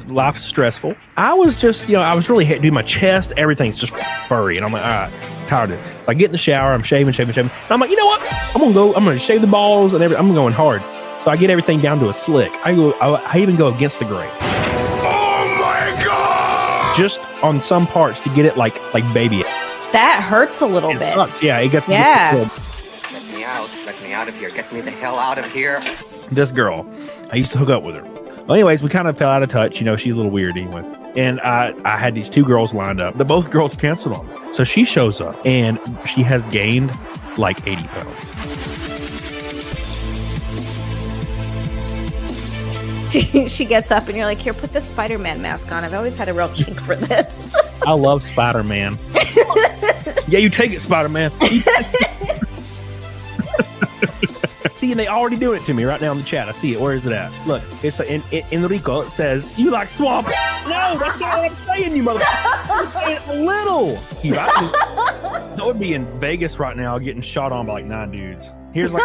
Life's stressful. I was just, I was really doing my chest. Everything's just furry. And I'm like, all right, tired of this. So I get in the shower. I'm shaving. And I'm like, you know what? I'm going to shave the balls and everything. I'm going hard. So I get everything down to a slick. I even go against the grain. Oh my God! Just on some parts to get it like baby. That hurts a little bit. Sucks. Yeah. It gets yeah. Let me out. Let me out of here. Get me the hell out of here. This girl, I used to hook up with her. Well, anyways, we kind of fell out of touch. She's a little weird anyway. And I had these 2 girls lined up. The both girls canceled on me. So she shows up and she has gained like 80 pounds. She gets up and you're like, here, put the Spider-Man mask on. I've always had a real kink for this. I love Spider-Man. Yeah, you take it, Spider-Man. See, and they already doing it to me right now in the chat. I see it. Where is it at? Look, it's in Enrico. It says, you like swamp. No, that's not what I'm saying, you motherfucker. I'm saying a little. That would be in Vegas right now getting shot on by like 9 dudes. Here's like,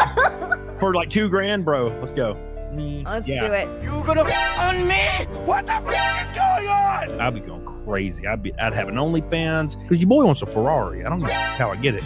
for like $2,000, bro. Let's go. Let's do it. You gonna on me? What the fuck is going on? I'd be going crazy. I'd have an OnlyFans because your boy wants a Ferrari. I don't know how I get it.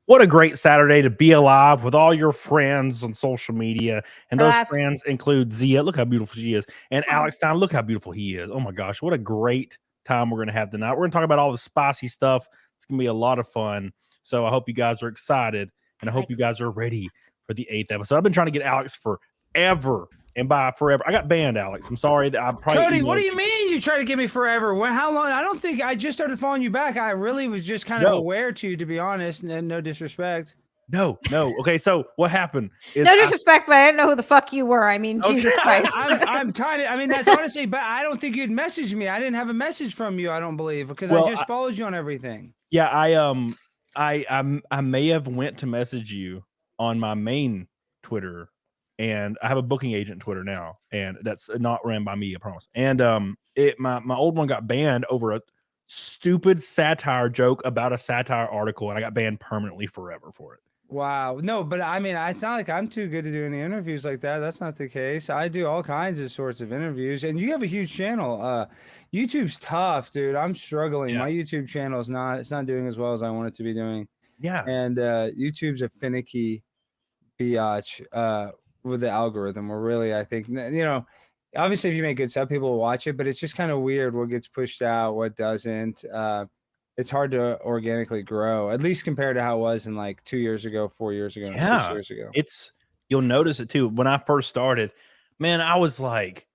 What a great Saturday to be alive with all your friends on social media. And those friends include Zia. Look how beautiful she is. And Alex Stein. Look how beautiful he is. Oh, my gosh. What a great time we're going to have tonight. We're going to talk about all the spicy stuff. It's going to be a lot of fun. So I hope you guys are excited. And I hope you guys are ready for the 8th episode. I've been trying to get Alex forever. And by forever, I got banned, Alex. I'm sorry that I probably. Cody, what do you mean you try to get me forever? How long? I don't think I just started following you back. I really was just kind of aware to be honest, and no disrespect. No. Okay, so what happened? Is no disrespect, but I didn't know who the fuck you were. I mean, Jesus Christ. I'm kind of. I mean, that's honestly, but I don't think you'd message me. I didn't have a message from you. I don't believe because I just followed you on everything. Yeah, I may have went to message you on my main Twitter. And I have a booking agent Twitter now, and that's not ran by me, I promise. And my old one got banned over a stupid satire joke about a satire article, and I got banned permanently forever for it. Wow. No, but I mean, it's not like I'm too good to do any interviews like that. That's not the case. I do all kinds of sorts of interviews, and you have a huge channel. YouTube's tough, dude. I'm struggling. My YouTube channel is not doing as well as I want it to be doing. Yeah. And YouTube's a finicky biatch. With the algorithm, or really, I think, obviously if you make good stuff, people will watch it, but it's just kind of weird what gets pushed out, what doesn't. It's hard to organically grow, at least compared to how it was in like 2 years ago, 4 years ago, 6 years ago. You'll notice it too. When I first started, man, I was like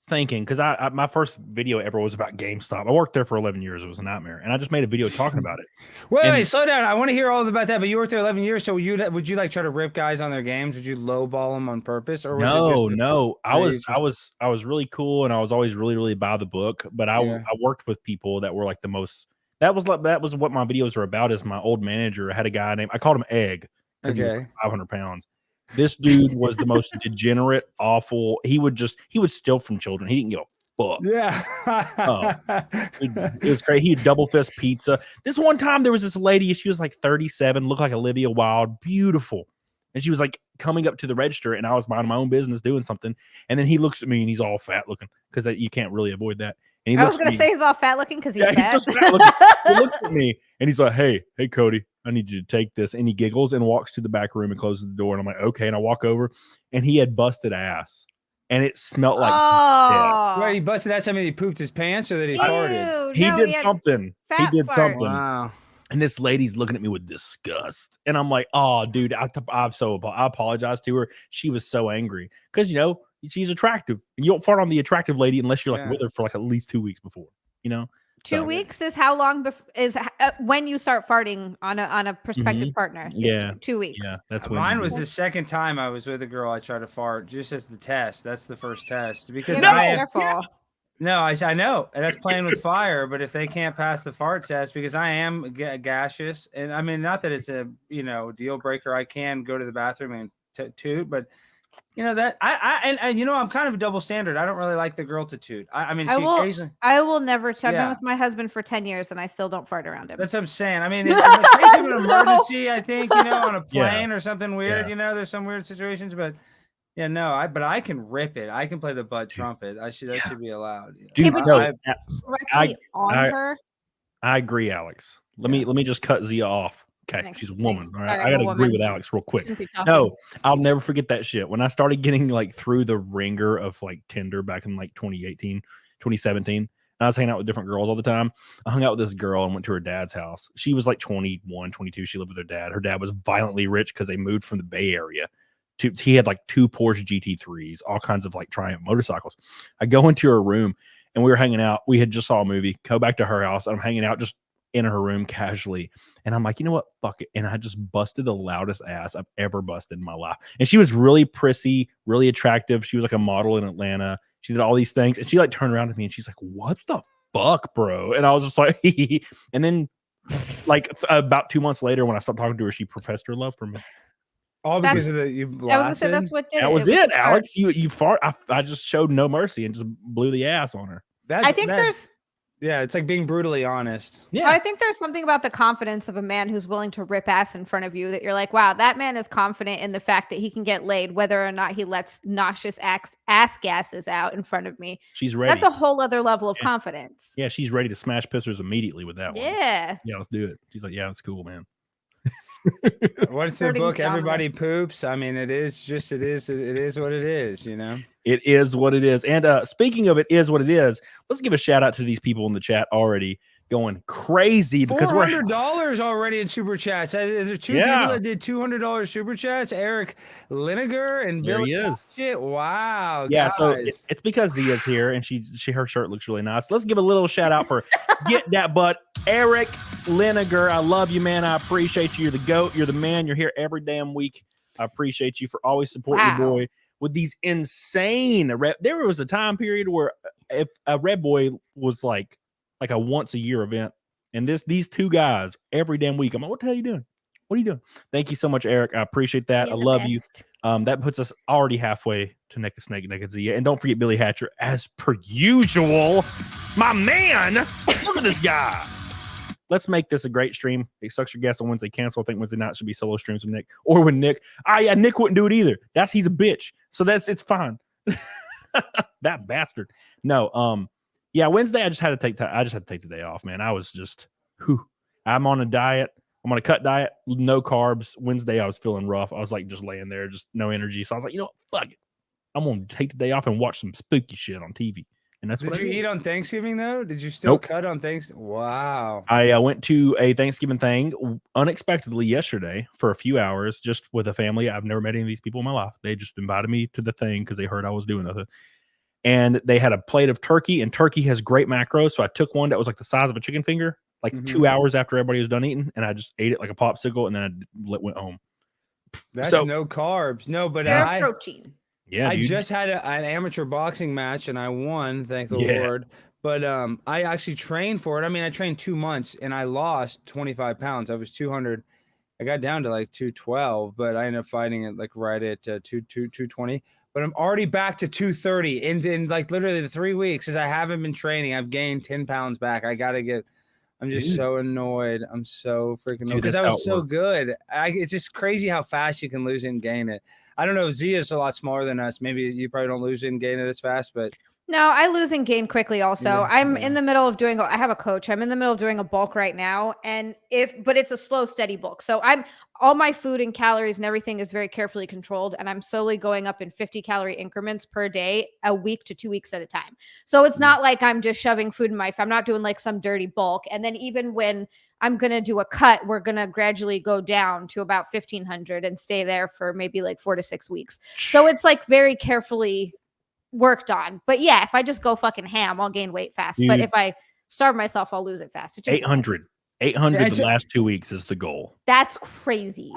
thinking, because my first video ever was about GameStop. I worked there for 11 years. It was a nightmare, and I just made a video talking about it. Wait, slow down. I want to hear all about that. But you worked there 11 years, so would you like try to rip guys on their games? Would you lowball them on purpose, or was no? I was really cool, and I was always really, really by the book. But I worked with people that were like the most. That was what my videos were about. Is my old manager had a guy named, I called him Egg because he was like 500 pounds. This dude was the most degenerate, awful. He would steal from children. He didn't give a fuck. Yeah. It was great. He'd double fist pizza. This one time there was this lady, she was like 37, looked like Olivia Wilde, beautiful. And she was like coming up to the register, and I was minding my own business doing something. And then he looks at me and he's all fat looking, because you can't really avoid that. And he I was going to say he's all fat looking because he's fat. He's just fat looking. He looks at me and he's like, hey, Cody, I need you to take this. And he giggles and walks to the back room and closes the door. And I'm like, okay. And I walk over, and he had busted ass, and it smelled like Wait, he busted ass? I mean, he pooped his pants, or that he farted? He did something. He did something. Wow. And this lady's looking at me with disgust. And I'm like, oh, dude, I apologize to her. She was so angry because, she's attractive, and you don't fart on the attractive lady unless you're like with her for like at least 2 weeks before, 2 weeks is how long is when you start farting on a prospective partner. Yeah. 2 weeks. Yeah. That's when mine was the second time I was with a girl. I tried to fart just as the test. That's the first test because careful. No, I know, and that's playing with fire. But if they can't pass the fart test, because I am gaseous, and I mean, not that it's a deal breaker. I can go to the bathroom and toot, but You know that and you know I'm kind of a double standard. I don't really like the girl to toot. I mean, occasionally. I will never. I've been Yeah. with my husband for 10 years and I still don't fart around him. That's what I'm saying. I mean, in the case of an emergency, I think, you know, on a plane or something weird, you know, there's some weird situations, but yeah, no, but I can rip it. I can play the butt trumpet. That should be allowed. You know? Dude, directly on her. I agree, Alex. Let me just cut Zia off. Okay, Thanks. she's a woman. Thanks. All right, Sorry, I gotta I'm a agree woman. with Alex real quick. Shouldn't be talking. No, I'll never forget that shit. When I started getting like through the ringer of like Tinder back in like 2018, 2017, and I was hanging out with different girls all the time. I hung out with this girl and went to her dad's house. She was like 21, 22. She lived with her dad. Her dad was violently rich because they moved from the Bay Area. He had like 2 Porsche GT3s, all kinds of like Triumph motorcycles. I go into her room and we were hanging out. We had just saw a movie. Go back to her house. I'm hanging out just in her room casually. And I'm like, you know what? Fuck it. And I just busted the loudest ass I've ever busted in my life. And she was really prissy, really attractive. She was like a model in Atlanta. She did all these things. And she like turned around to me and she's like, what the fuck, bro? And I was just like, and then like about 2 months later, when I stopped talking to her, she professed her love for me. All because of the you blasted? I was gonna say that's what did that it. was it, Alex. You fart. I just showed no mercy and just blew the ass on her. I think there's it's like being brutally honest. Yeah, I think there's something about the confidence of a man who's willing to rip ass in front of you that you're like, wow, that man is confident in the fact that he can get laid, whether or not he lets nauseous ass gases out in front of me. She's ready. That's a whole other level of confidence. Yeah, she's ready to smash pissers immediately with that one. Yeah, let's do it. She's like, yeah, that's cool, man. What's the book? Everybody poops. I mean, it is what it is, you know. It is what it is. And speaking of it is what it is, let's give a shout out to these people in the chat already going crazy because we're $400 already in super chats. There's 2 people that did $200 super chats. Eric Linegar and there Billy. he is. Shit, wow. Yeah, guys. so it's because Zia's here and her shirt looks really nice. Let's give a little shout out for Get That Butt, Eric Linegar. I love you, man. I appreciate you. You're the GOAT. You're the man. You're here every damn week. I appreciate you for always supporting your boy with these insane. There was a time period where if a Red Boy was like a once a year event, and these 2 guys every damn week. I'm like, what the hell are you doing? What are you doing? Thank you so much, Eric. I appreciate that. I love you. That puts us already halfway to Naked Snake, Naked Zia. And don't forget Billy Hatcher, as per usual. My man, look at this guy. Let's make this a great stream. It sucks your guest on Wednesday. Cancel. I think Wednesday night should be solo streams with Nick or with Nick. Yeah, Nick wouldn't do it either. He's a bitch. So it's fine. That bastard. No, yeah, Wednesday I just had to take the day off, man. I was just I'm on a diet. I'm on a cut diet, no carbs. Wednesday I was feeling rough. I was like just laying there, just no energy. So I was like, you know what? Fuck it. I'm gonna take the day off and watch some spooky shit on TV. And that's did what you eat on Thanksgiving though? Did you still cut on Thanksgiving? Wow. I went to a Thanksgiving thing unexpectedly yesterday for a few hours, just with a family. I've never met any of these people in my life. They just invited me to the thing because they heard I was doing nothing. And they had a plate of turkey, and turkey has great macros. So I took one that was like the size of a chicken finger, like 2 hours after everybody was done eating, and I just ate it like a popsicle, and then I went home. That's no carbs. No, but protein. Yeah, I just had an amateur boxing match and I won, thank the Lord. But I actually trained for it. I mean, I trained 2 months and I lost 25 pounds. I was 200. I got down to like 212, but I ended up fighting it like right at 220. But I'm already back to 230 in like literally the 3 weeks as I haven't been training. I've gained 10 pounds back. I got to get. I'm just so annoyed. I'm so freaking annoyed because I was so good. It's just crazy how fast you can lose it and gain it. I don't know. Zia's a lot smaller than us. Maybe you probably don't lose it and gain it as fast, but no, I lose and gain quickly. Also, I'm in the middle of doing. I have a coach. I'm in the middle of doing a bulk right now, but it's a slow, steady bulk. So all my food and calories and everything is very carefully controlled, and I'm slowly going up in 50-calorie increments per day, a week to 2 weeks at a time. So it's not like I'm just shoving food in my. I'm not doing like some dirty bulk. And then even when I'm going to do a cut, we're going to gradually go down to about 1,500 and stay there for maybe like 4 to 6 weeks. So it's like very carefully worked on. But yeah, if I just go fucking ham, I'll gain weight fast. But if I starve myself, I'll lose it fast. It just 800 the last 2 weeks is the goal. That's crazy.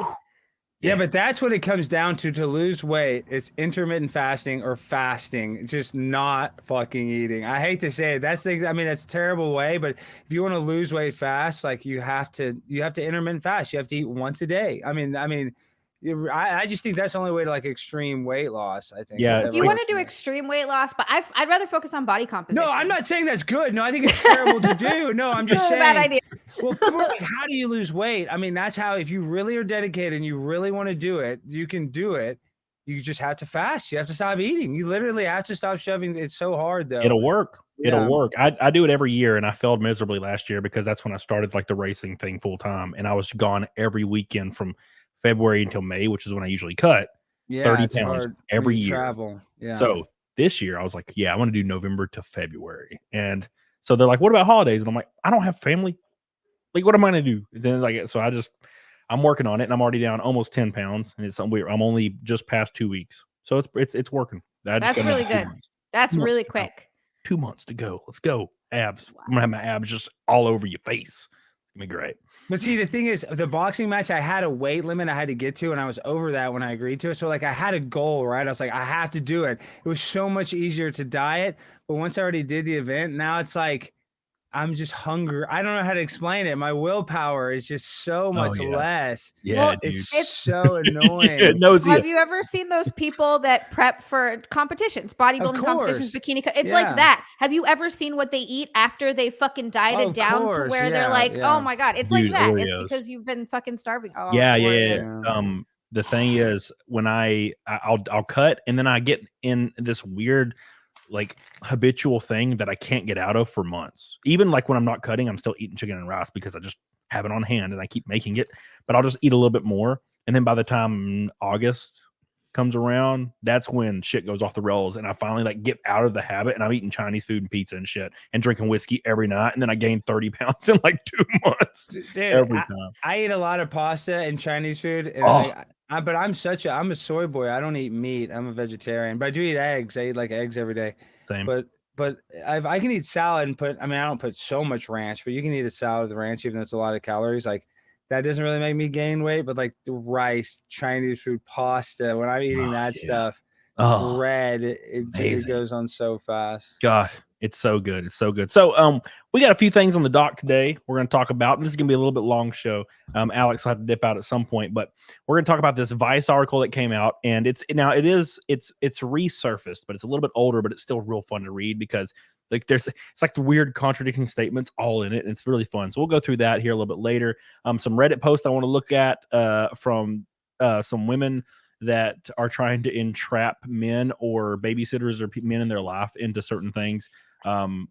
Yeah, but that's what it comes down to lose weight. It's intermittent fasting or fasting. It's just not fucking eating. I hate to say it. That's a terrible way, but if you want to lose weight fast, like you have to intermittent fast. You have to eat once a day. I mean, I just think that's the only way to like extreme weight loss. I think. Yeah, If you want to do extreme weight loss, but I'd rather focus on body composition. No, I'm not saying that's good. No, I think it's terrible to do. No, I'm just saying. Bad idea. Well, people are like, how do you lose weight? I mean, that's how, if you really are dedicated and you really want to do it, you can do it. You just have to fast. You have to stop eating. You literally have to stop shoving. It's so hard though. It'll work. Yeah. It'll work. I do it every year, and I failed miserably last year because that's when I started like the racing thing full time, and I was gone every weekend from February until May, which is when I usually cut 30 pounds every year. Travel. Yeah. So this year I was like, yeah, I want to do November to February. And so they're like, what about holidays? And I'm like, I don't have family. Like, what am I going to do? Then like, so I'm working on it, and I'm already down almost 10 pounds, and it's something weird. I'm only just past 2 weeks. So it's working. That's really good. That's really quick. 2 months to go. Let's go. Abs. I'm gonna have my abs just all over your face. It's gonna be great. But see, the thing is, the boxing match, I had a weight limit I had to get to, and I was over that when I agreed to it. So like I had a goal, right? I was like, I have to do it. It was so much easier to diet. But once I already did the event, now it's like I'm just hungry. I don't know how to explain it. My willpower is just so much less. Yeah, well, dude. it's so annoying. Have you ever seen those people that prep for competitions, bodybuilding competitions, bikini? It's like that. Have you ever seen what they eat after they fucking dieted down to where they're like, oh my God, it's like that. Oreos. It's because you've been fucking starving. Oh, yeah. The thing is, when I'll cut, and then I get in this weird like habitual thing that I can't get out of for months. Even like when I'm not cutting, I'm still eating chicken and rice because I just have it on hand and I keep making it, but I'll just eat a little bit more. And then by the time August comes around, that's when shit goes off the rails. And I finally like get out of the habit, and I'm eating Chinese food and pizza and shit and drinking whiskey every night. And then I gain 30 pounds in like 2 months. Dude, every time. I eat a lot of pasta and Chinese food. And but I'm a soy boy. I don't eat meat. I'm a vegetarian, but I do eat eggs. I eat like eggs every day. Same. But I can eat salad and I don't put so much ranch, but you can eat a salad with ranch, even though it's a lot of calories. Like that doesn't really make me gain weight, but like the rice, Chinese food, pasta, when I'm eating stuff, bread, it goes on so fast. God, it's so good. It's so good. So we got a few things on the dock today we're going to talk about. And this is going to be a little bit long show. Alex will have to dip out at some point, but we're going to talk about this Vice article that came out, and it's resurfaced, but it's a little bit older, but it's still real fun to read because like it's like the weird contradicting statements all in it, and it's really fun. So we'll go through that here a little bit later. Some Reddit posts I want to look at from some women that are trying to entrap men or babysitters or men in their life into certain things,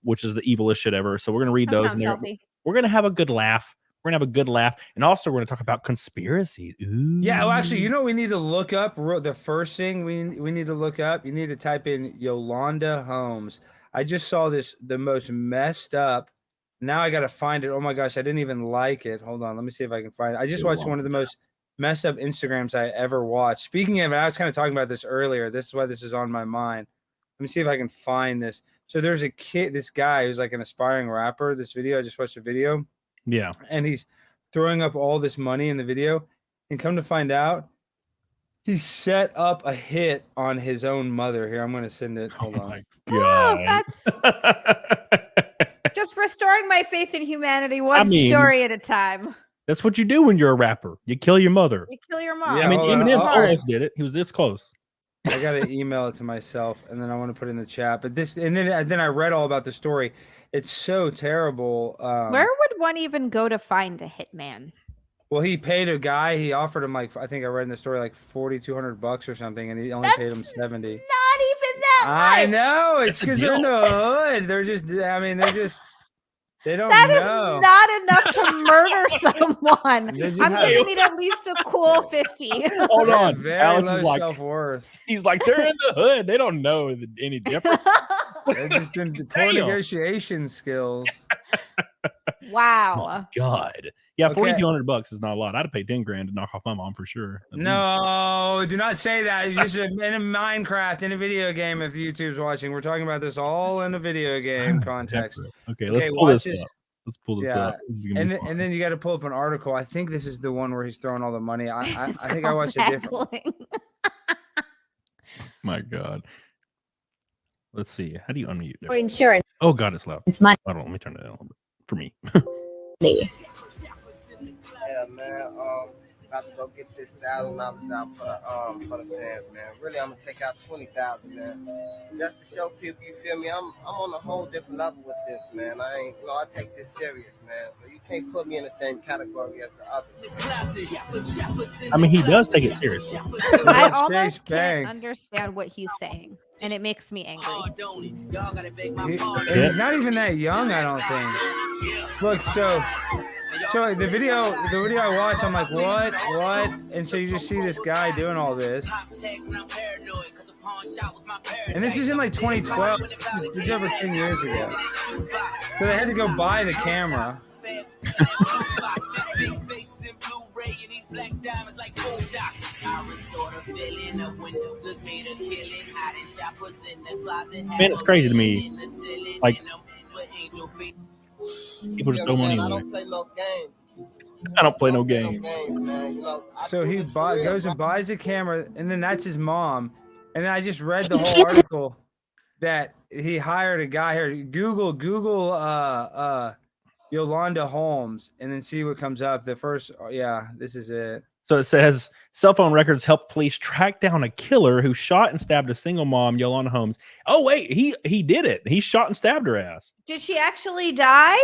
which is the evilest shit ever. So we're going to read those, and we're going to have a good laugh. We're going to have a good laugh. And also we're going to talk about conspiracies. Ooh. Yeah, well, actually, we need to look up the first thing we need to look up. You need to type in Yolanda Holmes. I just saw the most messed up. Now I got to find it. Oh my gosh, I didn't even like it. Hold on. Let me see if I can find it. I just watched one of the most messed up Instagrams I ever watched. Speaking of it, I was kind of talking about this earlier. This is why this is on my mind. Let me see if I can find this. So there's this guy who's like an aspiring rapper. This video, I just watched a video. Yeah. And he's throwing up all this money in the video. And come to find out, he set up a hit on his own mother. Here, I'm going to send it. Hold on. My God. Oh, that's just restoring my faith in humanity one story at a time. That's what you do when you're a rapper. You kill your mother. You kill your mom. Yeah, I mean, Eminem almost did it. He was this close. I got to email it to myself, and then I want to put it in the chat. But then I read all about the story. It's so terrible. Where would one even go to find a hitman? Well, he paid a guy. He offered him like, I think I read in the story, like $4,200 or something, and he only paid him $70. Not even that much. I know. It's because they're in the hood. They're just. They don't that know. Is not enough to murder someone. I'm gonna need at least a cool 50. Hold on. Very Alex low is like, self-worth. He's like, they're in the hood. They don't know any different. They're just in poor negotiation skills. Wow. Oh, God. Yeah, $4,200 is not a lot. I'd have paid $10,000 to knock off my mom for sure. No, do not say that. You're just in a Minecraft, in a video game. If YouTube's watching, we're talking about this all in a video game context. Okay, let's pull this up. Let's pull this up. This is and then you got to pull up an article. I think this is the one where he's throwing all the money. I think I watched a different. My God. Let's see. How do you unmute? For insurance. Oh God, it's loud. It's money. Hold on, let me turn it down a little bit for me. Yeah, man. About to go get this $1,000 out for the fans, man. Really, I'm gonna take out 20,000, man. Just to show people, you feel me? I'm on a whole different level with this, man. I take this serious, man. So you can't put me in the same category as the others. I mean, he does take it seriously. I almost can't understand what he's saying, and it makes me angry. He's not even that young, I don't think. Look, so the video I watched, I'm like, what? And so you just see this guy doing all this. And this is in like 2012. This is over 10 years ago. So they had to go buy the camera. Man, it's crazy to me. Like, people just throw money away. I don't play no games. So he goes and buys a camera, and then that's his mom. And then I just read the whole article that he hired a guy here. Google Yolanda Holmes, and then see what comes up. The first, this is it. So it says cell phone records helped police track down a killer who shot and stabbed a single mom, Yolanda Holmes. Oh wait, he did it. He shot and stabbed her ass. Did she actually die?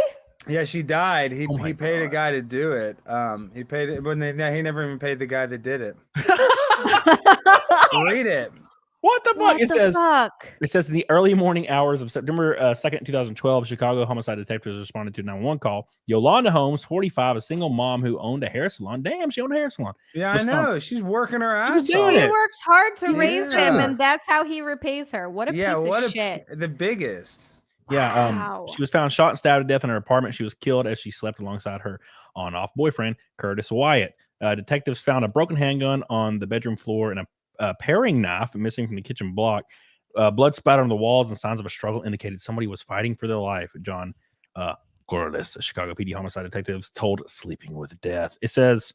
Yeah, she died. He paid a guy to do it. He paid it, but he never even paid the guy that did it. Read it. What the fuck? It says in the early morning hours of September 2nd, 2012, Chicago homicide detectives responded to a 911 call. Yolanda Holmes, 45, a single mom who owned a hair salon. Damn, she owned a hair salon. Yeah, I know. She's working her ass off. She worked hard to raise him, and that's how he repays her. What a piece of shit. The biggest. Yeah, Wow. She was found shot and stabbed to death in her apartment. She was killed as she slept alongside her on-off boyfriend, Curtis Wyatt. Detectives found a broken handgun on the bedroom floor and a paring knife missing from the kitchen block. Blood spattered on the walls and signs of a struggle indicated somebody was fighting for their life. John Corliss, Chicago PD homicide detectives, told Sleeping with Death. It says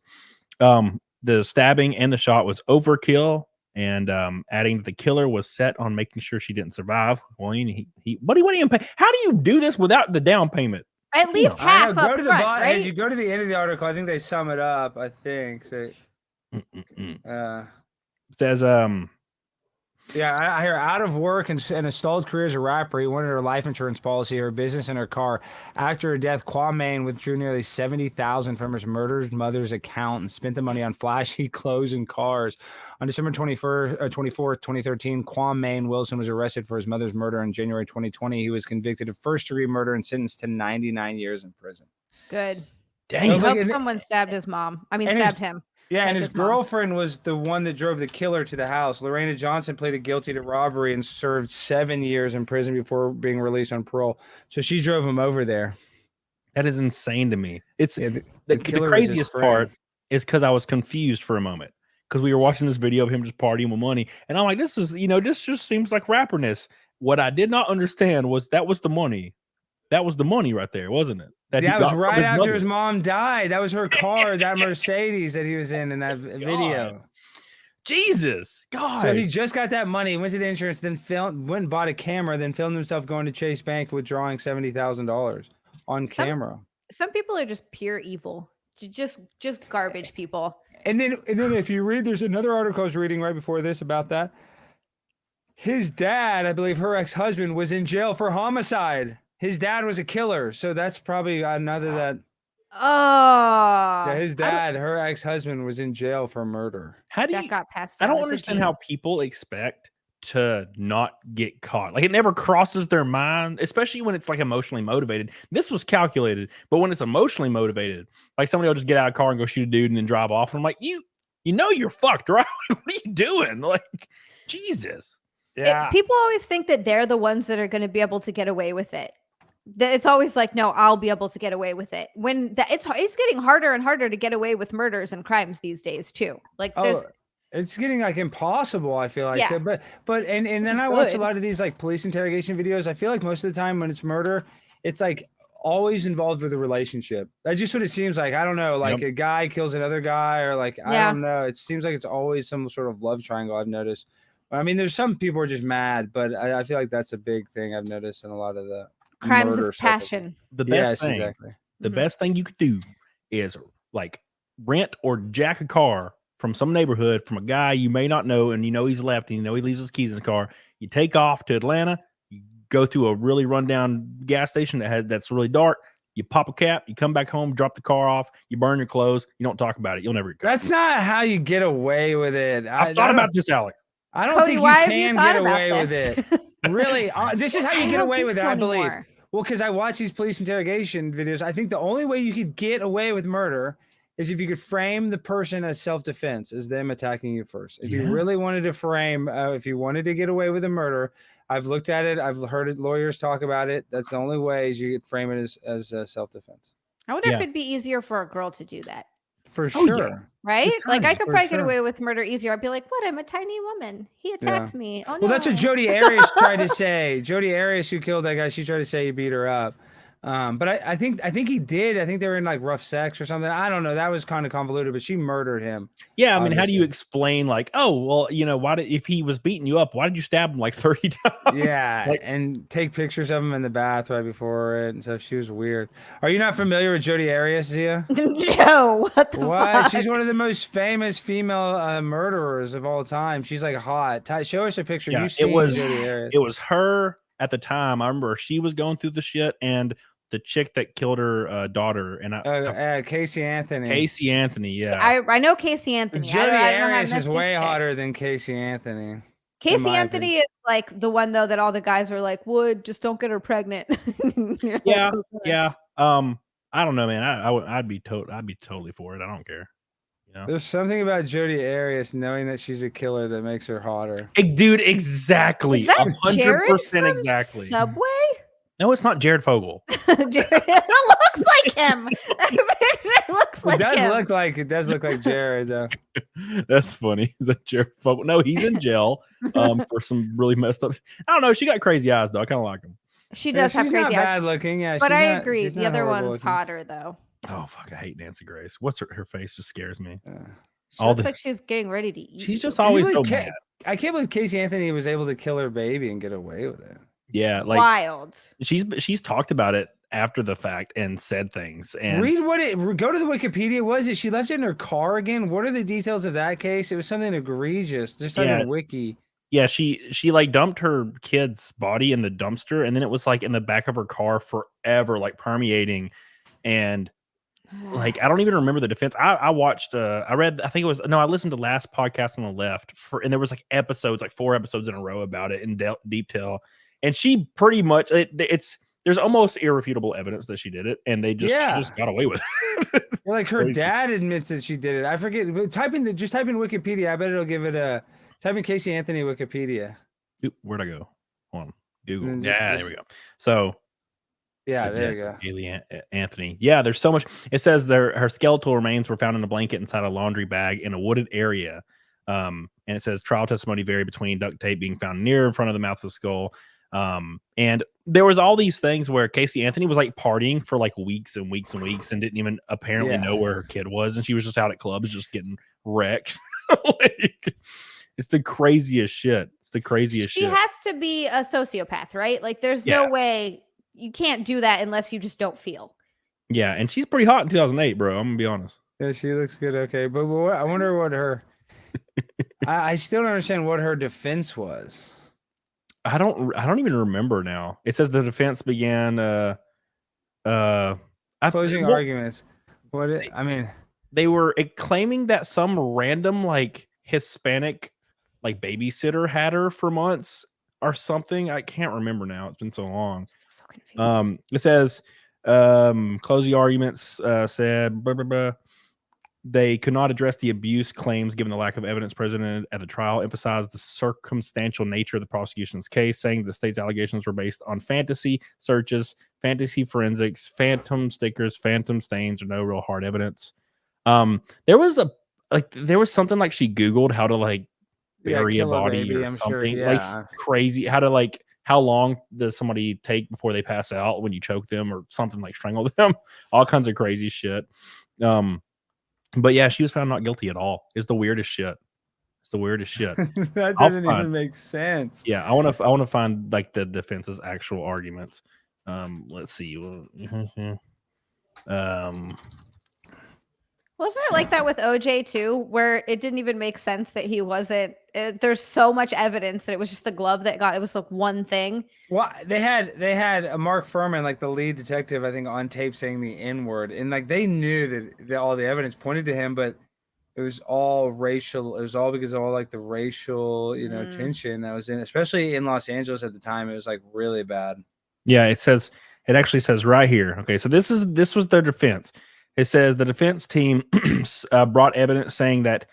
the stabbing and the shot was overkill, and adding that the killer was set on making sure she didn't survive. Well, he wouldn't even pay. How do you do this without the down payment? At least half up front, right? You go to the end of the article. I think they sum it up. I think so. Says I hear out of work and a stalled career as a rapper. He wanted her life insurance policy, her business, and her car. After her death, Kwame withdrew nearly $70,000 from his murdered mother's account and spent the money on flashy clothes and cars. On December 24th, 2013, Kwame Wilson was arrested for his mother's murder. In January 2020, he was convicted of first-degree murder and sentenced to 99 years in prison. Good. Dang. I hope someone stabbed his mom. Stabbed him. Yeah, and his girlfriend was the one that drove the killer to the house. Lorena Johnson pleaded guilty to robbery and served 7 years in prison before being released on parole. So she drove him over there. That is insane to me. It's the killer craziest part is because I was confused for a moment because we were watching this video of him just partying with money, and I'm like, this just seems like rapperness. What I did not understand was that was the money. That was the money right there, wasn't it? That was right after his mom died. That was her car, that Mercedes that he was in that video. Jesus, God. So he just got that money, went to the insurance, then went and bought a camera, then filmed himself going to Chase Bank withdrawing $70,000 on camera. Some people are just pure evil, just garbage people. And then if you read, there's another article I was reading right before this about that. His dad, I believe her ex-husband, was in jail for homicide. His dad was a killer, so that's probably another that. Oh, yeah, his dad, her ex-husband, was in jail for murder. How do that got passed? I don't understand how people expect to not get caught. Like, it never crosses their mind, especially when it's like emotionally motivated. This was calculated, but when it's emotionally motivated, like somebody will just get out of a car and go shoot a dude and then drive off. And I'm like, you know you're fucked, right? What are you doing? Like, Jesus. Yeah. People always think that they're the ones that are going to be able to get away with it. It's always like, no, I'll be able to get away with it. When it's getting harder and harder to get away with murders and crimes these days too. Like, it's getting like impossible. I feel like, yeah. So, but then I watch a lot of these like police interrogation videos. I feel like most of the time when it's murder, it's like always involved with a relationship. That's just what it seems like. I don't know, like a guy kills another guy, or like I don't know. It seems like it's always some sort of love triangle. I've noticed. I mean, there's some people are just mad, but I feel like that's a big thing I've noticed in a lot of the crimes of passion. The best thing, the best thing you could do is like rent or jack a car from some neighborhood from a guy you may not know, and you know he's left, and you know he leaves his keys in the car. You take off to Atlanta. You go through a really rundown gas station that's really dark. You pop a cap. You come back home, drop the car off. You burn your clothes. You don't talk about it. You'll never get caught. That's not how you get away with it. I've thought about this, Alex. I don't Cody, think why you have you can thought get about away with this? it. Really, this is how you I get don't away think with it, so I believe. anymore. Well, because I watch these police interrogation videos. I think the only way you could get away with murder is if you could frame the person as self-defense, as them attacking you first. If you really wanted to frame, if you wanted to get away with a murder, I've looked at it. I've heard it, lawyers talk about it. That's the only way is you could frame it as self-defense. I wonder if it'd be easier for a girl to do that. For sure. Right? Like I could probably get sure. away with murder easier. I'd be like, what? I'm a tiny woman. He attacked me. Oh no. Well, that's what Jodi Arias tried to say. Jodi Arias, who killed that guy, she tried to say he beat her up. But I think he did. I think they were in like rough sex or something. I don't know. That was kind of convoluted, but she murdered him. Yeah, I mean, how do you explain like, oh, well, you know, if he was beating you up, why did you stab him like 30 times? Yeah, like, and take pictures of him in the bath right before it and stuff. She was weird. Are you not familiar with Jodi Arias, Zia? No, what the fuck? She's one of the most famous female murderers of all time. She's like hot. Show us a picture. Yeah, Jodi Arias. It was her at the time. I remember she was going through the shit, and the chick that killed her daughter, and Casey Anthony. Casey Anthony, yeah. I know Casey Anthony. Jodi Arias is way hotter than Casey Anthony. Casey Anthony is like the one though that all the guys are like, "Would just don't get her pregnant." Yeah. I don't know, man. I'd be totally for it. I don't care. You know? There's something about Jodi Arias knowing that she's a killer that makes her hotter. Dude, exactly. Is that 100% exactly. Subway? No, it's not Jared Fogle. Jared, it looks like him. It looks like him. It does look like Jared though. That's funny. Is that Jared Fogle? No, he's in jail for some really messed up. I don't know. She got crazy eyes though. I kind of like him. She does have crazy eyes. Bad looking, yeah. But I agree. The other one's hotter though. Oh fuck! I hate Nancy Grace. What's her face? Just scares me. She looks like she's getting ready to eat. She's just always so mad. I can't believe Casey Anthony was able to kill her baby and get away with it. Yeah, like wild. She's talked about it after the fact and said things. And go to the Wikipedia. Was it she left it in her car again? What are the details of that case? It was something egregious. Just on the wiki. Yeah, she like dumped her kid's body in the dumpster, and then it was like in the back of her car forever, like permeating. And like I don't even remember the defense. I watched I listened to last podcast on the left and there was like episodes, like 4 episodes in a row about it in detail. And she pretty much there's almost irrefutable evidence that she did it, and she just got away with it. Like her dad admits that she did it. I forget. Type in Wikipedia. I bet it'll give it a type in Casey Anthony Wikipedia. Ooh, where'd I go? Hold on. Google. There we go. So there you go. Casey Anthony. Yeah, there's so much. It says her skeletal remains were found in a blanket inside a laundry bag in a wooded area. And it says trial testimony varied between duct tape being found near in front of the mouth of the skull. And there was all these things where Casey Anthony was like partying for like weeks and weeks and weeks and didn't even apparently know where her kid was, and she was just out at clubs just getting wrecked. Like, it's the craziest shit. She has to be a sociopath, right? Like there's no way you can't do that unless you just don't feel. Yeah, and she's pretty hot in 2008, bro. I'm gonna be honest. Yeah, she looks good. Okay, but I wonder what her I still don't understand what her defense was. I don't even remember now. It says the defense began closing arguments. They were claiming that some random like Hispanic like babysitter had her for months or something. I can't remember now. It's been so long. So confused. It says closing arguments said blah, blah, blah. They could not address the abuse claims given the lack of evidence presented at the trial, emphasized the circumstantial nature of the prosecution's case, saying the state's allegations were based on fantasy searches, fantasy forensics, phantom stickers, phantom stains, or no real hard evidence. There was something like she Googled how to like bury a body or something. Sure, like crazy. How long does somebody take before they pass out when you choke them or something, like strangle them? All kinds of crazy shit. But yeah, she was found not guilty at all. It's the weirdest shit. That doesn't even make sense. Yeah, I want to find like the defense's actual arguments. Let's see. Well, Wasn't it like that with OJ too, where it didn't even make sense that he wasn't? There's so much evidence that it was just the glove that got. It was like one thing. Well, they had a Mark Furman, like the lead detective, I think, on tape saying the N word, and like they knew that all the evidence pointed to him, but it was all racial. It was all because of all like the racial, tension that was in, especially in Los Angeles at the time. It was like really bad. Yeah, it actually says right here. Okay, so this was their defense. It says the defense team brought evidence saying that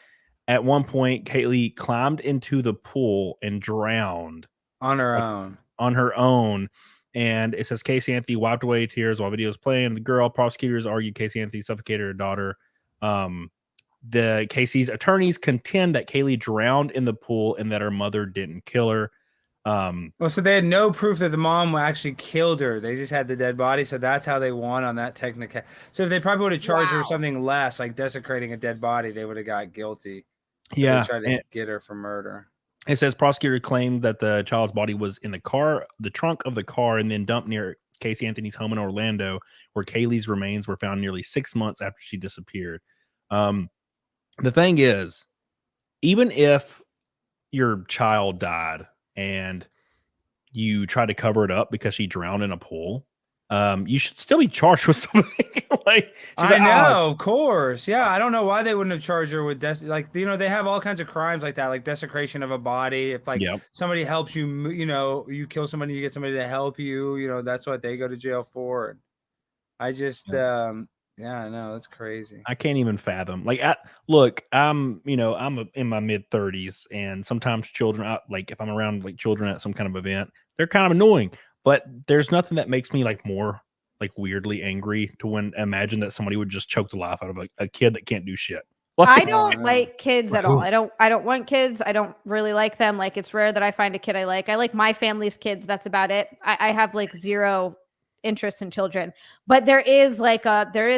at one point Kaylee climbed into the pool and drowned on her own. On her own. And it says Casey Anthony wiped away tears while video was playing. The girl prosecutors argued Casey Anthony suffocated her daughter. The Casey's attorneys contend that Kaylee drowned in the pool and that her mother didn't kill her. Well, so they had no proof that the mom actually killed her. They just had the dead body, so that's how they won on that technical. So if they probably would have charged her something less, like desecrating a dead body, they would have got guilty. Yeah, they tried to get her for murder. It says prosecutor claimed that the child's body was in the trunk of the car, and then dumped near Casey Anthony's home in Orlando, where Kaylee's remains were found nearly 6 months after she disappeared. The thing is, even if your child died and you try to cover it up because she drowned in a pool, you should still be charged with something. I know, of course. Yeah, I don't know why they wouldn't have charged her with they have all kinds of crimes like that, like desecration of a body. If somebody helps you, you kill somebody, you get somebody to help you, that's what they go to jail for. I just yeah, I know, that's crazy. I can't even fathom. Look, I'm in my mid 30s, and sometimes children, if I'm around children at some kind of event, they're kind of annoying. But there's nothing that makes me more weirdly angry to imagine that somebody would just choke the life out of a kid that can't do shit. I don't like kids at all. I don't want kids. I don't really like them. It's rare that I find a kid I like. I like my family's kids. That's about it. I have zero interest in children, but there is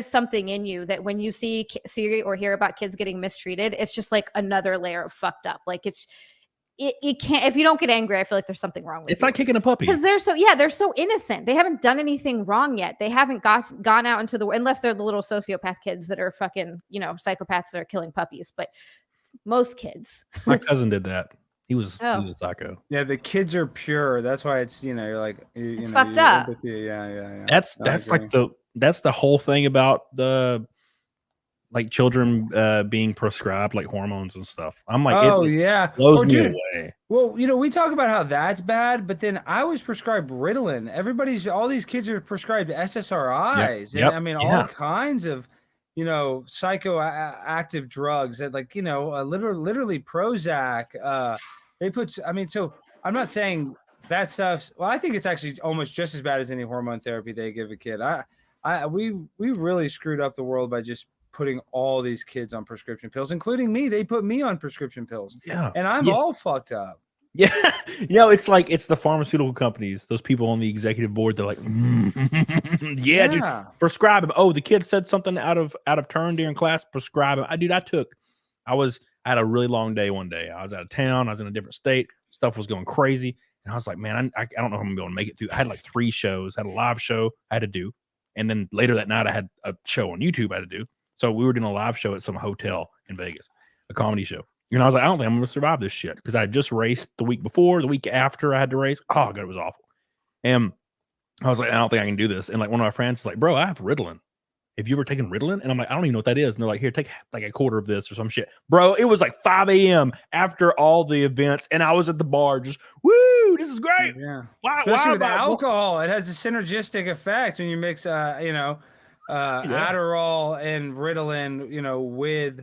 something in you that when you see or hear about kids getting mistreated, it's just another layer of fucked up. It can't, if you don't get angry, I feel like there's something wrong with it's like kicking a puppy, because they're so innocent. They haven't done anything wrong yet. They haven't gone out into the world, unless they're the little sociopath kids that are fucking psychopaths that are killing puppies. But most kids, my cousin did that. He was a psycho. Yeah, the kids are pure. That's why it's it's fucked up. Yeah. That's the whole thing about the children being prescribed hormones and stuff. I'm it blows me away. Well, we talk about how that's bad, but then I was prescribed Ritalin. All these kids are prescribed SSRIs. Yep. And all kinds of psychoactive drugs that literally Prozac. They put, so I'm not saying that stuff. Well, I think it's actually almost just as bad as any hormone therapy they give a kid. We really screwed up the world by just putting all these kids on prescription pills, including me. They put me on prescription pills. Yeah. And I'm all fucked up. Yeah. It's the pharmaceutical companies, those people on the executive board. They're like, yeah, dude, prescribe him. Oh, the kid said something out of turn during class. Prescribe him. I had a really long day one day. I was out of town. I was in a different state. Stuff was going crazy. And I was like, man, I don't know if I'm going to make it through. I had 3 shows, had a live show I had to do. And then later that night I had a show on YouTube I had to do. So we were doing a live show at some hotel in Vegas, a comedy show. And I was like, I don't think I'm going to survive this shit, because I had just raced the week before. The week after I had to race. Oh, God, it was awful. And I was like, I don't think I can do this. And one of my friends is like, bro, I have Ritalin. Have you ever taken Ritalin? And I'm like, I don't even know what that is. And they're like, here, take a quarter of this or some shit. Bro, it was 5 a.m. after all the events. And I was at the bar just, woo, this is great. Yeah. Especially with the alcohol. It has a synergistic effect when you mix, Adderall and Ritalin, with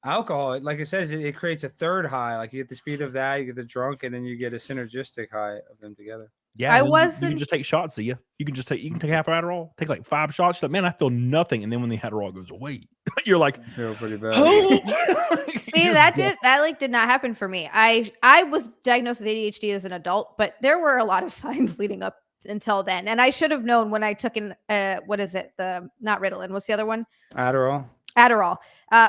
alcohol. Like it says, it creates a third high. You get the speed of that, you get the drunk, and then you get a synergistic high of them together. Yeah, you can just take shots. You can take half Adderall, take 5 shots. You're like, man, I feel nothing. And then when the Adderall goes away, you're like, I feel pretty bad. See, that did not happen for me. I was diagnosed with ADHD as an adult, but there were a lot of signs leading up until then. And I should have known when I took what is it? Not Ritalin. What's the other one? Adderall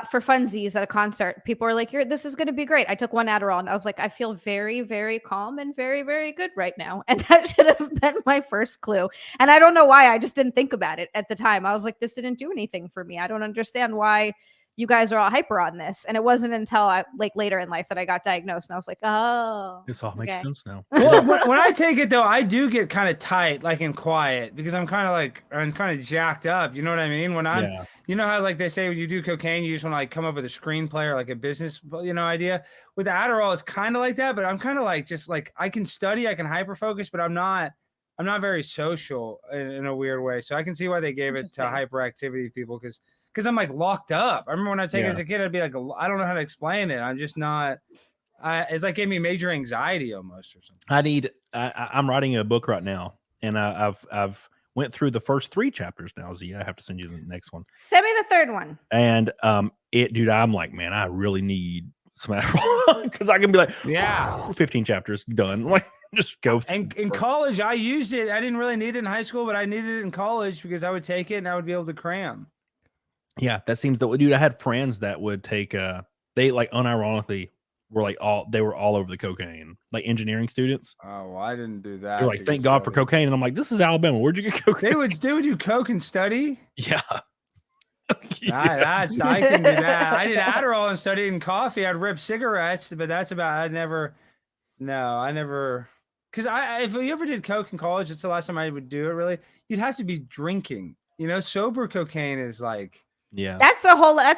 for funsies at a concert. People are like, this is going to be great. I took 1 Adderall and I was like, I feel very, very calm and very, very good right now. And that should have been my first clue. And I don't know why. I just didn't think about it at the time. I was like, this didn't do anything for me. I don't understand why you guys are all hyper on this. And it wasn't until like later in life that I got diagnosed, and I was like, oh, This all makes sense now. Well, when I take it though, I do get kind of tight, like in quiet, because I'm kind of jacked up. You know what I mean? When I'm, you know how like they say when you do cocaine, you just want to like come up with a screenplay or like a business, idea. With Adderall, it's kind of like that, but I'm kind of like just like I can study, I can hyper focus, but I'm not very social in a weird way. So I can see why they gave it to hyperactivity people because I'm like locked up. I remember when I take it as a kid, I'd be like, I don't know how to explain it. I'm just not. It's like gave me major anxiety almost or something. I'm writing a book right now, and I've went through the first 3 chapters now. Z, I have to send you the next one. Send me the 3rd one. And dude, I'm like, man, I really need some Adderall because I can be like, 15 chapters done. Like, just go. And in college, I used it. I didn't really need it in high school, but I needed it in college because I would take it and I would be able to cram. Yeah, that seems that. Dude, I had friends that would take. They like unironically were like they were all over the cocaine, like engineering students. Oh, well, I didn't do that. They're like, thank God for cocaine, and I'm like, this is Alabama. Where'd you get cocaine? They would do coke and study. Yeah. I can do that. I did Adderall and studied in coffee. I'd rip cigarettes, but that's about. I never. Because if you ever did coke in college, it's the last time I would do it. Really, you'd have to be drinking. Sober cocaine is like. Yeah, that's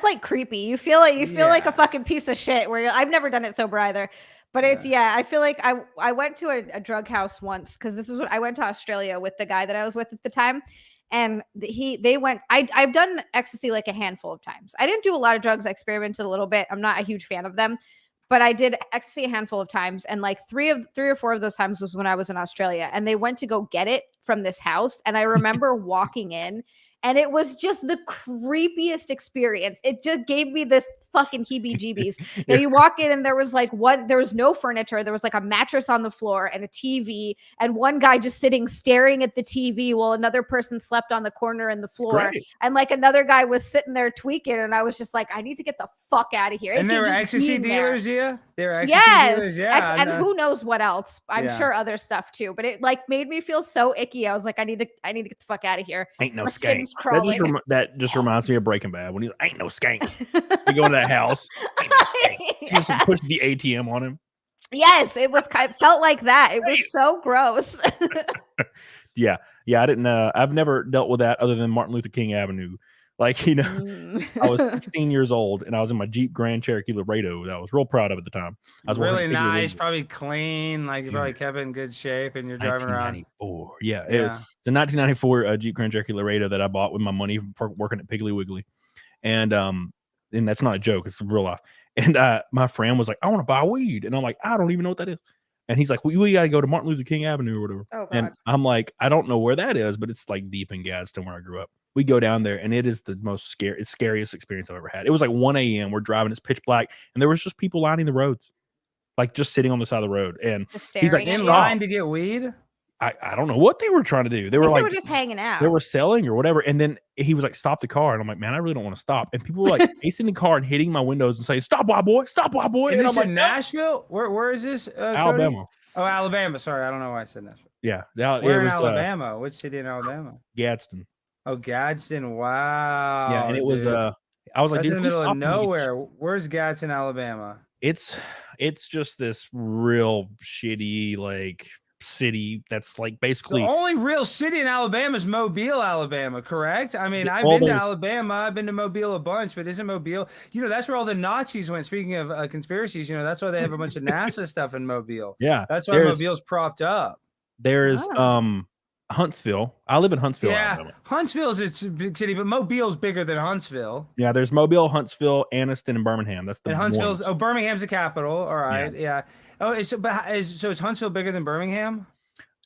like creepy. You feel like a fucking piece of shit. I've never done it sober either, but it's I feel like I went to a drug house once because this is what I went to Australia with the guy that I was with at the time, and they went. I've done ecstasy like a handful of times. I didn't do a lot of drugs. I experimented a little bit. I'm not a huge fan of them, but I did ecstasy a handful of times, and like 3 or 4 of those times was when I was in Australia, and they went to go get it from this house, and I remember walking in. And it was just the creepiest experience. It just gave me this fucking heebie-jeebies. You walk in and there was no furniture. There was like a mattress on the floor and a TV and one guy just sitting staring at the TV while another person slept on the corner in the floor. And like another guy was sitting there tweaking. And I was just like, I need to get the fuck out of here. And they were ecstasy dealers, yeah? They were ecstasy dealers, yeah. And who knows what else. I'm sure other stuff too. But it like made me feel so icky. I was like, I need to get the fuck out of here. Ain't no skank. That just reminds me of Breaking Bad when he's like, ain't no skank. You go into that house, ain't no skank. Just push the ATM on him. Yes, it felt like that. It was so gross. Yeah. I didn't I've never dealt with that other than Martin Luther King Avenue. Like, I was 16 years old and I was in my Jeep Grand Cherokee Laredo that I was real proud of at the time. I was really nice, probably clean, like you probably kept it in good shape and you're driving around. Yeah. It was the 1994 Jeep Grand Cherokee Laredo that I bought with my money for working at Piggly Wiggly. And that's not a joke, it's real life. And my friend was like, I want to buy weed. And I'm like, I don't even know what that is. And he's like, well, we got to go to Martin Luther King Avenue or whatever. Oh, and I'm like, I don't know where that is, but it's like deep in Gadsden where I grew up. We go down there and it is the most scariest experience I've ever had. It was like 1 a.m. We're driving, it's pitch black, and there was just people lining the roads, like just sitting on the side of the road. And he's like, in line to get weed. I don't know what they were trying to do. They were just hanging out. They were selling or whatever. And then he was like, stop the car. And I'm like, man, I really don't want to stop. And people were like chasing the car and hitting my windows and saying, stop, white boy, stop, white boy. And I'm like, Nashville? Where is this? Alabama. Cody? Oh, Alabama. Sorry, I don't know why I said Nashville. Yeah. Where in Alabama? Which city in Alabama? Gadsden. Oh, Gadsden. Wow. Yeah, and it was I was like, that's in the middle of nowhere. Where's Gadsden, Alabama? It's just this real shitty like city that's like basically the only real city in Alabama is Mobile, Alabama, correct? I mean, I've been to Alabama, I've been to Mobile a bunch, but isn't Mobile, that's where all the Nazis went. Speaking of conspiracies, that's why they have a bunch of NASA stuff in Mobile. Yeah, that's why Mobile's propped up. There's Huntsville. I live in Huntsville. Yeah, Alabama. Huntsville's a big city, but Mobile's bigger than Huntsville. Yeah, there's Mobile, Huntsville, Anniston, and Birmingham. That's the and Huntsville's. Oh, Birmingham's the capital. All right, yeah. Oh, is Huntsville bigger than Birmingham?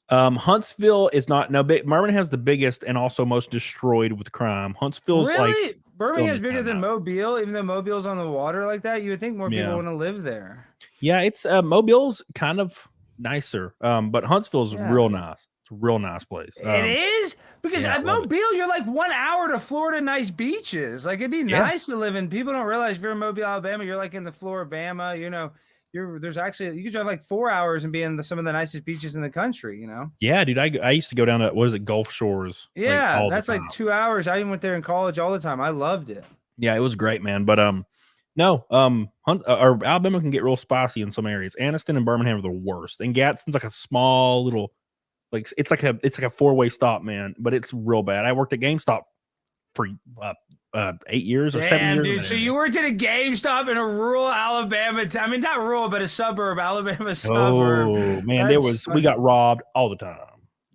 Huntsville is not. No, Birmingham's the biggest and also most destroyed with crime. Huntsville's like Birmingham's bigger than Mobile, even though Mobile's on the water like that. You would think more people want to live there. Yeah, it's Mobile's kind of nicer, but Huntsville's real nice. It's a real nice place. It is because at Mobile, you're like 1 hour to Florida, nice beaches. Like it'd be nice to live in. People don't realize if you're in Mobile, Alabama, you're like in the Floribama. There's actually you can drive like 4 hours and be in some of the nicest beaches in the country. Yeah, dude. I used to go down to Gulf Shores. Yeah, that's like 2 hours. I even went there in college all the time. I loved it. Yeah, it was great, man. But no, or Alabama can get real spicy in some areas. Anniston and Birmingham are the worst, and Gadsden's like a small little, like it's like a 4-way stop, man. But it's real bad. I worked at GameStop for 8 years or 7 years. Dude, so you worked at a GameStop in a rural Alabama. I mean, not rural, but a suburb, Alabama suburb. Oh man, we got robbed all the time.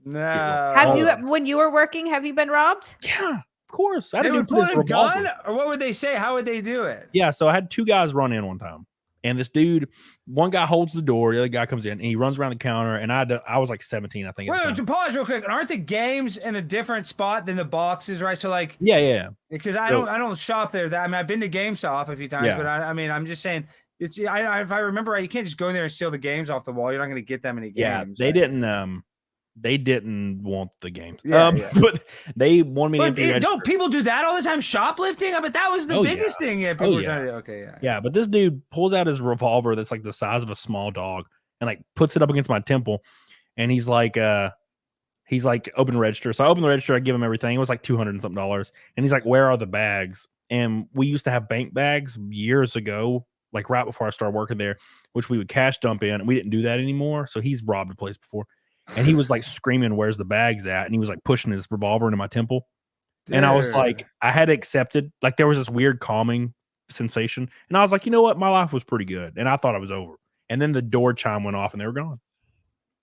No. Have you, when you were working, have you been robbed? Yeah, of course. They would pull a gun, or what would they say? How would they do it? Yeah, so I had 2 guys run in one time, and this dude, one guy holds the door, the other guy comes in, and he runs around the counter, and I was like 17, I think. Wait, to pause real quick. Aren't the games in a different spot than the boxes, right? So like, yeah. Because I don't shop there. I mean, I've been to GameStop a few times, but I mean, I'm just saying. If I remember right, you can't just go in there and steal the games off the wall. You're not going to get that many games. Yeah, they right? they didn't want the games. Yeah. But they wanted me to don't people do that all the time? Shoplifting? I mean, that was the biggest thing. Yeah, people were trying to do. Okay, yeah. But this dude pulls out his revolver that's like the size of a small dog and like puts it up against my temple, and he's like open the register. So I open the register, I give him everything. It was like $200 and something, and he's like, "Where are the bags?" And we used to have bank bags years ago, like right before I started working there, which we would cash dump in, and we didn't do that anymore. So he's robbed a place before. And he was like screaming, "Where's the bags at?" And he was like pushing his revolver into my temple. Dude. And I was like, I had accepted, like there was this weird calming sensation. And I was like, you know what? My life was pretty good. And I thought it was over. And then the door chime went off and they were gone.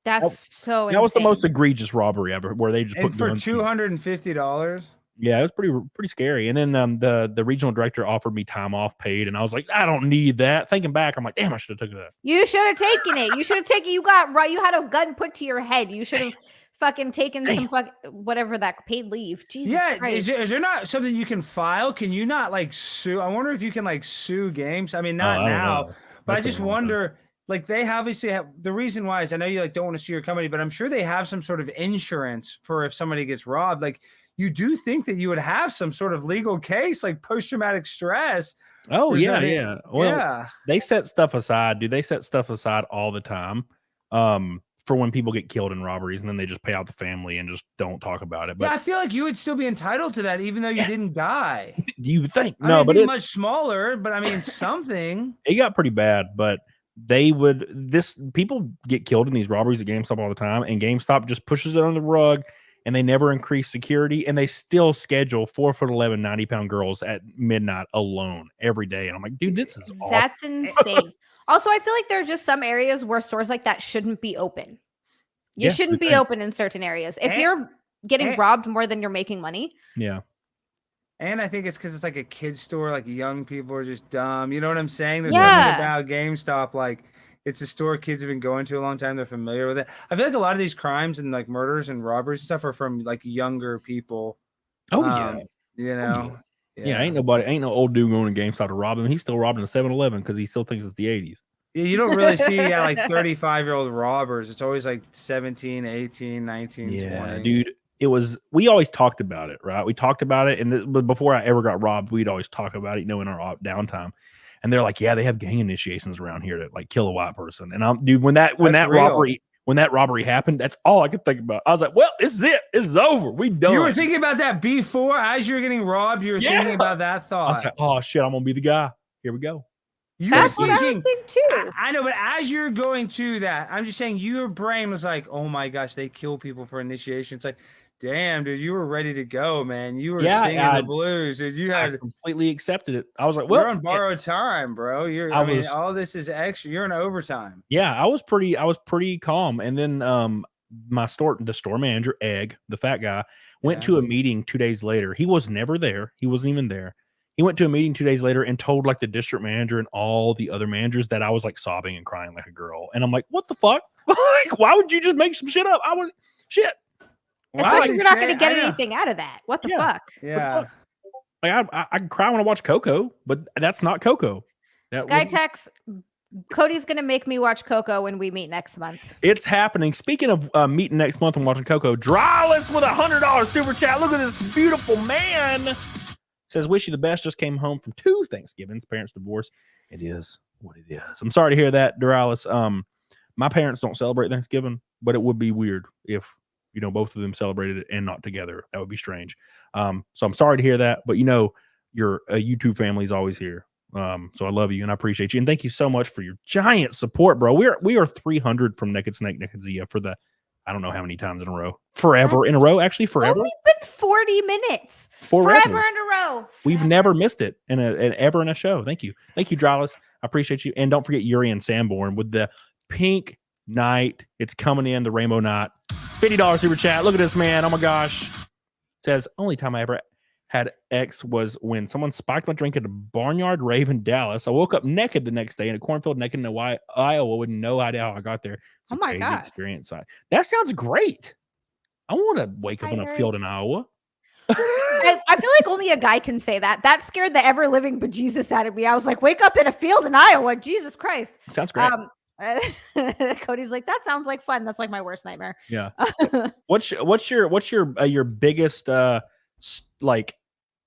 That's so insane. That was the most egregious robbery ever, where they just put for $250. Yeah, it was pretty scary. And then the regional director offered me time off paid, and I was like, I don't need that. Thinking back, I'm like, damn, I should have taken that. You should have taken it. You should have taken. You had a gun put to your head. You should have fucking taken some whatever that paid leave. Jesus Christ. Is there not something you can file? Can you not like sue? I wonder if you can like sue games. I mean, not now, but I just wonder. Like they obviously have, the reason why is I know you like don't want to sue your company, but I'm sure they have some sort of insurance for if somebody gets robbed. Like you do think that you would have some sort of legal case, like post-traumatic stress. Oh yeah. Well, they set stuff aside, dude. They set stuff aside all the time for when people get killed in robberies, and then they just pay out the family and just don't talk about it. But yeah, I feel like you would still be entitled to that, even though you didn't die. You would think? No, but it's much smaller. But I mean, something. It got pretty bad, but people get killed in these robberies at GameStop all the time, and GameStop just pushes it on the rug, and they never increase security, and they still schedule 4'11", 90-pound girls at midnight alone every day. And I'm like, dude, this is awful. That's insane. Also, I feel like there are just some areas where stores like that shouldn't be open. You shouldn't be open in certain areas. If you're getting robbed more than you're making money. Yeah. And I think it's because it's like a kid's store, like young people are just dumb. You know what I'm saying? There's something about GameStop, like it's a store kids have been going to a long time. They're familiar with it. I feel like a lot of these crimes and like murders and robberies and stuff are from like younger people. Oh yeah. You know? Yeah, ain't no old dude going to GameStop to rob him. He's still robbing a 7-Eleven because he still thinks it's the 80s. Yeah, you don't really see like 35-year-old robbers. It's always like 17, 18, 19, 20. Dude. We always talked about it, right? We talked about it, but before I ever got robbed, we'd always talk about it, in our downtime. And they're like, yeah, they have gang initiations around here to like kill a white person. And I'm, dude, when that robbery happened, that's all I could think about. I was like, well, this is it. This is over. We done. You were thinking about that before, as you're getting robbed. You were thinking about that thought. I was like, oh shit, I'm gonna be the guy. Here we go. That's what I would think too. I know, but as you're going to that, I'm just saying your brain was like, oh my gosh, they kill people for initiation. It's like, damn, dude, you were ready to go, man. You were singing the blues, dude. I completely accepted it. I was like, well, you're on borrowed time, bro. I mean, all this is extra. You're in overtime. Yeah, I was pretty calm. And then the store manager, Egg, the fat guy, went to a meeting 2 days later. He was never there. He wasn't even there. He went to a meeting 2 days later and told like the district manager and all the other managers that I was like sobbing and crying like a girl. And I'm like, what the fuck? Like, why would you just make some shit up? Shit. Especially if you're not going to get anything out of that. What the fuck? Yeah. Like I can cry when I watch Coco, but that's not Coco. Skytex, Cody's going to make me watch Coco when we meet next month. It's happening. Speaking of meeting next month and watching Coco, Dryless with $100 super chat. Look at this beautiful man. Says, wish you the best. Just came home from 2 Thanksgivings. Parents divorced. It is what it is. I'm sorry to hear that, Dryless. My parents don't celebrate Thanksgiving, but it would be weird if both of them celebrated it and not together. That would be strange. So I'm sorry to hear that, but your your YouTube family is always here. So I love you and I appreciate you. And thank you so much for your giant support, bro. We are 300 from Naked Snake, Naked Zia for the, I don't know how many times in a row. Forever in a row, actually forever. Only been 40 minutes. Forever in a row. We've never missed it ever in a show. Thank you. Thank you, Dralis. I appreciate you. And don't forget Yuri and Sanborn with the pink night. It's coming in, the rainbow knot. $50 super chat. Look at this, man. Oh my gosh. Says, only time I ever had X was when someone spiked my drink at a barnyard rave in Dallas. I woke up naked the next day in a cornfield naked in Iowa with no idea how I got there. It's a crazy experience. That sounds great. I want to wake up in a field in Iowa. I feel like only a guy can say that. That scared the ever living bejesus out of me. I was like, wake up in a field in Iowa. Jesus Christ. Sounds great. Cody's like, that sounds like fun. That's like my worst nightmare. Yeah. What's your biggest like,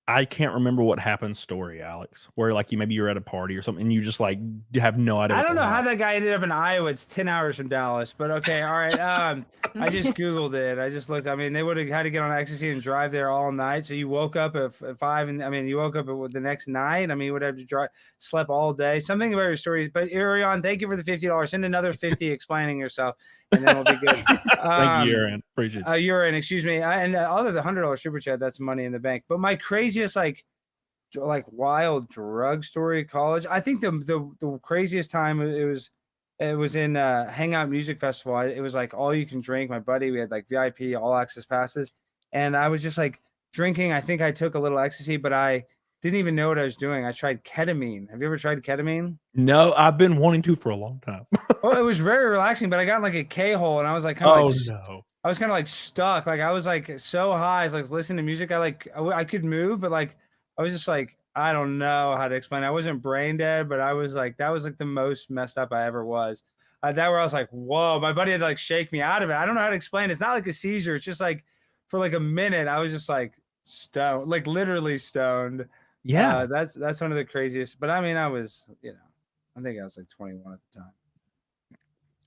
I can't remember what happened story, Alex, where like maybe you're at a party or something and you just like have no idea. I don't know how that guy ended up in Iowa. It's 10 hours from Dallas, but okay. All right. I just Googled it. I just looked. I mean, they would have had to get on ecstasy and drive there all night. So you woke up at 5 and I mean, you woke up the next night. I mean, you would have to slept all day. Something about your stories, but Arion, thank you for the $50. Send another 50 explaining yourself. And then we'll be good. Thank you, Aaron. Appreciate it. Aaron, excuse me. And other than $100 super chat, that's money in the bank. But my craziest like wild drug story at college. I think the craziest time it was in Hangout Music Festival. It was like all you can drink. My buddy, we had like VIP all access passes, and I was just like drinking. I think I took a little ecstasy, but I didn't even know what I was doing. I tried ketamine. Have you ever tried ketamine? No, I've been wanting to for a long time. Oh, it was very relaxing, but I got like a K-hole and I was like, I was kind of like stuck. Like I was like so high. I was like listening to music. I could move, but like, I was just like, I don't know how to explain. I wasn't brain dead, but I was like, that was like the most messed up I ever was. That where I was like, whoa, my buddy had to like shake me out of it. I don't know how to explain. It's not like a seizure. It's just like for like a minute, I was just like stoned, like literally stoned. Yeah, that's one of the craziest. But I mean, I was, I think I was like 21 at the time.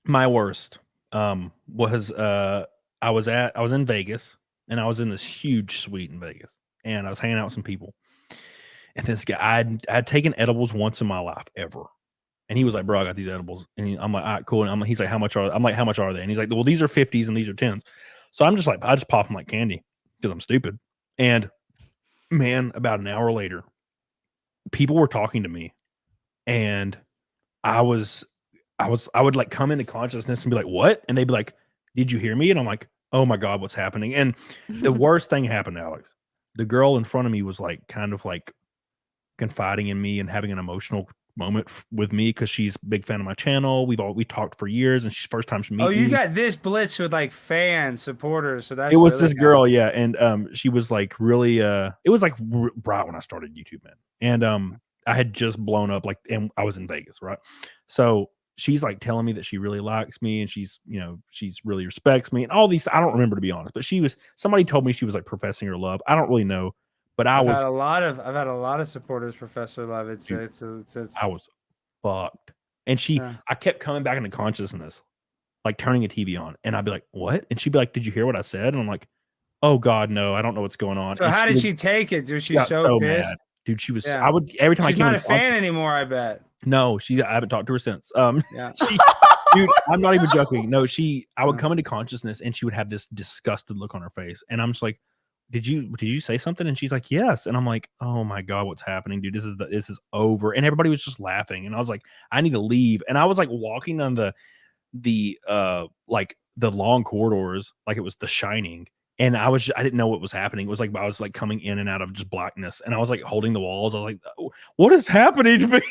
My worst was I was in Vegas and I was in this huge suite in Vegas and I was hanging out with some people. And this guy, I'd taken edibles once in my life ever. And he was like, bro, I got these edibles. And I'm like, all right, cool. And he's like, how much are they? I'm like, how much are they? And he's like, well, these are 50s and these are 10s. So I'm just like, I just pop them like candy because I'm stupid. And man, about an hour later, people were talking to me and I would like come into consciousness and be like, what? And they'd be like, did you hear me? And I'm like, oh my God, what's happening? And the worst thing happened, Alex. The girl in front of me was like, kind of like confiding in me and having an emotional moment with me because she's a big fan of my channel. We talked for years and she's first time she meeting me. You got this blitz with like fans, supporters. So that's it was really this girl. Yeah. And she was like really it was like right when I started YouTube, man. And I had just blown up like, and I was in Vegas, right? So she's like telling me that she really likes me and she's really respects me and all these. I don't remember, to be honest, but somebody told me she was like professing her love. I don't really know, but I've had a lot of supporters profess their love. It's I was fucked. And I kept coming back into consciousness, like turning a TV on, and I'd be like, what? And she'd be like, did you hear what I said? And I'm like, oh God, no, I don't know what's going on. So how did she take it? Dude, she's so pissed. Mad. Dude, she was. Yeah. I would every time she's not a fan anymore. I bet. No, I haven't talked to her since. Yeah. Dude, I'm not even joking. No, I would come into consciousness and she would have this disgusted look on her face, and I'm just like, did you say something? And she's like, yes. And I'm like, oh my God, what's happening, dude? This is over. And everybody was just laughing, and I was like, I need to leave. And I was like walking on the long corridors like it was The Shining. And I didn't know what was happening. It was like I was like coming in and out of just blackness, and I was like holding the walls. I was like, oh, "What is happening to me?"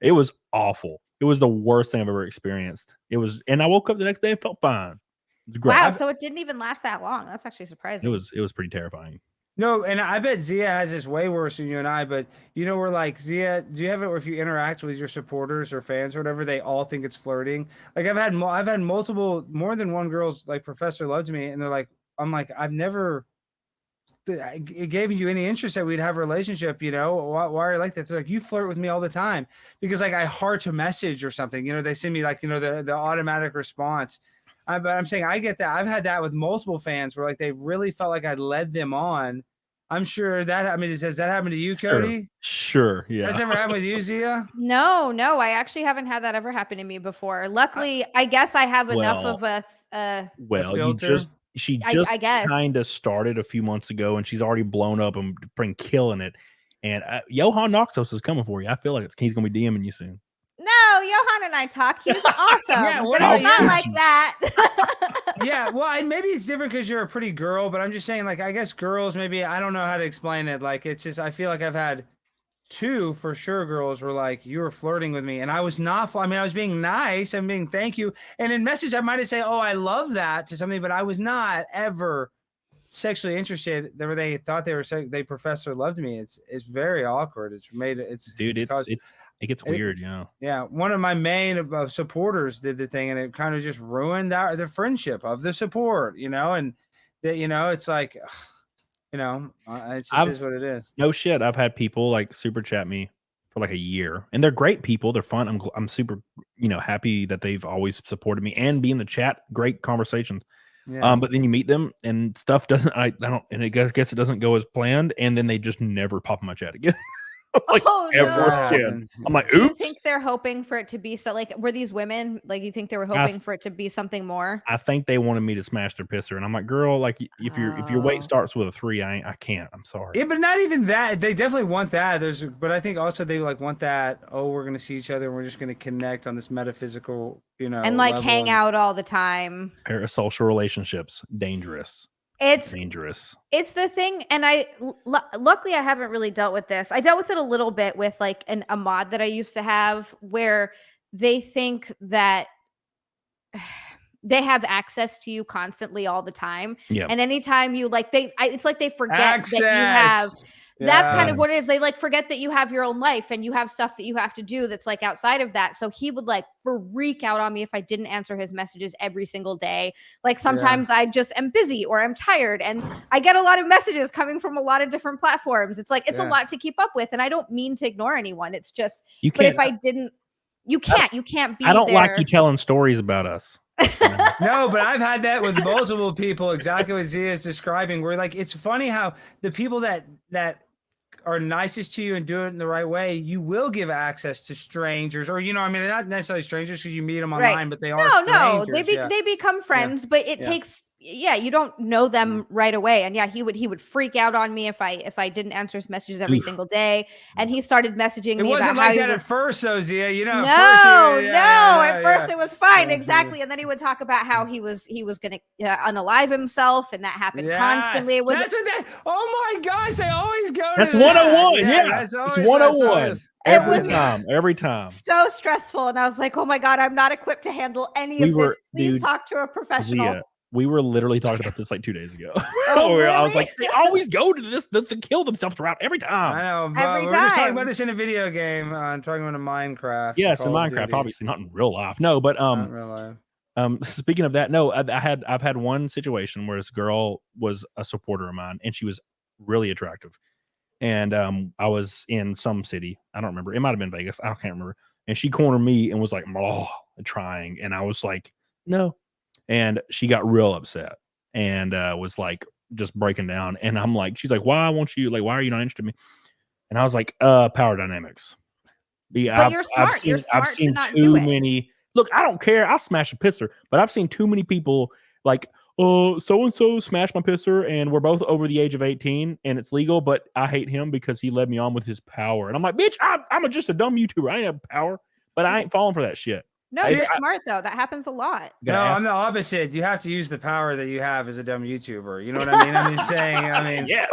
It was awful. It was the worst thing I've ever experienced. It was, and I woke up the next day and felt fine. It was great. Wow! So it didn't even last that long. That's actually surprising. It was pretty terrifying. No, and I bet Zia has this way worse than you and I. But we're like, Zia, do you have it where if you interact with your supporters or fans or whatever, they all think it's flirting? Like I've had multiple, more than one girl's like professor loves me, and they're like. I'm like, I've never it gave you any interest that we'd have a relationship, why are you like that? They're like, you flirt with me all the time because like I heart a message or something, they send me like, the automatic response. But I'm saying I get that. I've had that with multiple fans where like they really felt like I led them on I'm sure that. I mean, does that happen to you, Sure. Cody? Sure. Yeah. That's never happened with you, Zia? No, I actually haven't had that ever happen to me before. Luckily, I guess I have enough Well, of a Well, filter? she I just guess. kind of started a few months ago, and she's already blown up and been killing it. And Johan Noxos is coming for you. I feel like he's gonna be DMing you soon. No, Johan and I talk. He's awesome. Yeah, but what it's about not you? like that. Yeah, well, maybe it's different because you're a pretty girl, but I'm just saying, like, I guess girls, maybe, I don't know how to explain it. Like, it's just, I feel like I've had 2 for sure girls were like, you were flirting with me, and I was not. I mean, I was being nice. I'm being thank you, and in message I might have said, oh, I love that to something, but I was not ever sexually interested. They thought they professed their love to me. It's very awkward. It gets weird. Yeah, one of my main supporters did the thing, and it kind of just ruined the friendship of the support, and that, it's like, it just is what it is. No shit. I've had people like super chat me for like a year, and they're great people. They're fun. I'm super, happy that they've always supported me and be in the chat. Great conversations. Yeah. But then you meet them and stuff doesn't, I don't, and I guess it doesn't go as planned, and then they just never pop in my chat again. Like, ever again. I'm like, Do you oops. think they're hoping for it to be so? Like, were these women like? You think they were hoping for it to be something more? I think they wanted me to smash their pisser, and I'm like, girl, like if your weight starts with a 3, I can't. I'm sorry. Yeah, but not even that. They definitely want that. But I think also they like want that. Oh, we're gonna see each other, and we're just gonna connect on this metaphysical, and like hang out all the time. Parasocial relationships, dangerous. It's dangerous. It's the thing, and luckily I haven't really dealt with this. I dealt with it a little bit with like a mod that I used to have, where they think that they have access to you constantly all the time. Yeah. And anytime you like it's like they forget that you have. That's kind of what it is. They like forget that you have your own life and you have stuff that you have to do that's like outside of that. So he would like freak out on me if I didn't answer his messages every single day. Like sometimes I just am busy or I'm tired, and I get a lot of messages coming from a lot of different platforms. It's like, it's a lot to keep up with, and I don't mean to ignore anyone. It's just, but if I didn't, you can't be I don't like you telling stories about us. No, but I've had that with multiple people, exactly what Zia is describing, where like, it's funny how the people that are nicest to you and do it in the right way, you will give access to strangers, or I mean, not necessarily strangers because you meet them online, but they are strangers. They become friends, but it takes you don't know them right away. And he would freak out on me if I didn't answer his messages every single day. And he started messaging me about how he was at first, though, Zia. At first it was fine, exactly. And then he would talk about how he was gonna unalive himself, and that happened constantly. It was oh my gosh, they always go. That's 101. Yeah, it's 101. Every time. So stressful, and I was like, oh my god, I'm not equipped to handle any of this. Please talk to a professional. Zia, we were literally talking about this like 2 days ago. Really? I was like, they always go to this to kill themselves route every time. I know, but we're just talking about this in a video game. I'm talking about a Minecraft. Yes, in Minecraft, obviously not in real life. No, but not in real life. Speaking of that, no, I've had one situation where this girl was a supporter of mine, and she was really attractive. And I was in some city, I don't remember. It might have been Vegas. I can't remember. And she cornered me and was like, trying, and I was like, no. And she got real upset and was like just breaking down. And I'm like, she's like, why are you not interested in me? And I was like, power dynamics. But you're smart. I've seen too many. Look, I don't care. I'll smash a pisser, but I've seen too many people like, oh, so-and-so smashed my pisser, and we're both over the age of 18 and it's legal, but I hate him because he led me on with his power. And I'm like, bitch, I'm just a dumb YouTuber. I ain't have power, but I ain't falling for that shit. No, you're smart though. That happens a lot. No, I'm the opposite. You have to use the power that you have as a dumb YouTuber. You know what I mean? I'm just saying. I mean, yes.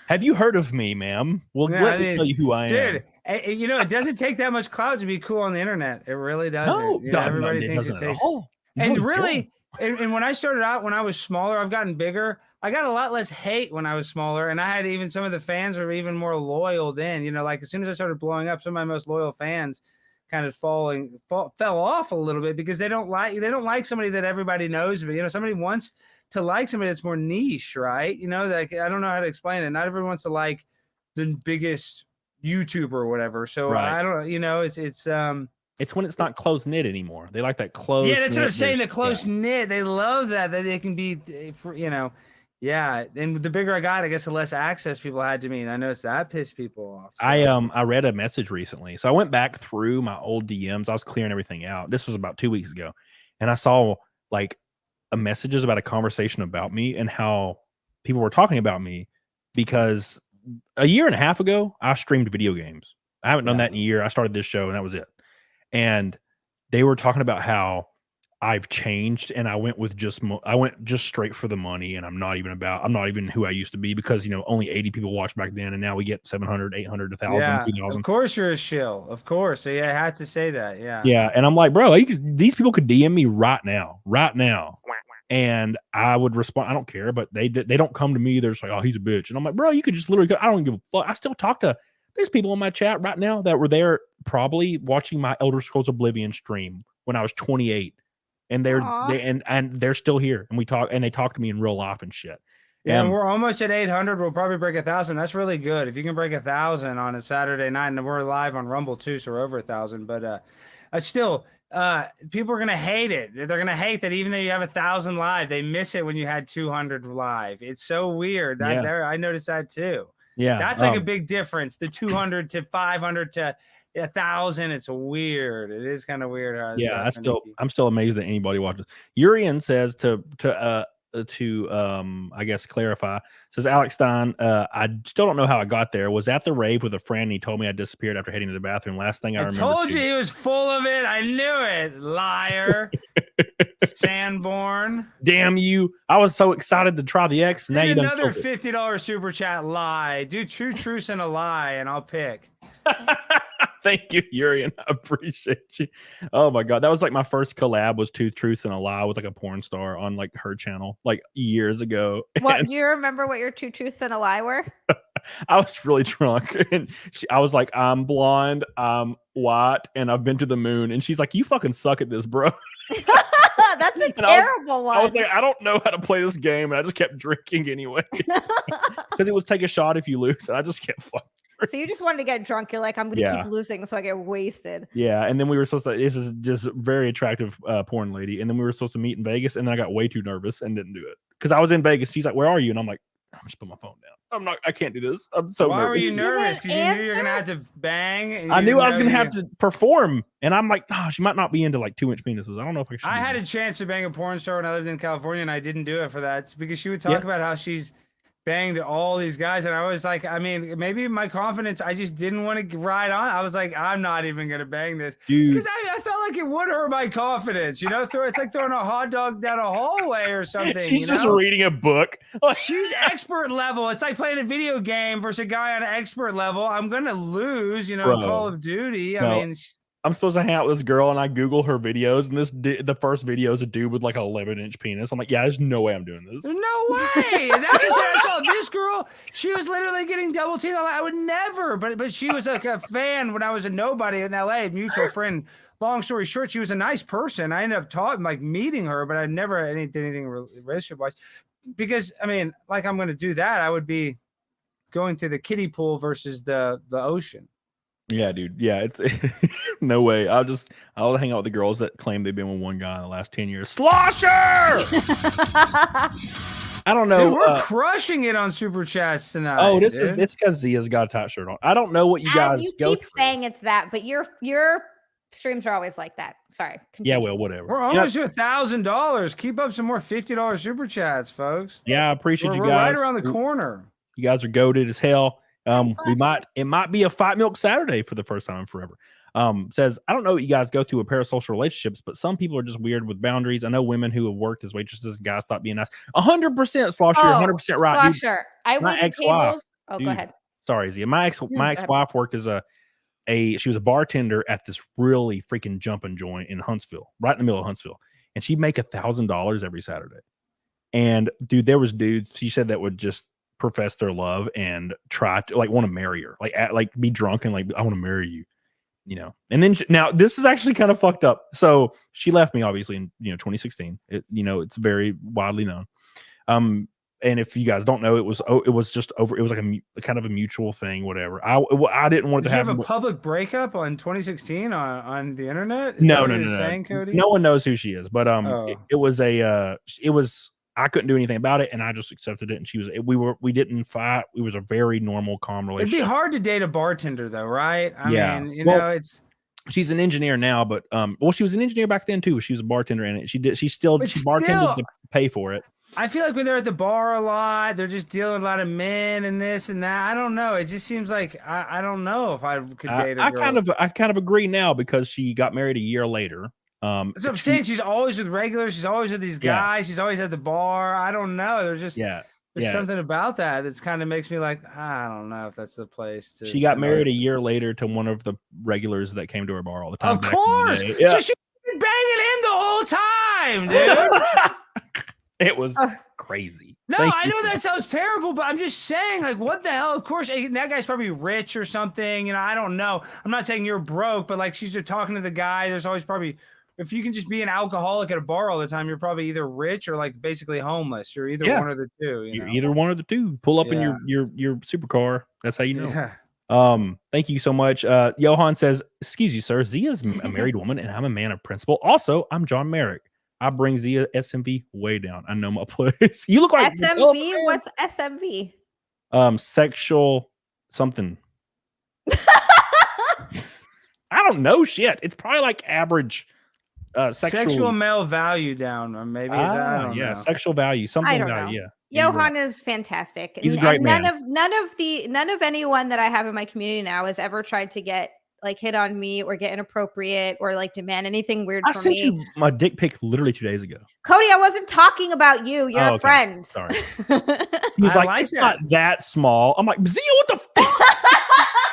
Have you heard of me, ma'am? Well, let me tell you who I am. Dude, it doesn't take that much clout to be cool on the internet. It really doesn't. No, everybody thinks it takes. And really, and when I started out, when I was smaller, I've gotten bigger. I got a lot less hate when I was smaller, and I had even some of the fans were even more loyal then. Like as soon as I started blowing up, some of my most loyal fans kind of fell off a little bit because they don't like somebody that everybody knows, but somebody wants to like somebody that's more niche, right? Like I don't know how to explain it. Not everyone wants to like the biggest YouTuber or whatever. So I don't know, it's when it's not close knit anymore. They like that close. Yeah, that's what I'm saying. The close knit, they love that they can be, Yeah, and the bigger I got, I guess the less access people had to me, and I noticed that pissed people off. So. I read a message recently, so I went back through my old DMs. I was clearing everything out. This was about 2 weeks ago, and I saw like a messages about a conversation about me and how people were talking about me because a year and a half ago I streamed video games. I haven't done that in a year. I started this show and that was it. And they were talking about how I've changed and I went just straight for the money, and I'm not even who I used to be, because only 80 people watched back then, and now we get 700, 800, 1,000, yeah, 2,000. Of course you're a shill. Of course. So yeah, I had to say that. Yeah. Yeah, and I'm like, bro, these people could DM me right now, and I would respond. I don't care, but they don't come to me. They're just like, oh, he's a bitch, and I'm like, bro, you could just literally. I don't give a fuck. I still talk to. There's people in my chat right now that were there probably watching my Elder Scrolls Oblivion stream when I was 28. And they're still here, and we talk, and they talk to me in real life and shit. Yeah, and we're almost at 800. We'll probably break 1,000. That's really good. If you can break 1,000 on a Saturday night, and we're live on Rumble too, so we're over 1,000. But still, people are gonna hate it. They're gonna hate that even though you have 1,000 live, they miss it when you had 200 live. It's so weird. I noticed that too. Yeah, that's like a big difference. The 200 to 500 to 1,000. It's weird. It is kind of weird. Yeah, I'm still amazed that anybody watches. Urian says to I guess clarify, says Alex Stein, I still don't know how I got there. Was at the rave with a friend, and he told me I disappeared after heading to the bathroom. Last thing I remember. I told you he was full of it. I knew it. Liar. Sanborn. Damn you. I was so excited to try the X. Now you done another $50 super chat lie. Do two truths and a lie, and I'll pick. Thank you, Urian. I appreciate you. Oh my god, that was like my first collab was Two Truths and a Lie with like a porn star on like her channel like years ago. What do you remember? What your 2 truths and a lie were? I was really drunk, and I was like, "I'm blonde, I'm white, and I've been to the moon." And she's like, "You fucking suck at this, bro." That's a terrible one. I was like, I don't know how to play this game, and I just kept drinking anyway because it was take a shot if you lose, and I just kept fucking. So you just wanted to get drunk. You're like, I'm going to keep losing so I get wasted. Yeah. And then we were supposed to, this is just very attractive porn lady. And then we were supposed to meet in Vegas, and then I got way too nervous and didn't do it. Because I was in Vegas. She's like, where are you? And I'm like, I'm just put my phone down. I can't do this. I'm so nervous. Why were you nervous? Because you knew you were going to have to bang. And I knew I was going to have to perform. And I'm like, oh, she might not be into like 2-inch penises. I don't know if I should. I had a chance to bang a porn star when I lived in California, and I didn't do it for that. It's because she would talk about how she's banged all these guys, and I was like, I mean, maybe my confidence, I just didn't want to ride on. I was like, I'm not even gonna bang this, because I felt like it would hurt my confidence, it's like throwing a hot dog down a hallway or something. She's just reading a book. She's expert level. It's like playing a video game versus a guy on expert level. I'm gonna lose, Call of Duty. I mean, I'm supposed to hang out with this girl, and I Google her videos, and the first video is a dude with like an 11-inch penis. I'm like, yeah, there's no way I'm doing this. No way. That's what I saw. This girl, she was literally getting double teeth. I would never, but she was like a fan when I was a nobody in LA, mutual friend. Long story short, she was a nice person. I ended up meeting her, but I never did anything relationship-wise. Because, I mean, like, I'm going to do that. I would be going to the kiddie pool versus the ocean. Yeah, dude. Yeah, it's no way. I'll hang out with the girls that claim they've been with one guy in the last 10 years. Slosher! I don't know. Dude, we're crushing it on super chats tonight. Oh, it's because Zia's got a tight shirt on. I don't know what you guys you keep saying it's that, but your streams are always like that. Sorry. Continue. Yeah, well, whatever. We're almost to $1,000. Keep up some more $50 super chats, folks. Yeah, I appreciate you guys. We're right around the corner. You guys are goated as hell. It might be a Fight Milk Saturday for the first time in forever. Says, I don't know what you guys go through with parasocial relationships, but some people are just weird with boundaries. I know women who have worked as waitresses, guys stop being nice. 100% Slosher, 100% right. Slosher. I waited tables. Oh, dude, go ahead. Sorry, Zia. My ex-wife worked as she was a bartender at this really freaking jumping joint in Huntsville, right in the middle of Huntsville. And she'd make $1,000 every Saturday. And dude, there was dudes, she said, that would just profess their love and try to want to marry her, like be drunk and like, I want to marry you, and then now this is actually kind of fucked up. So she left me obviously in 2016. It's very widely known. And if you guys don't know, it was just over. It was like a kind of a mutual thing, whatever. I didn't want it to happen. You have a public breakup on 2016 on the internet? No. Saying, Cody? No one knows who she is, but it was I couldn't do anything about it, and I just accepted it. And we didn't fight. It was a very normal, calm relationship. It'd be hard to date a bartender, though, right? I Yeah. mean, you know, she's an engineer now, but well, she was an engineer back then too. She was a bartender in it. She bartended to pay for it. I feel like when they're at the bar a lot, they're just dealing with a lot of men and this and that. I don't know. It just seems like I don't know if I could date a girl. I kind of agree now because she got married a year later. That's what I'm saying. She's always with regulars. She's always with these guys. She's always at the bar. I don't know. There's just there's something about that that's kind of makes me like, I don't know if that's the place to. She got married a year later to one of the regulars that came to her bar all the time. Of course. Yeah. So she's been banging him the whole time, dude. It was crazy. No, I know that sounds terrible, but I'm just saying, like, what the hell? Of course, that guy's probably rich or something. You know, I don't know. I'm not saying you're broke, but like, she's just talking to the guy. There's always probably, if you can just be an alcoholic at a bar all the time, you're probably either rich or like basically homeless. You're either one of the two. You're either one of the two. Pull up in your supercar. That's how you know. Thank you so much. Johan says, "Excuse you, sir. Zia's a married woman, and I'm a man of principle. Also, I'm John Merrick. I bring Zia SMV way down. I know my place. You look like SMV. What's SMV? Sexual something. I don't know shit. It's probably like average sexual male value down, or maybe I don't know. Sexual value, something value. Johan is fantastic. He's a great man. None of anyone that I have in my community now has ever tried to get like hit on me or get inappropriate or like demand anything weird from me. I sent you my dick pic literally 2 days ago. Cody, I wasn't talking about you. You're a friend. Sorry. He was like, it's not that small. I'm like, Zia, what the fuck?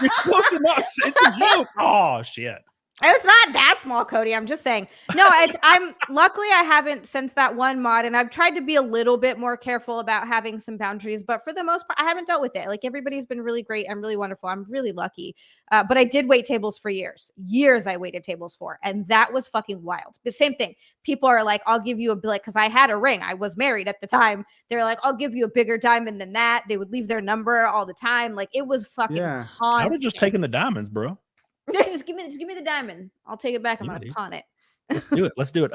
You're supposed to not. It's a joke. Oh shit. It's not that small, Cody. I'm just saying. No, I'm luckily I haven't since that one mod, and I've tried to be a little bit more careful about having some boundaries, but for the most part, I haven't dealt with it. Like everybody's been really great. I'm really wonderful. I'm really lucky. But I did wait tables for years. Years I waited tables for, and that was fucking wild. The same thing. People are like, I'll give you a like, because I had a ring. I was married at the time. They're like, I'll give you a bigger diamond than that. They would leave their number all the time. Like it was fucking constant. I would have just taken the diamonds, bro. just give me the diamond. I'll take it back. I'm gonna pawn it. Let's do it. Let's do it.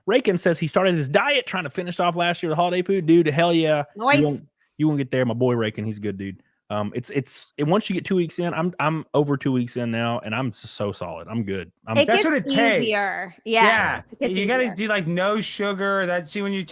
Raykin says he started his diet trying to finish off last year the holiday food. Dude, hell yeah. Nice. You won't get there. My boy Raykin, he's a good dude. It's once you get 2 weeks in, I'm over 2 weeks in now, and I'm just so solid. I'm good. That's what it easier. Takes. Yeah. You gotta do like no sugar. When you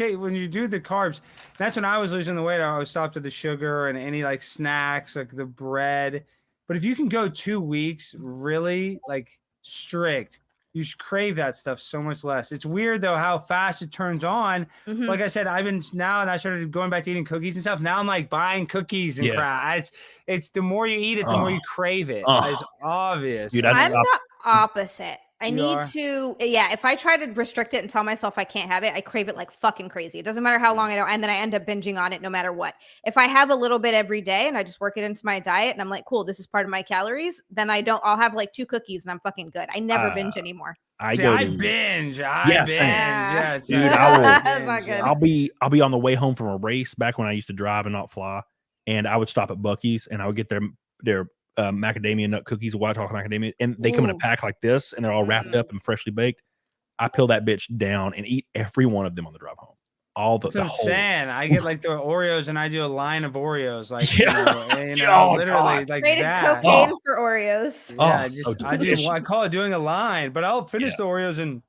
do the carbs, that's when I was losing the weight. I was stopped at the sugar and any like snacks, like the bread. But if you can go 2 weeks really like strict, you crave that stuff so much less. It's weird though how fast it turns on. Mm-hmm. Like I said, and I started going back to eating cookies and stuff. Now I'm like buying cookies and crap. It's the more you eat it, the more you crave it. It's obvious. Dude, I'm the opposite. I need to, if I try to restrict it and tell myself I can't have it, I crave it like fucking crazy. It doesn't matter how long I don't, and then I end up binging on it no matter what. If I have a little bit every day and I just work it into my diet and I'm like, cool, this is part of my calories, then I'll have like 2 cookies and I'm fucking good. I never binge anymore. I binge. Dude, That's not good. I'll be on the way home from a race back when I used to drive and not fly, and I would stop at Buc-ee's and I would get their macadamia nut cookies, White Talk macadamia, and they come in a pack like this, and they're all wrapped up and freshly baked. I peel that bitch down and eat every one of them on the drive home. That's what I'm saying. I get like the Oreos, and I do a line of Oreos, like literally like Rated that. Cocaine for Oreos. I call it doing a line, but I'll finish the Oreos in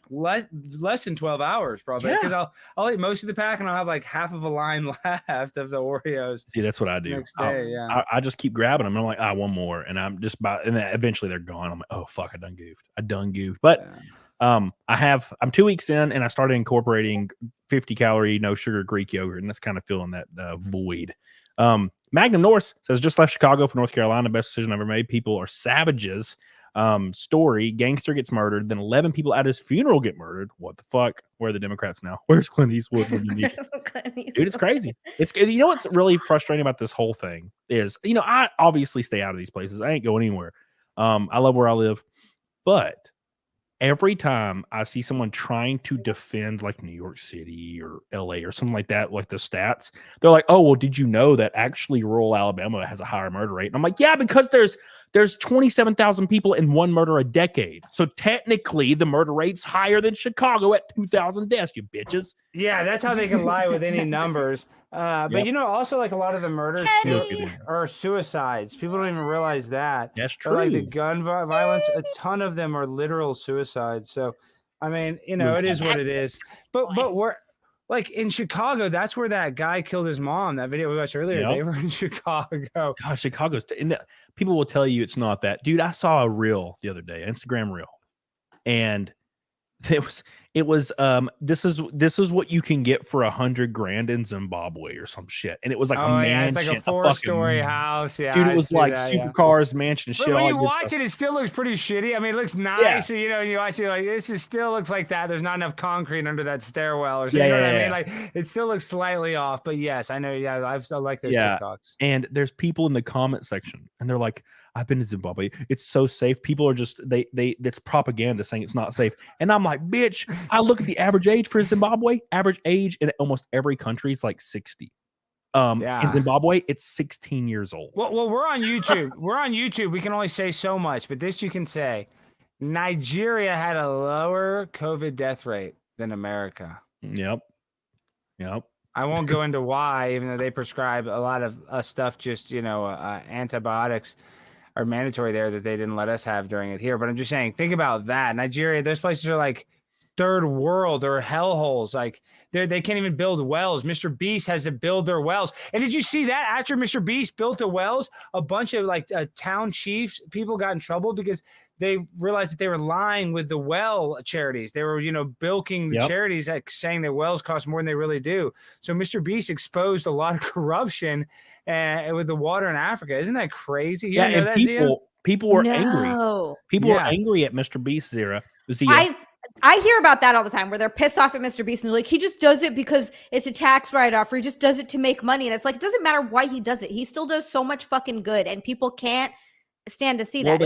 less than 12 hours probably, because I'll eat most of the pack and I'll have like half of a line left of the Oreos. Yeah, that's what I do. Next day, I just keep grabbing them. I'm like, one more, and I'm just and then eventually they're gone. I'm like, oh fuck, I done goofed. But I'm 2 weeks in, and I started incorporating 50 calorie, no sugar Greek yogurt, and that's kind of filling that void. Magnum Norse says, just left Chicago for North Carolina. Best decision I've ever made. People are savages. Story, gangster gets murdered, then 11 people at his funeral get murdered. What the fuck? Where are the Democrats now? Where's Clint Eastwood when you need Dude, it's crazy. You know what's really frustrating about this whole thing is, I obviously stay out of these places. I ain't going anywhere. I love where I live, but every time I see someone trying to defend like New York City or LA or something like that, like the stats, they're like, oh, well, did you know that actually rural Alabama has a higher murder rate? And I'm like, yeah, because there's There's 27,000 people in one murder a decade. So technically, the murder rate's higher than Chicago at 2,000 deaths, you bitches. Yeah, that's how they can lie with any numbers. But you know, also like a lot of the murders too are suicides. People don't even realize that. That's true. Or like the gun violence, a ton of them are literal suicides. So, I mean, you know, it is what it is. But we're like in Chicago, that's where that guy killed his mom. That video we watched earlier, they were in Chicago. Gosh, Chicago's people will tell you it's not that. Dude, I saw a reel the other day, Instagram reel, and it was this is what you can get for $100,000 in Zimbabwe or some shit, and it was like a mansion, it's like a 4-story house. Yeah, dude, it was like supercars, mansion, shit. But when you watch it still looks pretty shitty. I mean, it looks nice. So, you know, you watch it like this, just still looks like that. There's not enough concrete under that stairwell or something. You know what I mean? Like it still looks slightly off. But yes, I know. Yeah, I still like those TikToks. And there's people in the comment section, and they're like, I've been to Zimbabwe. It's so safe. People are just it's propaganda saying it's not safe. And I'm like, bitch, I look at the average age for Zimbabwe. Average age in almost every country is like 60. In Zimbabwe, it's 16 years old. Well, we're on YouTube. We're on YouTube. We can only say so much, but this you can say. Nigeria had a lower COVID death rate than America. Yep. I won't go into why, even though they prescribe a lot of stuff, just, you know, antibiotics are mandatory there that they didn't let us have during it here. But I'm just saying, think about that. Nigeria, those places are like third world or hellholes. Like they can't even build wells. Mr. Beast has to build their wells. And did you see that after Mr. Beast built the wells, a bunch of like town chiefs, people got in trouble because they realized that they were lying with the well charities. They were, you know, bilking the charities, like saying that wells cost more than they really do. So Mr. Beast exposed a lot of corruption with the water in Africa. Isn't that crazy? Yeah, and people were angry. People were angry at Mr. Beast's era. I hear about that all the time where they're pissed off at Mr. Beast and they're like, he just does it because it's a tax write-off, or he just does it to make money. And it's like, it doesn't matter why he does it. He still does so much fucking good, and people can't stand to see that.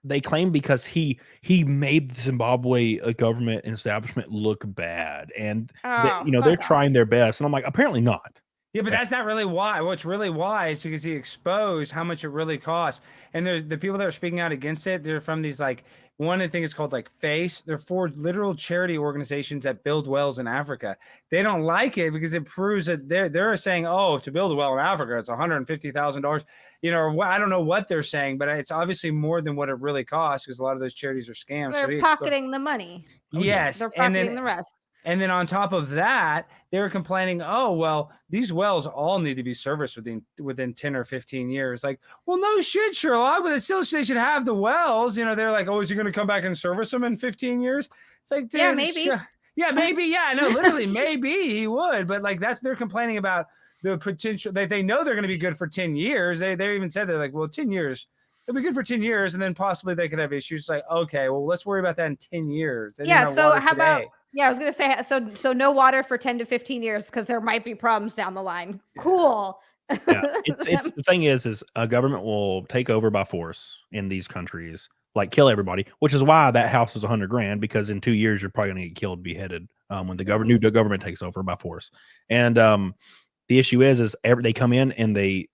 They claimed because he made the Zimbabwe government and establishment look bad, and they're trying their best. And I'm like, apparently not. Yeah, but that's not really why. What's really why is because he exposed how much it really costs. And the people that are speaking out against it, they're from these like one of the things called like FACE. They're 4 literal charity organizations that build wells in Africa. They don't like it because it proves that they're saying, oh, to build a well in Africa, it's $150,000. You know, or I don't know what they're saying, but it's obviously more than what it really costs because a lot of those charities are scams. They're pocketing the money. Yes, they're pocketing the rest. And then on top of that, they were complaining, oh, well, these wells all need to be serviced within 10 or 15 years. Like, well, no shit, Sherlock, but it's still they should have the wells. You know, they're like, oh, is he going to come back and service them in 15 years? It's like, dude, yeah, maybe. Yeah, maybe. Yeah, no, literally, maybe he would. But like, they're complaining about the potential that they know they're going to be good for 10 years. They even said, they're like, well, 10 years. It'll be good for 10 years. And then possibly they could have issues. It's like, okay, well, let's worry about that in 10 years. Yeah. So how about, I was going to say, so no water for 10 to 15 years because there might be problems down the line. Cool. Yeah, it's the thing is a government will take over by force in these countries, like kill everybody, which is why that house is $100,000, because in 2 years you're probably going to get killed, beheaded when the new government takes over by force. And the issue is they come in and they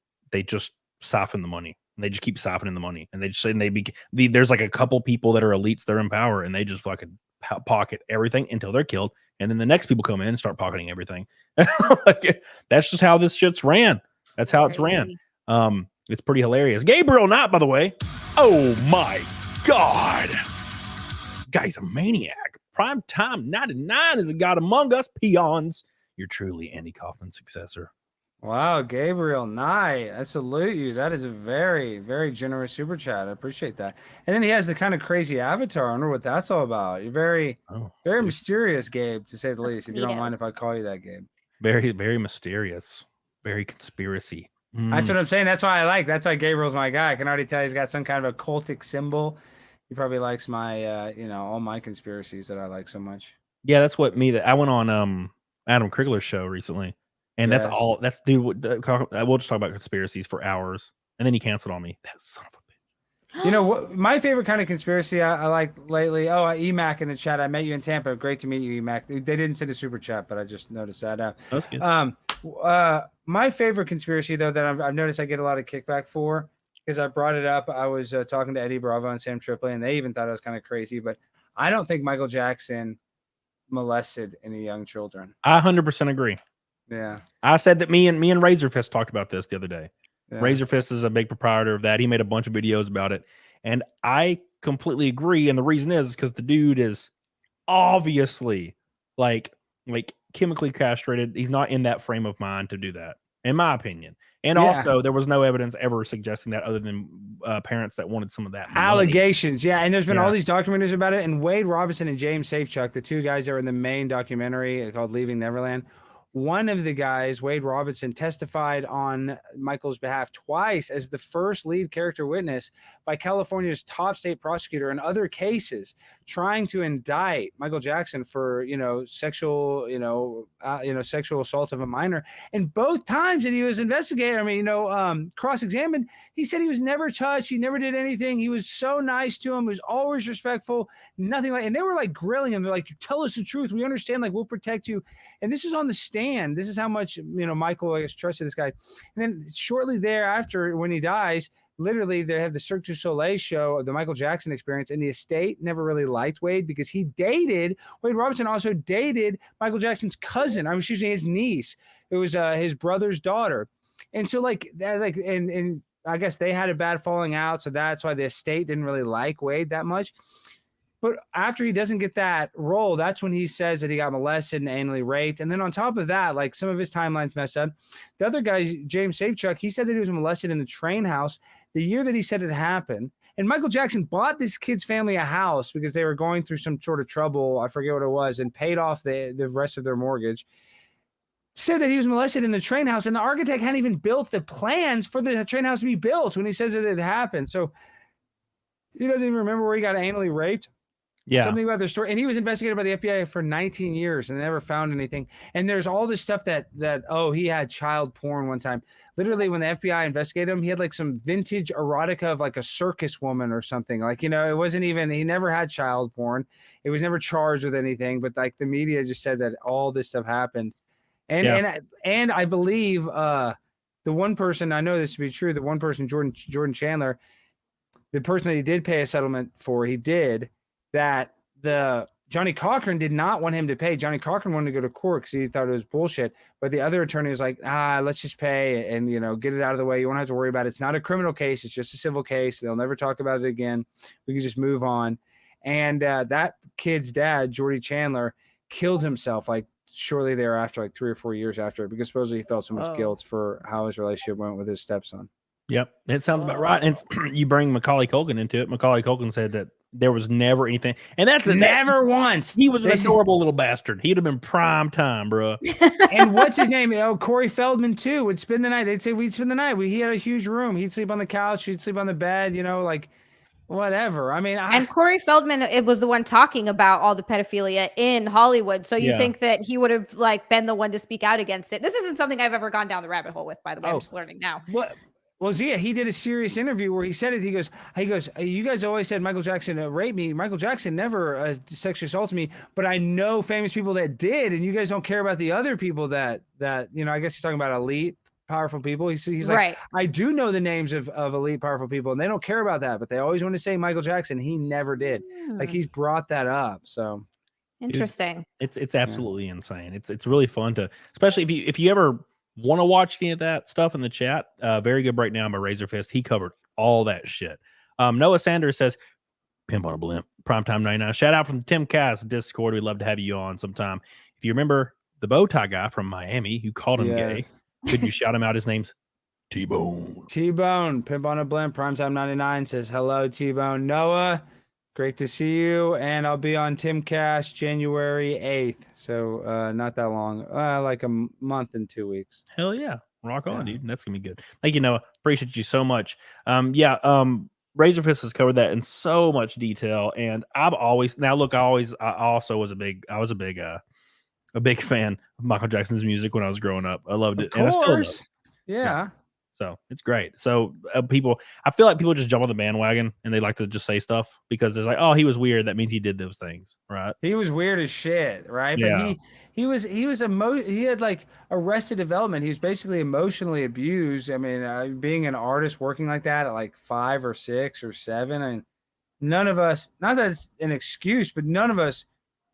just siphon the money. And they just keep siphoning the money, and there's like a couple people that are elites, they're in power, and they just fucking pocket everything until they're killed, and then the next people come in and start pocketing everything. That's just how this shit's ran. That's how it's ran. It's pretty hilarious. Gabriel Knight, by the way. Oh my god, guy's a maniac. Prime time 99 is a god among us peons. You're truly Andy Kaufman's successor. Wow, Gabriel Knight, I salute you. That is a very, very generous super chat. I appreciate that. And then he has the kind of crazy avatar. I wonder what that's all about. You're very mysterious, Gabe, to say the least. If you don't mind if I call you that, Gabe. Very, very mysterious. Very conspiracy. That's what I'm saying. That's why that's why Gabriel's my guy. I can already tell he's got some kind of a cultic symbol. He probably likes my, all my conspiracies that I like so much. Yeah, that's what I went on Adam Krigler's show recently. And that's all. We'll just talk about conspiracies for hours, and then he canceled on me. That son of a bitch. You know what? My favorite kind of conspiracy I like lately. Oh, EMAC in the chat. I met you in Tampa. Great to meet you, EMAC. They didn't send a super chat, but I just noticed that. That's good. My favorite conspiracy though that I've noticed I get a lot of kickback for because I brought it up. I was talking to Eddie Bravo and Sam Tripoli, and they even thought I was kind of crazy. But I don't think Michael Jackson molested any young children. I 100% agree. Yeah. I said that me and Razorfist talked about this the other day. Yeah. Razorfist is a big proprietor of that. He made a bunch of videos about it. And I completely agree. And the reason is because the dude is obviously like chemically castrated. He's not in that frame of mind to do that, in my opinion. And also, there was no evidence ever suggesting that other than parents that wanted some of that money. Allegations. Yeah. And there's been all these documentaries about it. And Wade Robinson and James Safechuck, the two guys that were in the main documentary called Leaving Neverland, one of the guys, Wade Robinson, testified on Michael's behalf twice as the first lead character witness by California's top state prosecutor in other cases, trying to indict Michael Jackson for, sexual, sexual assault of a minor. And both times that he was investigated, cross-examined, he said he was never touched. He never did anything. He was so nice to him. He was always respectful. Nothing like, and they were like grilling him. They're like, tell us the truth. We understand. Like, we'll protect you. And this is on the stand. This is how much, Michael, I guess, trusted this guy. And then shortly thereafter, when he dies, literally they have the Cirque du Soleil show of the Michael Jackson Experience, and the estate never really liked Wade because Wade Robinson also dated Michael Jackson's cousin. His niece. It was his brother's daughter. And so and I guess they had a bad falling out. So that's why the estate didn't really like Wade that much. But after he doesn't get that role, that's when he says that he got molested and anally raped. And then on top of that, like some of his timeline's messed up. The other guy, James Safechuck, he said that he was molested in the train house the year that he said it happened. And Michael Jackson bought this kid's family a house because they were going through some sort of trouble. I forget what it was, and paid off the rest of their mortgage. Said that he was molested in the train house, and the architect hadn't even built the plans for the train house to be built when he says that it happened. So he doesn't even remember where he got anally raped. Yeah. Something about their story. And he was investigated by the FBI for 19 years and they never found anything. And there's all this stuff that he had child porn one time. Literally, when the FBI investigated him, he had like some vintage erotica of like a circus woman or something. Like, it wasn't even, he never had child porn. It was never charged with anything. But like the media just said that all this stuff happened. And I believe the one person, I know this to be true, the one person, Jordan Chandler, the person that he did pay a settlement for, he did, that the Johnny Cochran did not want him to pay. Johnny Cochran wanted to go to court because he thought it was bullshit. But the other attorney was like, let's just pay and, get it out of the way. You won't have to worry about it. It's not a criminal case. It's just a civil case. They'll never talk about it again. We can just move on. And that kid's dad, Jordy Chandler, killed himself like shortly thereafter, like 3 or 4 years after it, because supposedly he felt so much guilt for how his relationship went with his stepson. Yep. It sounds about right. And you bring Macaulay Culkin into it. Macaulay Culkin said that there was never anything. And that's never once. He was an adorable little bastard. He'd have been prime time, bro. And what's his name? Corey Feldman, too, would spend the night. They'd say we'd spend the night. He had a huge room. He'd sleep on the couch. He'd sleep on the bed, like whatever. I mean, and Corey Feldman, it was the one talking about all the pedophilia in Hollywood. So you think that he would have been the one to speak out against it. This isn't something I've ever gone down the rabbit hole with, by the way. I'm just learning now. What? Well, Zia, he did a serious interview where he said it. He goes, you guys always said Michael Jackson raped me. Michael Jackson never sexually assaulted me, but I know famous people that did, and you guys don't care about the other people that I guess he's talking about elite, powerful people. He's like, right. I do know the names of elite, powerful people, and they don't care about that, but they always want to say Michael Jackson. He never did. Like, he's brought that up. So interesting. It's absolutely insane. It's really fun to, especially if you ever want to watch any of that stuff in the chat, very good breakdown by Razorfist. He covered all that shit. Noah Sanders says, pimp on a blimp, primetime 99. Shout out from the Tim Cass Discord. We'd love to have you on sometime. If you remember the bow tie guy from Miami who called him gay, could you shout him out? His name's T-Bone. T-Bone, pimp on a blimp, primetime 99 says, hello, T-Bone. Noah, great to see you. And I'll be on Timcast January 8th. So not that long, like a month and 2 weeks. Hell yeah. Rock on, dude. That's going to be good. Thank you, Noah. Appreciate you so much. Razorfist has covered that in so much detail. And I've always, I also was a big fan of Michael Jackson's music when I was growing up. I loved it. Of course. And I still love it. Yeah. So it's great. So I feel like people just jump on the bandwagon and they like to just say stuff because they're like, oh, he was weird. That means he did those things, right? He was weird as shit, right? Yeah. But he had like arrested development. He was basically emotionally abused. I mean, being an artist working like that at like 5 or 6 or 7, and none of us, not that it's an excuse, but none of us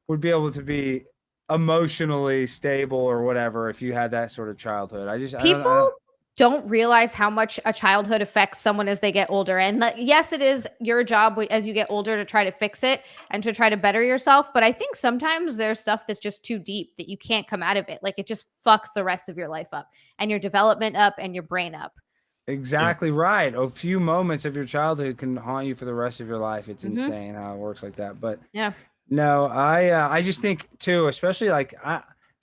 would be able to be emotionally stable or whatever if you had that sort of childhood. People don't realize how much a childhood affects someone as they get older. And yes, it is your job as you get older to try to fix it and to try to better yourself. But I think sometimes there's stuff that's just too deep that you can't come out of it. Like it just fucks the rest of your life up and your development up and your brain up. Exactly right. A few moments of your childhood can haunt you for the rest of your life. It's insane how it works like that. But yeah, no, I just think too, especially like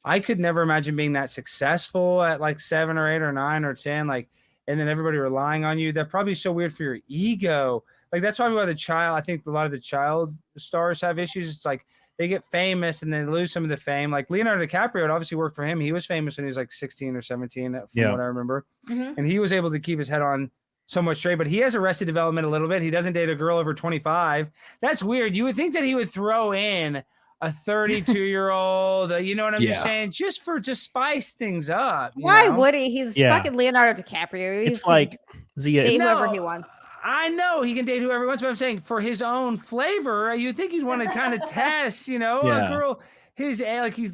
I could never imagine being that successful at like 7 or 8 or 9 or 10, like, and then everybody relying on you. That probably so weird for your ego. Like that's probably why I think a lot of the child stars have issues. It's like they get famous and then lose some of the fame. Like Leonardo DiCaprio, it obviously worked for him. He was famous when he was like 16 or 17, from what I remember. And he was able to keep his head on somewhat straight, but he has arrested development a little bit. He doesn't date a girl over 25. That's weird. You would think that he would throw in a 32-year-old, you know what I'm just saying? Just spice things up. Why would he? He's fucking Leonardo DiCaprio. He's it's like Zia. Date whoever he wants. I know he can date whoever he wants, but I'm saying for his own flavor, you'd think he'd want to kind of test, a girl. He's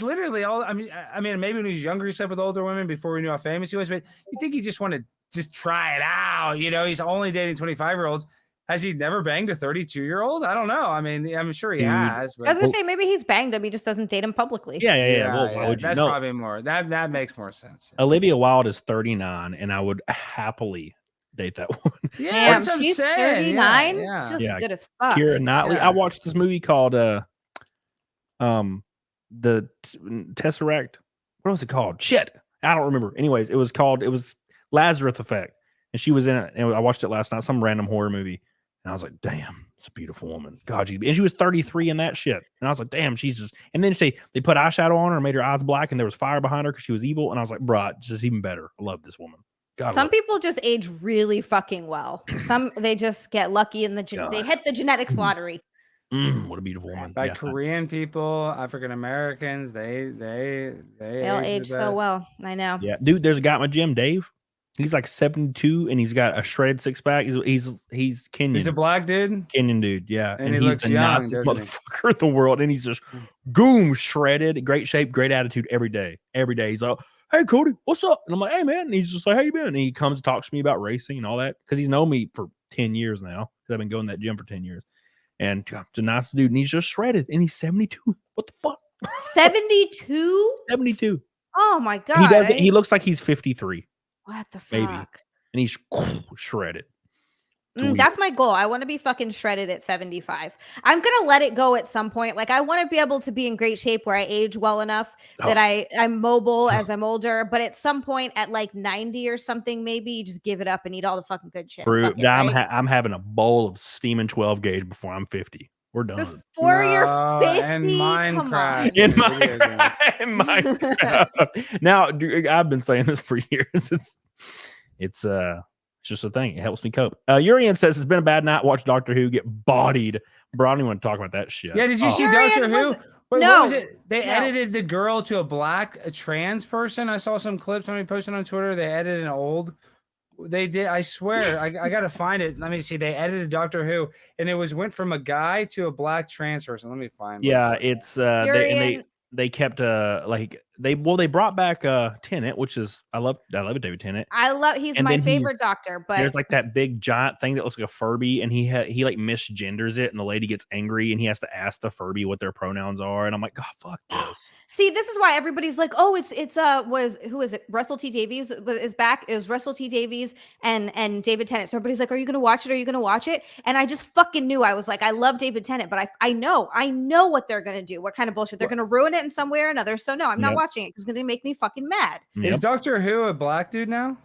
literally all. I mean, maybe when he was younger, he slept with older women before we knew how famous he was. But you think he just wanted to just try it out? He's only dating 25-year-olds. Has he never banged a 32-year-old? I don't know. I mean, I'm sure he has. But... I was gonna say maybe he's banged him. He just doesn't date him publicly. Yeah. Well, why would you? That's probably more. That makes more sense. Olivia Wilde is 39, and I would happly date that one. Yeah, she's 39. She looks good as fuck. Keira Knightley. I watched this movie called the Tesseract. What was it called? Shit, I don't remember. Anyways, it was Lazarus Effect, and she was in it. And I watched it last night. Some random horror movie. And I was like, damn, it's a beautiful woman. God, and she was 33 in that shit. And I was like, damn, she's just. And then they put eyeshadow on her and made her eyes black, and there was fire behind her because she was evil. And I was like, bruh, just even better. I love this woman. God, some people just age really fucking well. Some they just get lucky in they hit the genetics lottery. What a beautiful woman. Like Korean people, African Americans, they'll age so well. I know. Yeah, dude. There's a guy at my gym, Dave. He's like 72 and he's got a shredded 6-pack. He's Kenyan. He's a black dude? Kenyan dude, yeah. And he looks the young, nicest motherfucker in the world. And he's just shredded, great shape, great attitude every day. Every day. He's like, hey, Cody, what's up? And I'm like, hey, man. And he's just like, how you been? And he comes and talks to me about racing and all that because he's known me for 10 years now because I've been going to that gym for 10 years. And the nice dude. And he's just shredded. And he's 72. What the fuck? 72? 72. Oh, my God. He looks like he's 53. What the fuck? Maybe. And he's shredded. That's my goal. I want to be fucking shredded at 75. I'm going to let it go at some point. Like I want to be able to be in great shape where I age well enough that I'm mobile as I'm older. But at some point at like 90 or something, maybe you just give it up and eat all the fucking good shit. I'm having a bowl of steaming 12 gauge before I'm 50. We're done. Before you're 50? And Minecraft. In Minecraft. Now, I've been saying this for years. It's just a thing. It helps me cope. Urian says it's been a bad night. Watch Doctor Who get bodied. Bro, I don't even want to talk about that shit. Yeah, did you see Doctor Who? What was it? They edited the girl to a trans person. I saw some clips somebody posted on Twitter. They edited an old. They did. I swear. I got to find it. Let me see. They edited Doctor Who, and it went from a guy to a black trans person. Let me find. Yeah, it's they kept they brought back Tennant, which is I love it, David Tennant. He's my favorite doctor, but there's like that big giant thing that looks like a Furby, and he like misgenders it, and the lady gets angry, and he has to ask the Furby what their pronouns are, and I'm like, God, fuck this. See, this is why everybody's like, oh, it's who is it? Russell T Davies is back. It was Russell T Davies and David Tennant. So everybody's like, are you gonna watch it? Are you gonna watch it? And I just fucking knew. I was like, I love David Tennant, but I know what they're gonna do. What kind of bullshit? They're gonna ruin it in some way or another. So no, I'm not watching it because it's gonna make me fucking mad. Is Doctor Who a black dude now?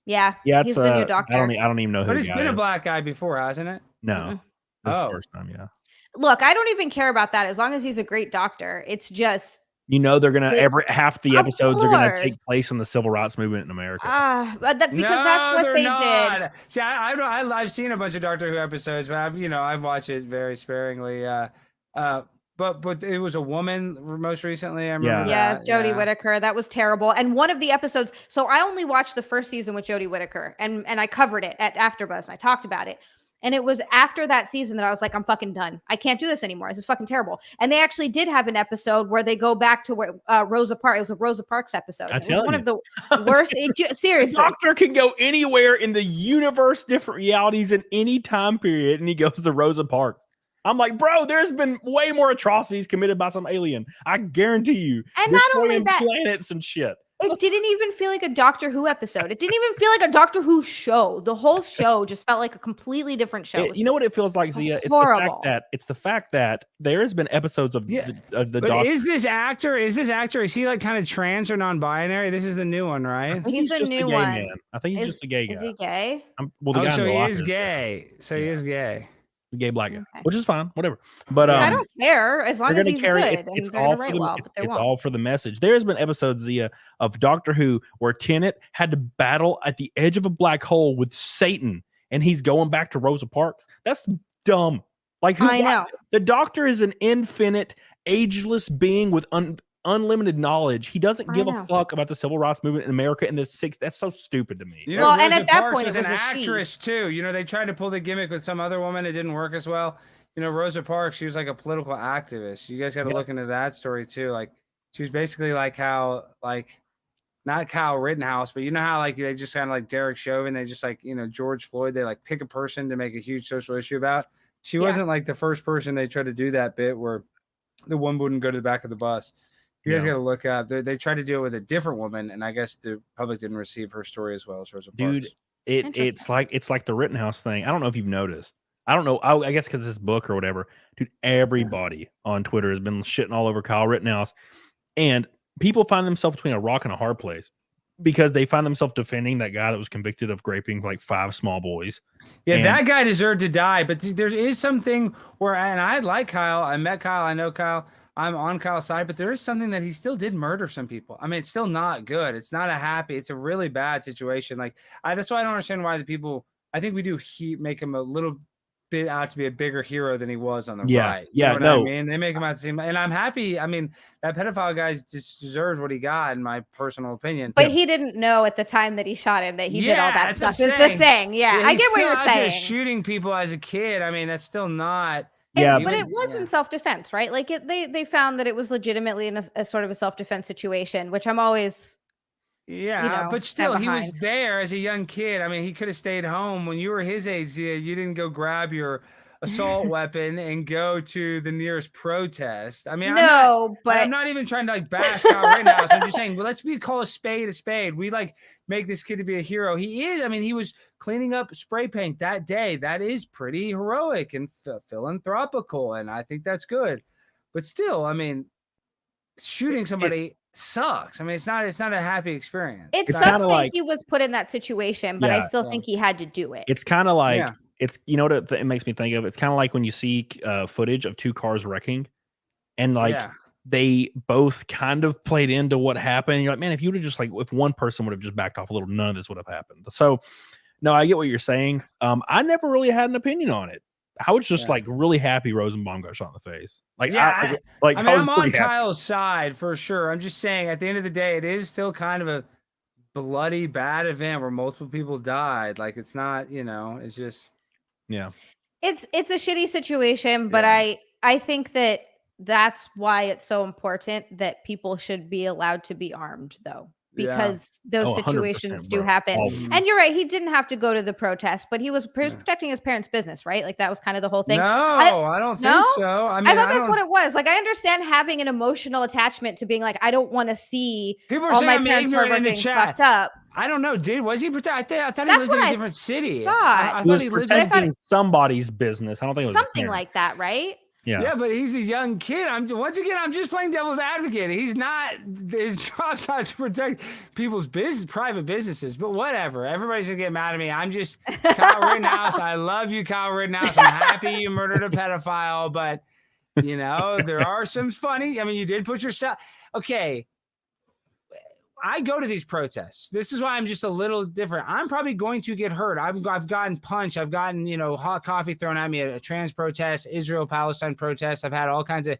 Yeah, he's the new doctor. I don't even know who. But it's been a black guy before, hasn't it? No, this is the first time. Yeah. Look, I don't even care about that as long as he's a great doctor. It's just You know they're gonna half the Of episodes are gonna course. take place in the civil rights movement in America. Because that's what they did. See, I've seen a bunch of Doctor Who episodes, but I've watched it very sparingly. But it was a woman most recently. I remember that. Yes, Jodie Whittaker. That was terrible. And one of the episodes. So I only watched the first season with Jodie Whittaker, and I covered it at AfterBuzz, and I talked about it. And it was after that season that I was like, I'm fucking done. I can't do this anymore. This is fucking terrible. And they actually did have an episode where they go back to where Rosa Parks. It was a Rosa Parks episode. It was one of the worst. Seriously, the Doctor can go anywhere in the universe, different realities in any time period, and he goes to Rosa Parks. I'm like, bro, there's been way more atrocities committed by some alien. I guarantee you. And not only that, planets and shit. It didn't even feel like a Doctor Who episode. It didn't even feel like a Doctor Who show. The whole show just felt like a completely different show. You know what it feels like, Zia? Horrible. It's the fact that there has been episodes of the Doctor. Is this actor? Is he like kind of trans or non-binary? This is the new one, right? He's the new one. Man. I think he's just a gay guy. Is he gay? So he is gay. He is gay. Gay black guy, which is fine, whatever. But I don't care as long as he's good. It's all for the message. There's been episodes, Zia, of Doctor Who where Tennant had to battle at the edge of a black hole with Satan, and he's going back to Rosa Parks. That's dumb. Like, I know the Doctor is an infinite, ageless being with unlimited knowledge. He doesn't give a fuck about the civil rights movement in America in the 60s. That's so stupid to me. Well, and at that point, it was an actress too. They tried to pull the gimmick with some other woman. It didn't work as well. Rosa Parks, she was like a political activist. You guys got to look into that story too. Like, she was basically like how, like, not Kyle Rittenhouse, but you know how like they just kind of like Derek Chauvin, they just like, George Floyd, they like pick a person to make a huge social issue about. She wasn't like the first person they tried to do that bit where the woman wouldn't go to the back of the bus. You guys got to look up. They tried to deal with a different woman, and I guess the public didn't receive her story as well as Rosa Parks. Dude, it's like the Rittenhouse thing. I don't know if you've noticed. I don't know. I guess because this book or whatever. Dude, everybody on Twitter has been shitting all over Kyle Rittenhouse, and people find themselves between a rock and a hard place because they find themselves defending that guy that was convicted of raping like 5 small boys. Yeah, that guy deserved to die. But there is something where, and I like Kyle. I met Kyle. I know Kyle. I'm on Kyle's side, but there is something that he still did murder some people. I mean, it's still not good. It's not it's a really bad situation. Like, that's why I don't understand why the people, I think we do make him a little bit out to be a bigger hero than he was on the right. Yeah, you know what I mean? They make him out to seem, and I'm happy. I mean, that pedophile guy just deserves what he got, in my personal opinion. But he didn't know at the time that he shot him that he did all that stuff. Is the thing. Yeah, I get what you're saying. Just shooting people as a kid. I mean, that's still not. But it was in self-defense, right? Like they found that it was legitimately in a sort of a self-defense situation, which I'm always, but still, he was there as a young kid. I mean, he could have stayed home when you were his age. You didn't go grab your assault weapon and go to the nearest protest. I mean, I'm not even trying to like bash Kyle right now. So I'm just saying, well, let's call a spade a spade. We like make this kid to be a hero. He is. I mean, he was cleaning up spray paint that day. That is pretty heroic and philanthropical, and I think that's good. But still, I mean, shooting somebody sucks. I mean, it's not a happy experience. It sucks that he was put in that situation, but I still think he had to do it. It's kind of like. It's what it makes me think of. It's kind of like when you see footage of 2 cars wrecking, and like they both kind of played into what happened. You're like, man, if you would have just like, if one person would have just backed off a little, none of this would have happened. So, no, I get what you're saying. I never really had an opinion on it. I was just like really happy Rosenbaum got shot in the face. Like, I mean, I'm on Kyle's side for sure. I'm just saying, at the end of the day, it is still kind of a bloody bad event where multiple people died. Like, it's not, it's just. Yeah, it's a shitty situation, but I think that's why it's so important that people should be allowed to be armed, though, because those situations do happen. And you're right, he didn't have to go to the protest, but he was protecting his parents' business, right? Like, that was kind of the whole thing. No, I don't think so. I mean, I thought that's what it was. Like, I understand having an emotional attachment to being like, I don't want to see people all my parents who are being fucked up. I don't know, dude. Was he protecting? I thought he lived in a different city. I thought he lived in somebody's business. I don't think it was something like that, right? Yeah, but he's a young kid. I'm just playing devil's advocate. He's not. His job's not to protect people's private businesses. But whatever. Everybody's gonna get mad at me. I'm just Kyle Rittenhouse. I love you, Kyle Rittenhouse. I'm happy you murdered a pedophile, but You know, there are some funny. I mean, you did put yourself. Okay. I go to these protests. This is why I'm just a little different. I'm probably going to get hurt. I've gotten punched. I've gotten, hot coffee thrown at me at a trans protest, Israel-Palestine protest. I've had all kinds of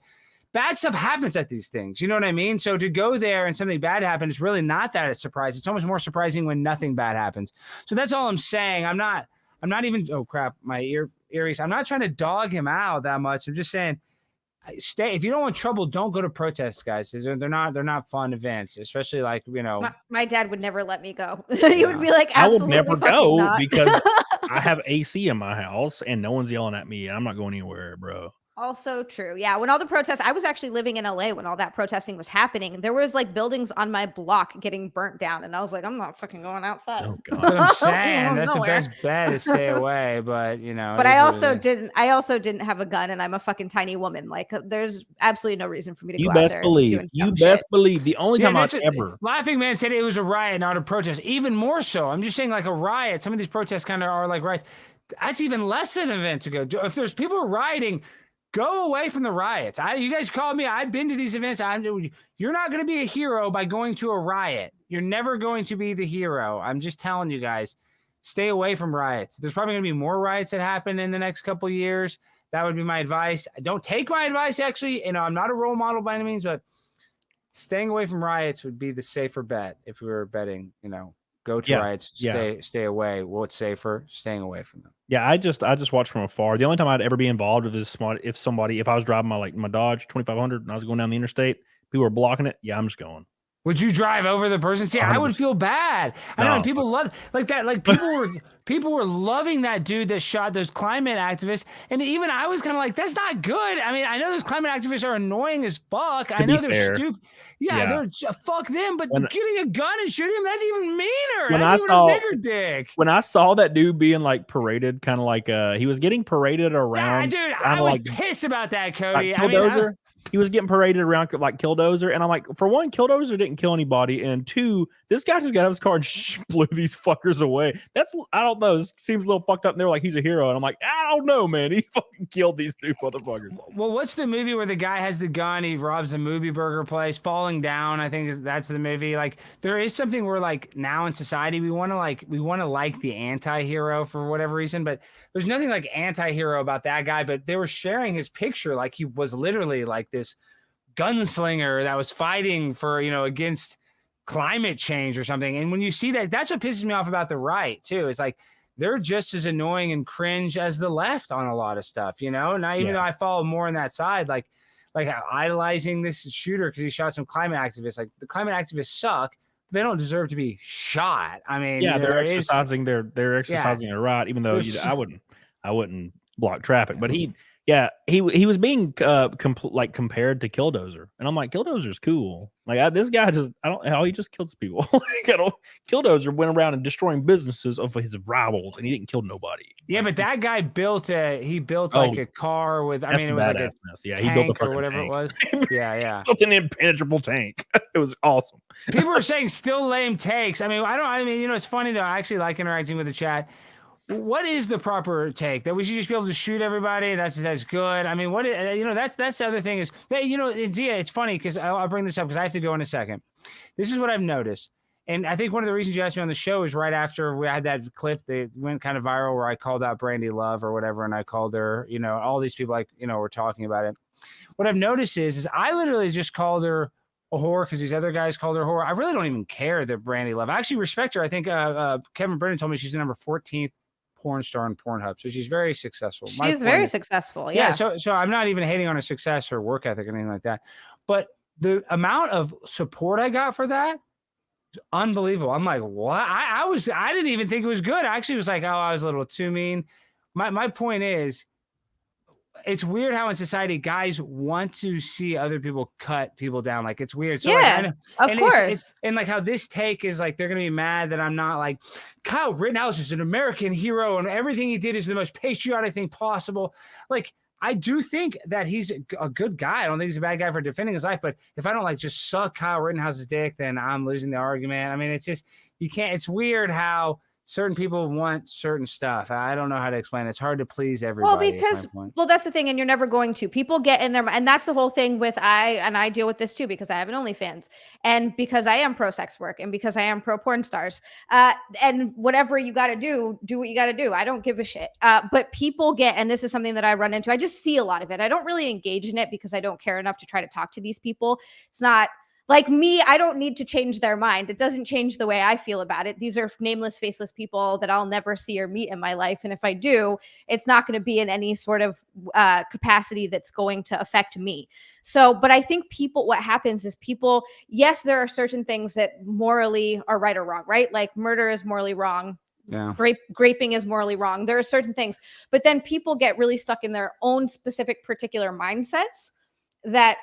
bad stuff happens at these things. You know what I mean? So to go there and something bad happens, it's really not that it's surprising. It's almost more surprising when nothing bad happens. So that's all I'm saying. I'm not even, oh crap, my earrings. I'm not trying to dog him out that much. I'm just saying, stay. If you don't want trouble, don't go to protests, guys. They're not fun events, especially like, My dad would never let me go. He would be like, I will absolutely never go not. because I have AC in my house and no one's yelling at me. I'm not going anywhere, bro. Also true. Yeah. When all the protests, I was actually living in LA when all that protesting was happening. There was like buildings on my block getting burnt down. And I was like, I'm not fucking going outside. Oh, God. That's what I'm saying. That's the best bet is stay away. But, But I also didn't have a gun and I'm a fucking tiny woman. Like there's absolutely no reason for me to go out there. You best believe. The only time I've ever. Laughing Man said it was a riot, not a protest. Even more so. I'm just saying like a riot. Some of these protests kind of are like riots. That's even less an event to go. If there's people who are rioting, go away from the riots. You guys called me. I've been to these events. You're not going to be a hero by going to a riot. You're never going to be the hero. I'm just telling you guys, stay away from riots. There's probably going to be more riots that happen in the next couple of years. That would be my advice. Don't take my advice, actually. I'm not a role model by any means, but staying away from riots would be the safer bet if we were betting, go to riots, stay away. What's safer? Staying away from them. Yeah, I just watch from afar. The only time I'd ever be involved with is if I was driving my Dodge 2500 and I was going down the interstate, people were blocking it. Yeah, I'm just going. Would you drive over the person? See, 100%. I would feel bad. I know people love like that. Like people were loving that dude that shot those climate activists, and even I was kind of like, that's not good. I mean, I know those climate activists are annoying as fuck. I know they're stupid. Yeah, they're fuck them. But getting a gun and shooting them, that's even meaner. That's even a bigger dick. When I saw that dude being like paraded, kind of like he was getting paraded around. Yeah, dude, I was pissed about that, Cody. Like he was getting paraded around like Killdozer, and I'm like, for one, Killdozer didn't kill anybody, and two, this guy just got out of his car and blew these fuckers away. I don't know. This seems a little fucked up. And they're like, he's a hero, and I'm like, I don't know, man. He fucking killed these two motherfuckers. Well, what's the movie where the guy has the gun? He robs a movie burger place, Falling Down. I think that's the movie. Like, there is something where like now in society we want to like the anti-hero for whatever reason, but there's nothing like anti-hero about that guy. But they were sharing his picture like he was literally like this gunslinger that was fighting for against climate change or something. And when you see that, that's what pisses me off about the right too. It's like they're just as annoying and cringe as the left on a lot of stuff, Now, even though I follow more on that side, like idolizing this shooter because he shot some climate activists. Like the climate activists suck. They don't deserve to be shot. I mean, they're exercising their right, even though I wouldn't block traffic, but he was being compared to Killdozer, and I'm like, Killdozer's cool. Like this guy he just kills people. Killdozer went around and destroying businesses of his rivals, and he didn't kill nobody. Yeah, but that guy built a car with. I mean, it was like a he built a fucking or whatever tank. It was. Yeah. Built an impenetrable tank. It was awesome. People are saying still lame takes. I mean, it's funny though. I actually like interacting with the chat. What is the proper take? That we should just be able to shoot everybody? That's good. I mean, that's the other thing is that, Zia, it's funny because I'll bring this up because I have to go in a second. This is what I've noticed. And I think one of the reasons you asked me on the show is right after we had that clip that went kind of viral where I called out Brandy Love or whatever. And I called her, all these people were talking about it. What I've noticed is I literally just called her a whore because these other guys called her a whore. I really don't even care that Brandy Love. I actually respect her. I think Kevin Brennan told me she's the number 14th porn star on Pornhub, so she's very successful. She's very successful. Yeah. So I'm not even hating on her success or work ethic or anything like that, but the amount of support I got for that is unbelievable. I'm like, what? I didn't even think it was good. I actually was like, oh, I was a little too mean. My point is, it's weird how in society guys want to see other people cut people down. Like it's weird. So of course. And like how this take is like, they're going to be mad that I'm not like Kyle Rittenhouse is an American hero and everything he did is the most patriotic thing possible. Like, I do think that he's a good guy. I don't think he's a bad guy for defending his life, but if I don't just suck Kyle Rittenhouse's dick, then I'm losing the argument. I mean, it's just, you can't, it's weird how certain people want certain stuff. I don't know how to explain it. It's hard to please everybody. Well, that's the thing, and you're never going to. People get in there, and that's the whole thing with I deal with this too because I have an OnlyFans, and because I am pro sex work, and because I am pro porn stars, and whatever you got to do what you got to do. I don't give a shit. But people get, and this is something that I run into. I just see a lot of it. I don't really engage in it because I don't care enough to try to talk to these people. It's not. Like me, I don't need to change their mind. It doesn't change the way I feel about it. These are nameless, faceless people that I'll never see or meet in my life. And if I do, it's not going to be in any sort of capacity that's going to affect me. So, but I think what happens is people, yes, there are certain things that morally are right or wrong, right? Like murder is morally wrong. Yeah. Graping is morally wrong. There are certain things, but then people get really stuck in their own specific particular mindsets that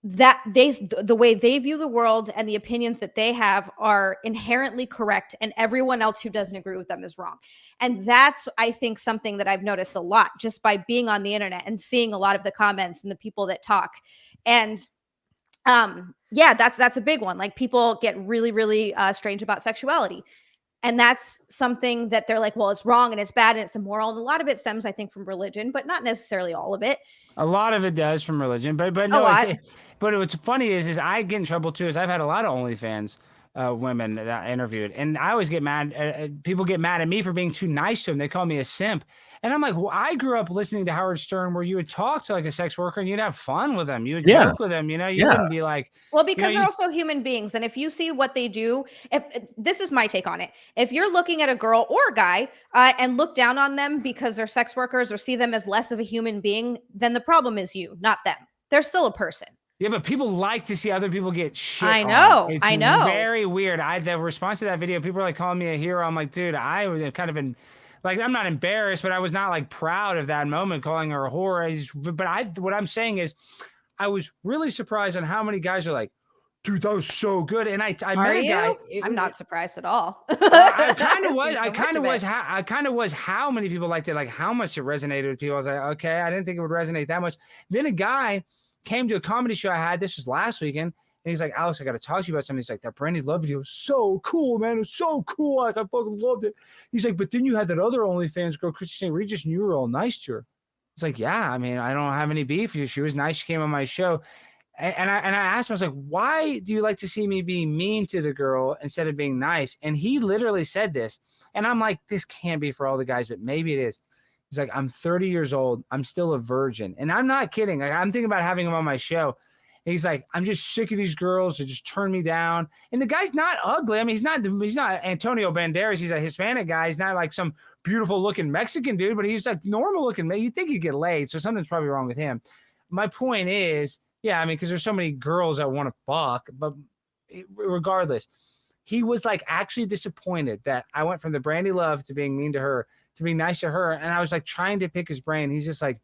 the way they view the world and the opinions that they have are inherently correct, and everyone else who doesn't agree with them is wrong. And that's, I think, something that I've noticed a lot just by being on the internet and seeing a lot of the comments and the people that talk. And yeah, that's a big one. Like people get really, really strange about sexuality. And that's something that they're like, well, it's wrong and it's bad and it's immoral. And a lot of it stems, I think, from religion, but not necessarily all of it. A lot of it does from religion, but no. But what's funny is I get in trouble too. Is I've had a lot of OnlyFans women that I interviewed, and I always get mad. People get mad at me for being too nice to them. They call me a simp, and I'm like, well, I grew up listening to Howard Stern, where you would talk to like a sex worker and you'd have fun with them. You would joke with them. You know, you wouldn't be like, well, because they're also human beings, and if you see what they do, if this is my take on it, if you're looking at a girl or a guy and look down on them because they're sex workers or see them as less of a human being, then the problem is you, not them. They're still a person. Yeah, but people like to see other people get shit. I know. It's very weird. The response to that video, people are like calling me a hero. I'm like, dude, I was kind of like, I'm not embarrassed, but I was not like proud of that moment, calling her a whore. But what I'm saying is, I was really surprised on how many guys are like, dude, that was so good. And I met a guy. I'm not surprised at all. I kind of was how many people liked it, like how much it resonated with people. I was like, okay, I didn't think it would resonate that much. Then a guy came to a comedy show I had. This was last weekend. And he's like, Alex, I got to talk to you about something. He's like, that Brandy Love video was so cool, man. It was so cool. Like, I fucking loved it. He's like, but then you had that other OnlyFans girl, Christy St. Regis, and you were all nice to her. It's like, yeah, I mean, I don't have any beef. She was nice. She came on my show. And I asked him, I was like, why do you like to see me being mean to the girl instead of being nice? And he literally said this. And I'm like, this can't be for all the guys, but maybe it is. He's like, I'm 30 years old. I'm still a virgin. And I'm not kidding. Like, I'm thinking about having him on my show. And he's like, I'm just sick of these girls that just turn me down. And the guy's not ugly. I mean, he's not Antonio Banderas. He's a Hispanic guy. He's not like some beautiful looking Mexican dude, but he's like normal looking. You think he'd get laid. So something's probably wrong with him. My point is, yeah, I mean, because there's so many girls that want to fuck, but regardless, he was like actually disappointed that I went from the Brandy Love to being mean to her to being nice to her. And I was like trying to pick his brain. He's just like,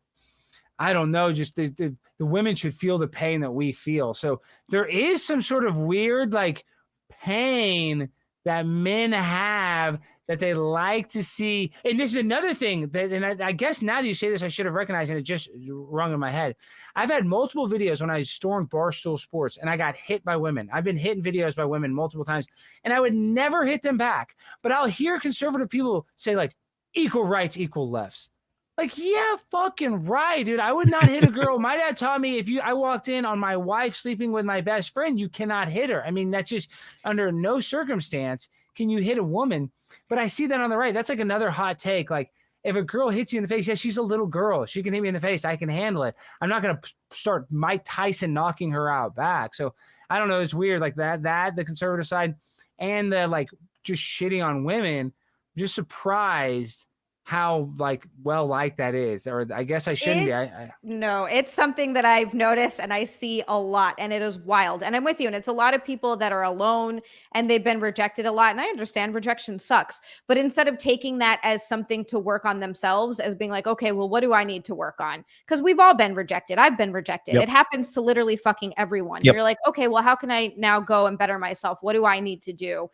I don't know, just the women should feel the pain that we feel. So there is some sort of weird like pain that men have that they like to see. And this is another thing that, and I guess now that you say this, I should have recognized, and it just rung in my head. I've had multiple videos when I stormed Barstool Sports and I got hit by women. I've been hit in videos by women multiple times and I would never hit them back. But I'll hear conservative people say like, equal rights, equal lefts. Like, yeah, fucking right, dude. I would not hit a girl. My dad taught me I walked in on my wife sleeping with my best friend, you cannot hit her. I mean, that's just under no circumstance can you hit a woman. But I see that on the right. That's like another hot take. Like, if a girl hits you in the face, yeah, she's a little girl. She can hit me in the face. I can handle it. I'm not going to start Mike Tyson knocking her out back. So I don't know. It's weird like that the conservative side and the like just shitting on women. I'm just surprised how like well liked that is, or I guess I shouldn't be. No, it's something that I've noticed and I see a lot, and it is wild. And I'm with you. And it's a lot of people that are alone and they've been rejected a lot. And I understand rejection sucks, but instead of taking that as something to work on themselves, as being like, okay, well, what do I need to work on? Because we've all been rejected. I've been rejected. It happens to literally fucking everyone. You're like, okay, well, how can I now go and better myself? What do I need to do?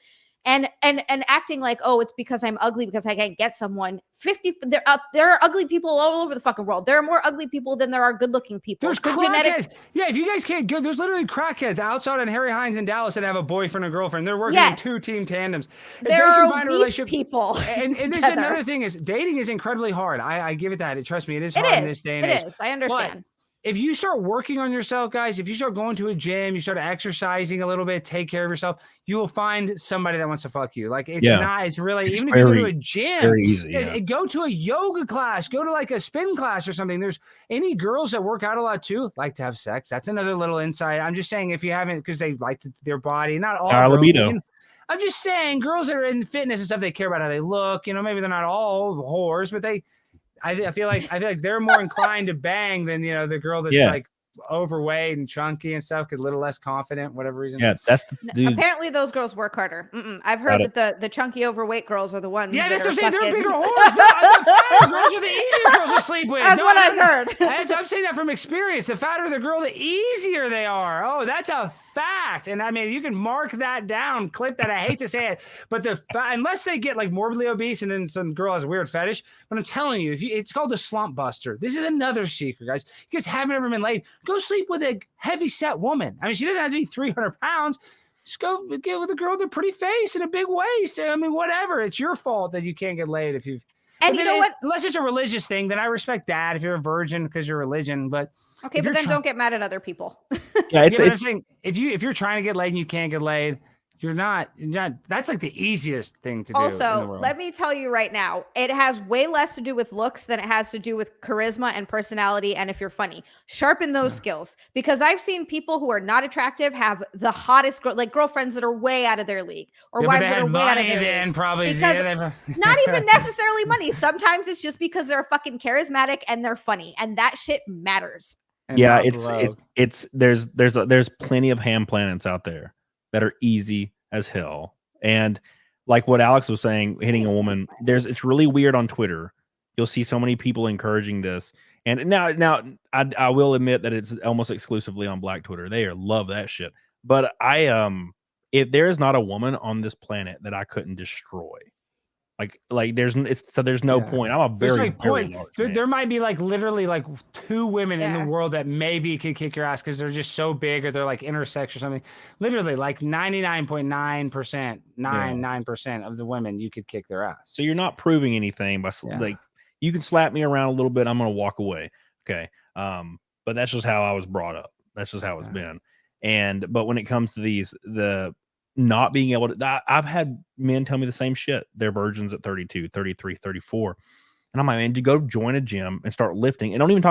and acting like, oh, it's because I'm ugly because I can't get someone. There are ugly people all over the fucking world. There are more ugly people than there are good looking people. There's good genetics. Yeah, if you guys can't go, there's literally crackheads outside on Harry Hines in Dallas that have a boyfriend or girlfriend. They're working in 2-team tandems. There are obese people. And this is another thing is dating is incredibly hard. I give it that. Trust me, it is hard in this day and age. It is. I understand. But if you start working on yourself, guys, if you start going to a gym, you start exercising a little bit, take care of yourself, you will find somebody that wants to fuck you. Like it's really, even if you go to a gym, very easy, go to a yoga class, go to like a spin class or something. There's any girls that work out a lot too, like to have sex. That's another little insight. I'm just saying if you haven't, because they like their body, not all girls, libido. I'm just saying girls that are in fitness and stuff, they care about how they look. Maybe they're not all whores, but I feel like they're more inclined to bang than the girl that's like overweight and chunky and stuff, because a little less confident, whatever reason. Yeah, that's dude. Apparently those girls work harder. I've heard that the chunky overweight girls are the ones. Yeah, that's what I'm saying. They're bigger whores. The girls are the easier girls to sleep with. That's what I've heard. I'm saying that from experience. The fatter the girl, the easier they are. Oh, that's a fact. And I mean, you can mark that down, clip that. I hate to say it, but unless they get like morbidly obese and then some girl has a weird fetish, but I'm telling you, it's called a slump buster. This is another secret, guys. You guys haven't ever been laid. Go sleep with a heavy set woman. I mean, she doesn't have to be 300 pounds. Just go get with a girl with a pretty face and a big waist. I mean, whatever. It's your fault that you can't get laid if you've. And you know what? Unless it's a religious thing, then I respect that. If you're a virgin because you're religion, but okay, but then don't get mad at other people. Yeah, I'm saying if you're trying to get laid and you can't get laid, you're not. That's like the easiest thing to do. Also, let me tell you right now, it has way less to do with looks than it has to do with charisma and personality. And if you're funny, sharpen those skills, because I've seen people who are not attractive have the hottest girlfriends that are way out of their league, or wives that are way out of their league. Probably not even necessarily money. Sometimes it's just because they're fucking charismatic and they're funny, and that shit matters. Yeah, there's plenty of ham planets out there that are easy as hell. And like what Alex was saying, hitting a woman, it's really weird on Twitter. You'll see so many people encouraging this. And now I will admit that it's almost exclusively on Black Twitter. They love that shit. But if there is not a woman on this planet that I couldn't destroy, like there's no point. I'm a very large man. There might be like literally like 2 women in the world that maybe could kick your ass because they're just so big, or they're like intersex or something. Literally like 99.9% of the women you could kick their ass. So you're not proving anything by like you can slap me around a little bit, I'm gonna walk away. Okay. But that's just how I was brought up. That's just how it's been. But when it comes to the not being able to, I've had men tell me the same shit. They're virgins at 32, 33, 34. And I'm like, man, to go join a gym and start lifting and don't even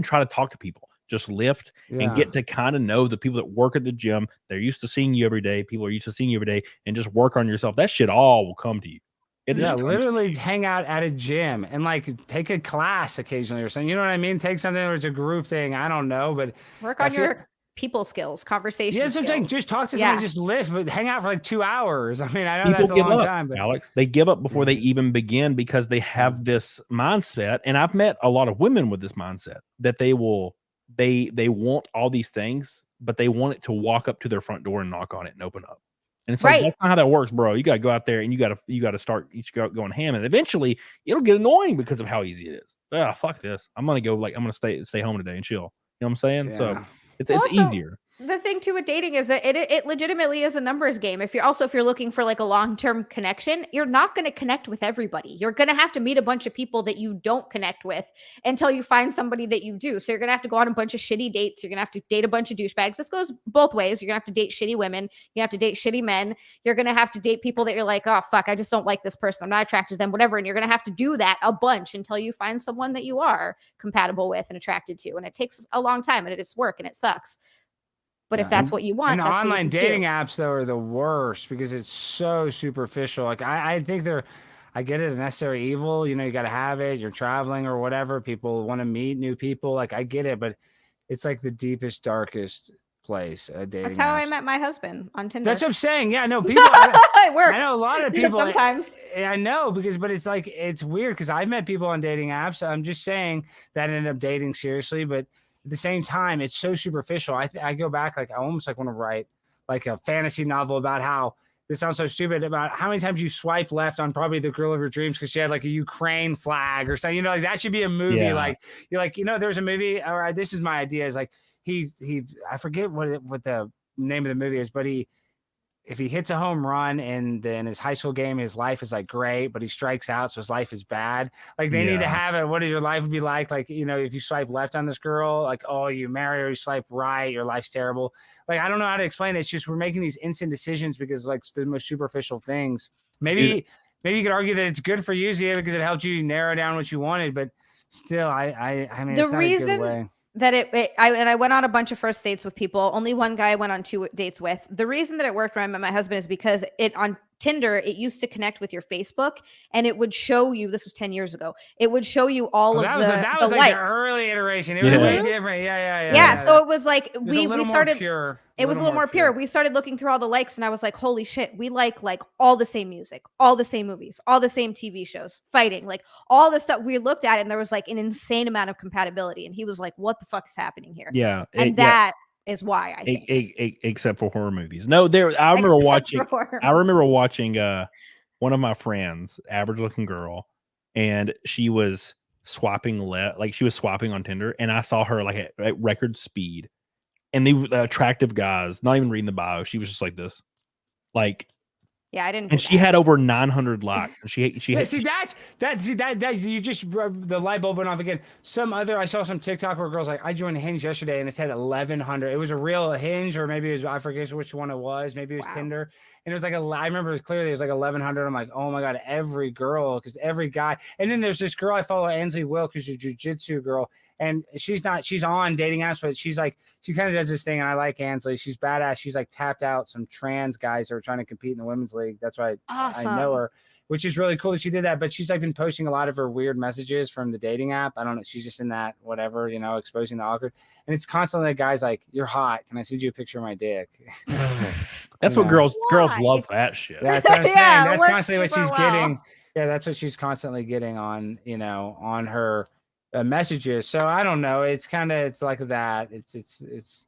try to talk to people. Just lift and get to kind of know the people that work at the gym. They're used to seeing you every day. People are used to seeing you every day, and just work on yourself. That shit all will come to you. Literally hang out at a gym and like take a class occasionally or something. You know what I mean? Take something where it's a group thing. I don't know, but work on your people skills, conversation skills. Something. Just talk to somebody, just lift, but hang out for like 2 hours. I mean, I know that's a long time, but Alex, they give up before they even begin because they have this mindset. And I've met a lot of women with this mindset that they want all these things, but they want it to walk up to their front door and knock on it and open up. And it's like, that's not how that works, bro. You got to go out there and you got to start going ham. And eventually it'll get annoying because of how easy it is. Fuck this. I'm going to stay home today and chill. You know what I'm saying? Yeah. So it's easier. The thing too with dating is that it legitimately is a numbers game. If you're looking for like a long-term connection, you're not going to connect with everybody. You're going to have to meet a bunch of people that you don't connect with until you find somebody that you do. So you're going to have to go on a bunch of shitty dates. You're going to have to date a bunch of douchebags. This goes both ways. You're going to have to date shitty women. You have to date shitty men. You're going to have to date people that you're like, oh fuck, I just don't like this person. I'm not attracted to them, whatever. And you're going to have to do that a bunch until you find someone that you are compatible with and attracted to. And it takes a long time and it's work and it sucks. But if that's what you want, and that's online what dating apps though are the worst because it's so superficial. Like I think I get it, a necessary evil. You know, you got to have it. You're traveling or whatever. People want to meet new people. Like I get it, but it's like the deepest, darkest place. Dating. That's how I met my husband on Tinder. That's what I'm saying. Yeah, no, people. It works. I know a lot of people sometimes. I know but it's like it's weird because I've met people on dating apps. I'm just saying that ended up dating seriously, but at the same time, it's so superficial. I go back, like I almost like want to write like a fantasy novel about how this sounds so stupid, about how many times you swipe left on probably the girl of your dreams because she had like a Ukraine flag or something. You know, like that should be a movie. Yeah. Like you're like, you know, there's a movie. Or this is my idea. Is like he I forget what the name of the movie is, but if he hits a home run and then his high school game, his life is like great, but he strikes out, so his life is bad. Like they need to have it. What does your life be like? Like, you know, if you swipe left on this girl, like, oh, you marry her, you swipe right, your life's terrible. Like, I don't know how to explain it. It's just we're making these instant decisions because like the most superficial things. Maybe you could argue that it's good for you, Zia, because it helped you narrow down what you wanted, but still, I mean, The it's not reason a good way. that I went on a bunch of first dates with people. Only one guy I went on 2 dates with. The reason that it worked when I met my husband is because on Tinder, it used to connect with your Facebook, and it would show you. This was 10 years ago. It would show you all of that the was like likes. the early iteration. It was way different. Yeah. So it was like we started. Pure. It was a little more pure. We started looking through all the likes, and I was like, holy shit, we like all the same music, all the same movies, all the same TV shows, fighting, like all the stuff. We looked at it, and there was like an insane amount of compatibility. And he was like, what the fuck is happening here? Yeah. And that is why I think. Except for horror movies. No, I remember watching one of my friends, average looking girl, and she was swapping like she was swapping on Tinder, and I saw her like at record speed. And the attractive guys, not even reading the bio, she was just like this, like, yeah, I didn't. And she had over 900 likes. And she had, see that you just the light bulb went off again. I saw some TikTok where girls like, I joined Hinge yesterday and it said 1,100. It was a real Hinge, or maybe it was, I forget which one it was. Maybe it was Tinder. And it was like I remember it clearly. It was like 1,100. I'm like, oh my god, every girl, because every guy. And then there's this girl I follow, Ansley Wilk, who's a jiu-jitsu girl. And she's on dating apps, but she kind of does this thing. And I like Ansley. She's badass. She's like tapped out some trans guys that are trying to compete in the women's league. That's why I know her, which is really cool that she did that. But she's like been posting a lot of her weird messages from the dating app. I don't know. She's just in that, whatever, you know, exposing the awkward. And it's constantly like guys like, you're hot. Can I send you a picture of my dick? That's what girls love that shit. That's what I'm saying. That's constantly what she's getting. Yeah. That's what she's constantly getting on, you know, on her messages. So I don't know. It's like that. It's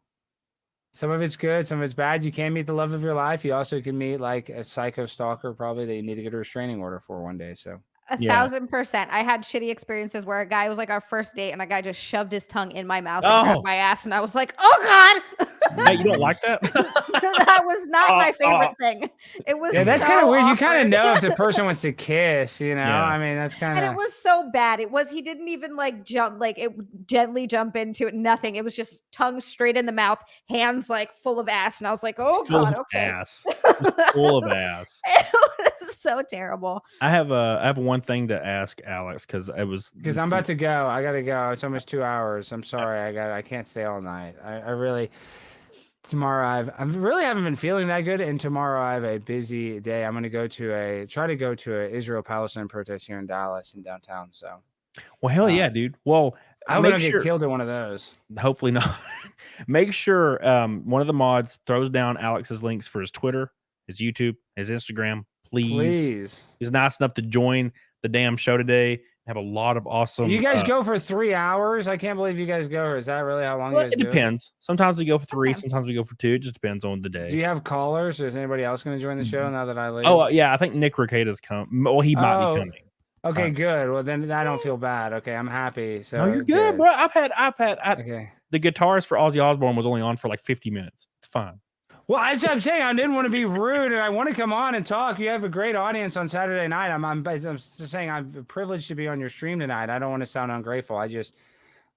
some of it's good, some of it's bad. You can meet the love of your life. You also can meet like a psycho stalker probably that you need to get a restraining order for one day. So 1,000%. I had shitty experiences where a guy was like our first date, and a guy just shoved his tongue in my mouth and grabbed my ass, and I was like, "Oh God!" Hey, you don't like that? That was not my favorite thing. It was that's kind of weird. You kind of know if the person wants to kiss, you know. I mean, that's kind of. And it was so bad. He didn't even like jump, like it gently jump into it. Nothing. It was just tongue straight in the mouth, hands like full of ass, and I was like, "Oh God, okay." Ass. Full of ass. It was so terrible. I have one thing to ask Alex because I'm about to go. I gotta go. It's almost 2 hours. I'm sorry. I can't stay all night. I really. Tomorrow I really haven't been feeling that good, and tomorrow I have a busy day. I'm going to try to go to a Israel-Palestine protest here in Dallas in downtown. So, well, hell yeah, dude. Well, I hope I don't get killed at one of those. Hopefully not. Make sure one of the mods throws down Alex's links for his Twitter, his YouTube, his Instagram. Please. He's nice enough to join the damn show today. Have a lot of awesome. You guys go for 3 hours? I can't believe you guys go. Or is that really how long you guys do? It depends. Sometimes we go for 3. Sometimes we go for 2. It just depends on the day. Do you have callers? Or is anybody else going to join the show now that I leave? Oh, yeah. I think Nick Ricada's come. Well, he might be coming. Okay, good. Well, then I don't feel bad. Okay, I'm happy. So no, you're good, bro. I've had. Okay. The guitarist for Ozzy Osbourne was only on for like 50 minutes. It's fine. Well, that's what I'm saying. I didn't want to be rude, and I want to come on and talk. You have a great audience on Saturday night. I'm just saying I'm privileged to be on your stream tonight. I don't want to sound ungrateful. I just,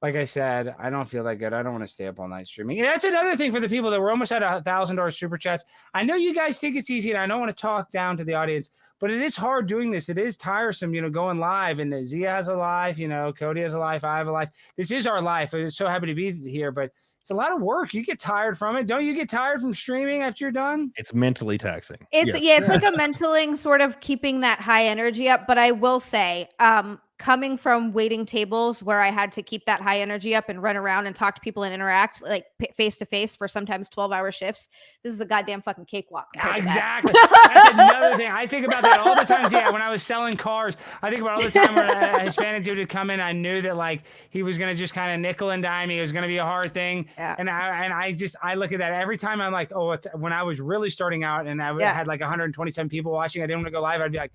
like I said, I don't feel that good. I don't want to stay up all night streaming. And that's another thing for the people that we're almost at $1,000 super chats. I know you guys think it's easy, and I don't want to talk down to the audience, but it is hard doing this. It is tiresome, going live. And Zia has a life, Cody has a life. I have a life. This is our life. I'm so happy to be here, but it's a lot of work. You get tired from it. Don't you get tired from streaming after you're done? It's mentally taxing. It's like a mentaling sort of keeping that high energy up. But I will say, coming from waiting tables where I had to keep that high energy up and run around and talk to people and interact like face to face for sometimes 12-hour shifts. This is a goddamn fucking cakewalk. Exactly. That's another thing. I think about that all the time. Yeah, when I was selling cars, I think about all the time when a Hispanic dude would come in. I knew that like he was gonna just kind of nickel and dime me. It was gonna be a hard thing. Yeah. And I look at that every time. I'm like, oh, when I was really starting out and I had like 127 people watching, I didn't want to go live. I'd be like,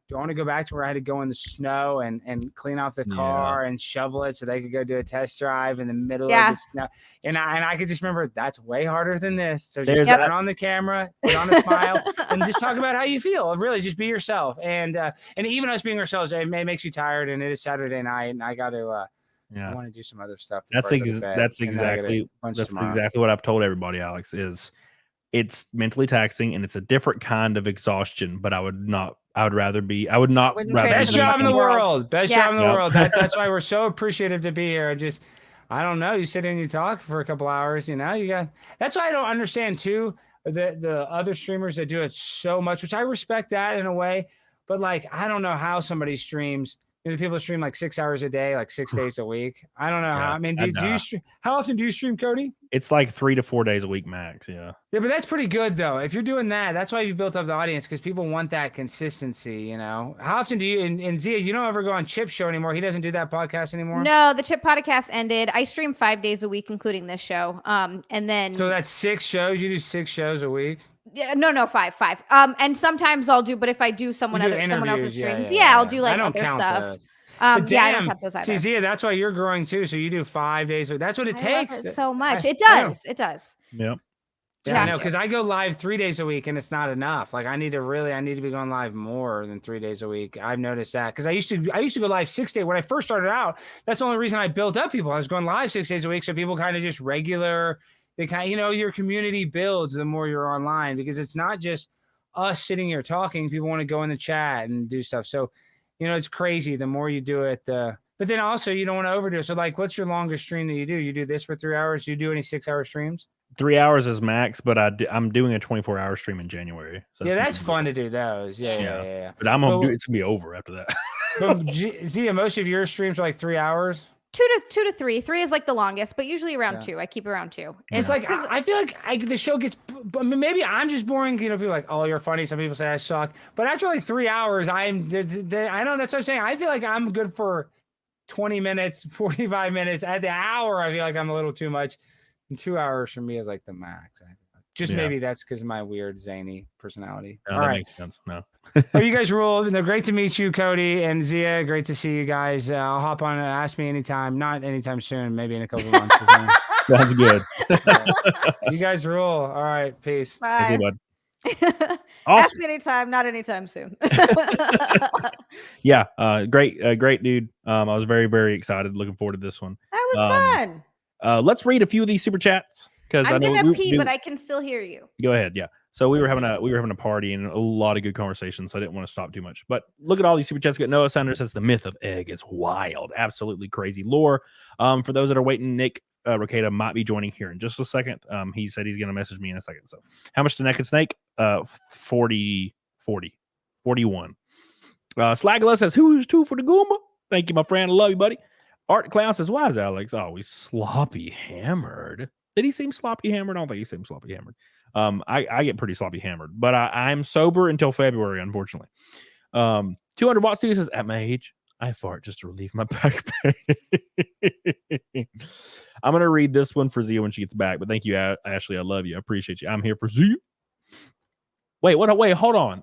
do I want to go back to where I had to go in the snow and clean off the car and shovel it so they could go do a test drive in the middle of the snow? And I could just remember that's way harder than this. So just turn on the camera, put on a smile, and just talk about how you feel. Really, just be yourself. And even us being ourselves, it makes you tired. And it is Saturday night, and I got to. I want to do some other stuff. That's exactly what I've told everybody, Alex. Is it's mentally taxing and it's a different kind of exhaustion. But I would not rather be. Best job in the world. Best job in the world. That's why we're so appreciative to be here. I don't know. You sit in and you talk for a couple hours. You know, that's why I don't understand too the other streamers that do it so much, which I respect that in a way. But like, I don't know how somebody streams. You know, people stream like 6 hours a day, like 6 days a week. I don't know how. I mean, do you stream? How often do you stream, Cody? It's like 3 to 4 days a week max. Yeah. Yeah, but that's pretty good though. If you're doing that, that's why you've built up the audience because people want that consistency. You know, how often do you? And Zia, you don't ever go on Chip's show anymore. He doesn't do that podcast anymore. No, the Chip podcast ended. I stream 5 days a week, including this show. And then so that's 6 shows. You do 6 shows a week. Yeah, no, 5. And sometimes I'll do, but if I do someone else's streams, I'll do like other stuff. Those. I don't cut those either. See, Zia, that's why you're growing too. So you do 5 days. That's what it takes. Love it so much. It does. It does. Yep. Yeah, I know, because I go live 3 days a week and it's not enough. Like I need to be going live more than 3 days a week. I've noticed that because I used to go live 6 days when I first started out. That's the only reason I built up people. I was going live 6 days a week, so people kind of just regular. They kind of, your community builds the more you're online because it's not just us sitting here talking. People want to go in the chat and do stuff. So, it's crazy. The more you do it, but then also you don't want to overdo it. So like, what's your longest stream that you do? You do this for 3 hours. Do you do any 6-hour streams? 3 hours is max, but I'm doing a 24-hour stream in January. So that's fun to do those. Yeah. But it's gonna be over after that. Zia, most of your streams are like 3 hours. 2 to 3. 3 is like the longest, but usually around 2. I keep around 2. It's like I feel like the show gets. Maybe I'm just boring. People are like, "Oh, you're funny." Some people say I suck, but after like 3 hours, I know that's what I'm saying. I feel like I'm good for 20 minutes, 45 minutes. At the hour, I feel like I'm a little too much. And 2 hours for me is like the max. Maybe that's because of my weird zany personality. No, All right, makes sense. No. Well, you guys rule. They're great to meet you, Cody and Zia. Great to see you guys. I'll hop on and ask me anytime. Not anytime soon. Maybe in a couple of months. Sounds good. You guys rule. All right. Peace. Bye. See you, bud. Awesome. Ask me anytime. Not anytime soon. Yeah. Great dude. I was very, very excited. Looking forward to this one. That was fun. Let's read a few of these super chats. I'm gonna pee, but I can still hear you. Go ahead. Yeah. So we were having a party and a lot of good conversations. So I didn't want to stop too much. But look at all these super chats. Noah Sanders says the myth of egg is wild, absolutely crazy lore. For those that are waiting, Nick Rokeda might be joining here in just a second. He said he's gonna message me in a second. So how much to Naked Snake? 41. Slagla says who's 2 for the Goomba? Thank you, my friend. I love you, buddy. Art Clown says why is Alex always sloppy hammered? Did he seem sloppy hammered? I don't think he seemed sloppy hammered. I get pretty sloppy hammered, but I'm sober until February, unfortunately. 200 Watt Studio says, at my age, I fart just to relieve my back pain. I'm going to read this one for Zia when she gets back, but thank you, Ashley. I love you. I appreciate you. I'm here for Zia. Wait, hold on.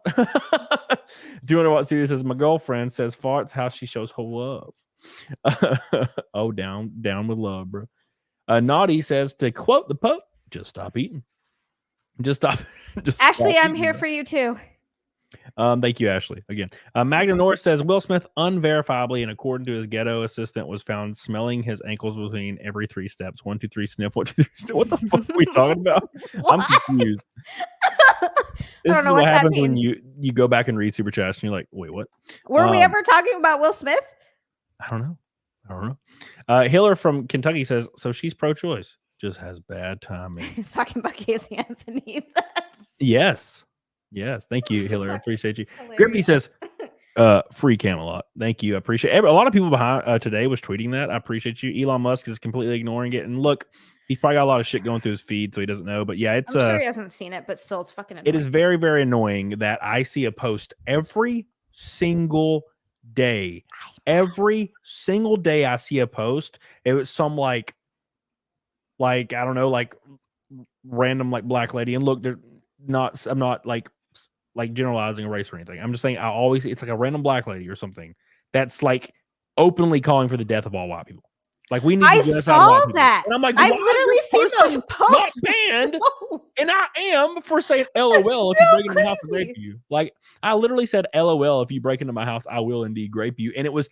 200 Watt Studio says, my girlfriend says farts how she shows her love. Oh, down with love, bro. Naughty says, to quote the Pope, just stop eating. Just stop. Ashley, I'm here for you too. Thank you, Ashley. Again, Magna North says Will Smith unverifiably and according to his ghetto assistant was found smelling his ankles between every 3 steps. 1, 2, 3, sniff. 1, 2, 3, sniff. What the fuck are we talking about? I'm confused. This is what happens when you go back and read super chats and you're like, wait, what? Were we ever talking about Will Smith? I don't know. Hiller from Kentucky says, so she's pro-choice, just has bad timing. He's talking about Casey Anthony. Yes. Thank you, Hiller. I appreciate you. Hilarious. Grippy says, Free Camelot. Thank you. I appreciate it. A lot of people behind today was tweeting that. I appreciate you. Elon Musk is completely ignoring it. And look, he's probably got a lot of shit going through his feed, so he doesn't know. But yeah, it's I'm sure he hasn't seen it, but still, it's fucking annoying. It is very, very annoying that I see a post every single day. Every single day I see a post. It was some like I don't know, like random like black lady. And look, I'm not like generalizing a race or anything. I'm just saying it's like a random black lady or something that's like openly calling for the death of all white people. Like we need I to saw that. And I'm like, I've literally seen those posts. Not banned. And I am for saying LOL if you break into my house and rape you. Like I literally said LOL if you break into my house, I will indeed rape you. And it was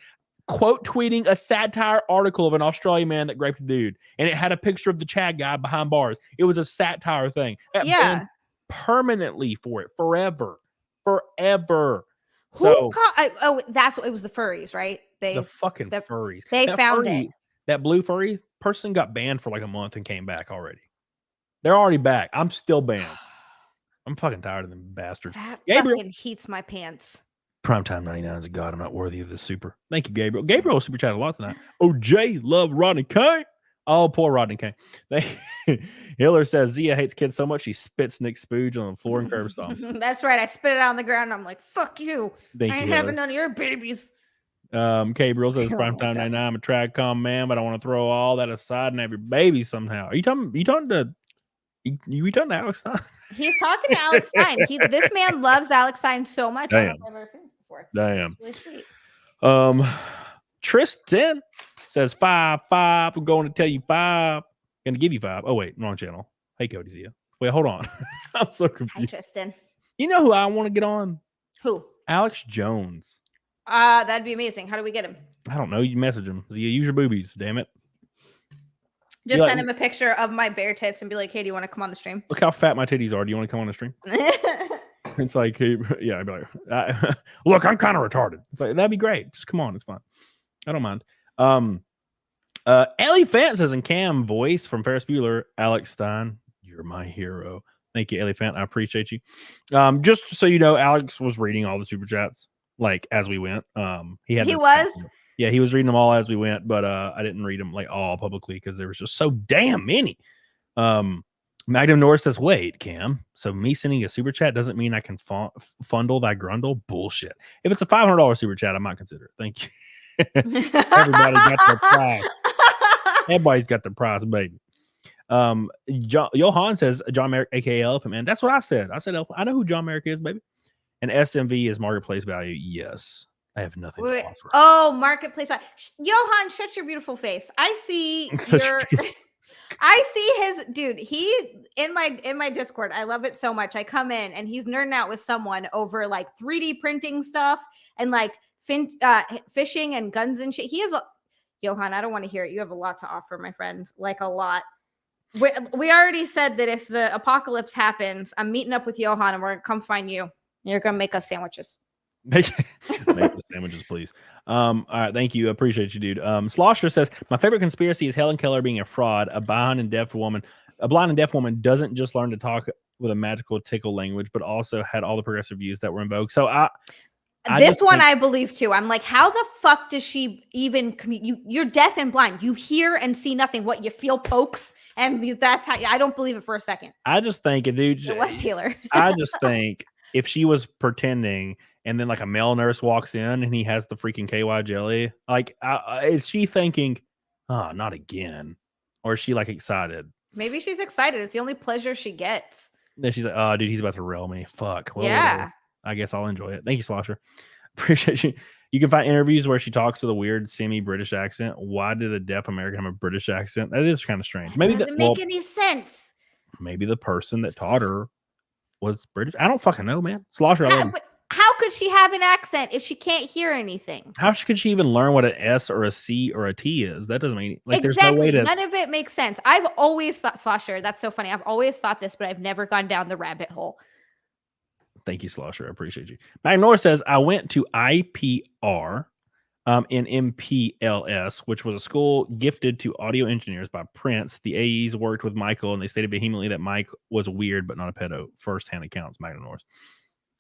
quote tweeting a satire article of an Australian man that raped a dude. And it had a picture of the Chad guy behind bars. It was a satire thing. Yeah. Permanently for it. Forever. So it was the furries, right? The fucking furries. They found it. That blue furry person got banned for like a month and came back already. They're already back. I'm still banned. I'm fucking tired of them bastards. That Gabriel fucking heats my pants. Primetime 99 is a god. I'm not worthy of this super. Thank you, Gabriel. Gabriel super chatted a lot tonight. Oh, Jay, love Rodney King. Oh, poor Rodney King. Hiller says Zia hates kids so much she spits Nick Spooge on the floor and curb stomps. That's right. I spit it out on the ground. I'm like, fuck you. I ain't having none of your babies. Gabriel says Primetime 99. I'm a TradCom man, but I want to throw all that aside and have your baby somehow. Are you talking to Alex Stein? He's talking to Alex Stein. This man loves Alex Stein so much. Damn. I don't know if I've ever seen this before. Damn. It's really sweet. Tristan says 5. I'm going to tell you 5. Gonna give you 5. Oh wait, wrong channel. Hey Cody Zia. Wait, hold on. I'm so confused. Hi, Tristan. You know who I want to get on? Who? Alex Jones. That'd be amazing. How do we get him? I don't know. You message him. Zia, use your boobies. Damn it. Just send him a picture of my bare tits and be like, hey, do you want to come on the stream? Look how fat my titties are. Do you want to come on the stream? It's like, hey, yeah, I'd be like, look, I'm kind of retarded. It's like, that'd be great. Just come on. It's fine. I don't mind. Ellie Fant says in Cam voice from Ferris Bueller, Alex Stein, you're my hero. Thank you, Ellie Fant. I appreciate you. Just so you know, Alex was reading all the super chats like as we went. He was. Yeah, he was reading them all as we went, but I didn't read them like all publicly because there was just so damn many. Magnum Norris says, wait, Cam, so me sending a super chat doesn't mean I can fundle thy grundle? Bullshit. If it's a $500 super chat, I might consider it. Thank you. Everybody's got their prize. Everybody's got their prize, baby. Johan says, John Merrick, aka Elephant Man. That's what I said. I said, I know who John Merrick is, baby. And SMV is marketplace value. Yes. I have nothing to offer. Oh, marketplace. Johan, shut your beautiful face. I see his dude. He in my Discord. I love it so much. I come in and he's nerding out with someone over like 3D printing stuff and like fishing and guns and shit. He is Johan. I don't want to hear it. You have a lot to offer, my friends. Like a lot. We already said that if the apocalypse happens, I'm meeting up with Johan and we're gonna come find you. You're gonna make us sandwiches. Make the sandwiches, please. All right, thank you. Appreciate you, dude. Slosher says, my favorite conspiracy is Helen Keller being a fraud. A blind and deaf woman doesn't just learn to talk with a magical tickle language, but also had all the progressive views that were in vogue. So I believe too. I'm like, how the fuck does she even you're deaf and blind. You hear and see nothing. What, you feel pokes? And that's how I don't believe it for a second. I just think, dude, it was healer. I just think if she was pretending and then like a male nurse walks in and he has the freaking KY jelly, like, is she thinking, oh, not again? Or is she like excited? Maybe she's excited. It's the only pleasure she gets. Then she's like, oh, dude, he's about to rail me. Fuck. Well, yeah. Whatever. I guess I'll enjoy it. Thank you, Slosher. Appreciate you. You can find interviews where she talks with a weird semi-British accent. Why did a deaf American have a British accent? That is kind of strange. Maybe doesn't make any sense. Maybe the person that taught her was British. I don't fucking know, man. Slosher. How could she have an accent if she can't hear anything? How could she even learn what an S or a C or a T is? That doesn't mean like exactly. There's no way to. None of it makes sense. I've always thought, Slosher, that's so funny. I've always thought this, but I've never gone down the rabbit hole. Thank you, Slosher. I appreciate you. Magnor says, I went to IPR in MPLS, which was a school gifted to audio engineers by Prince. The AEs worked with Michael, and they stated vehemently that Mike was weird but not a pedo. First-hand accounts, Magnor.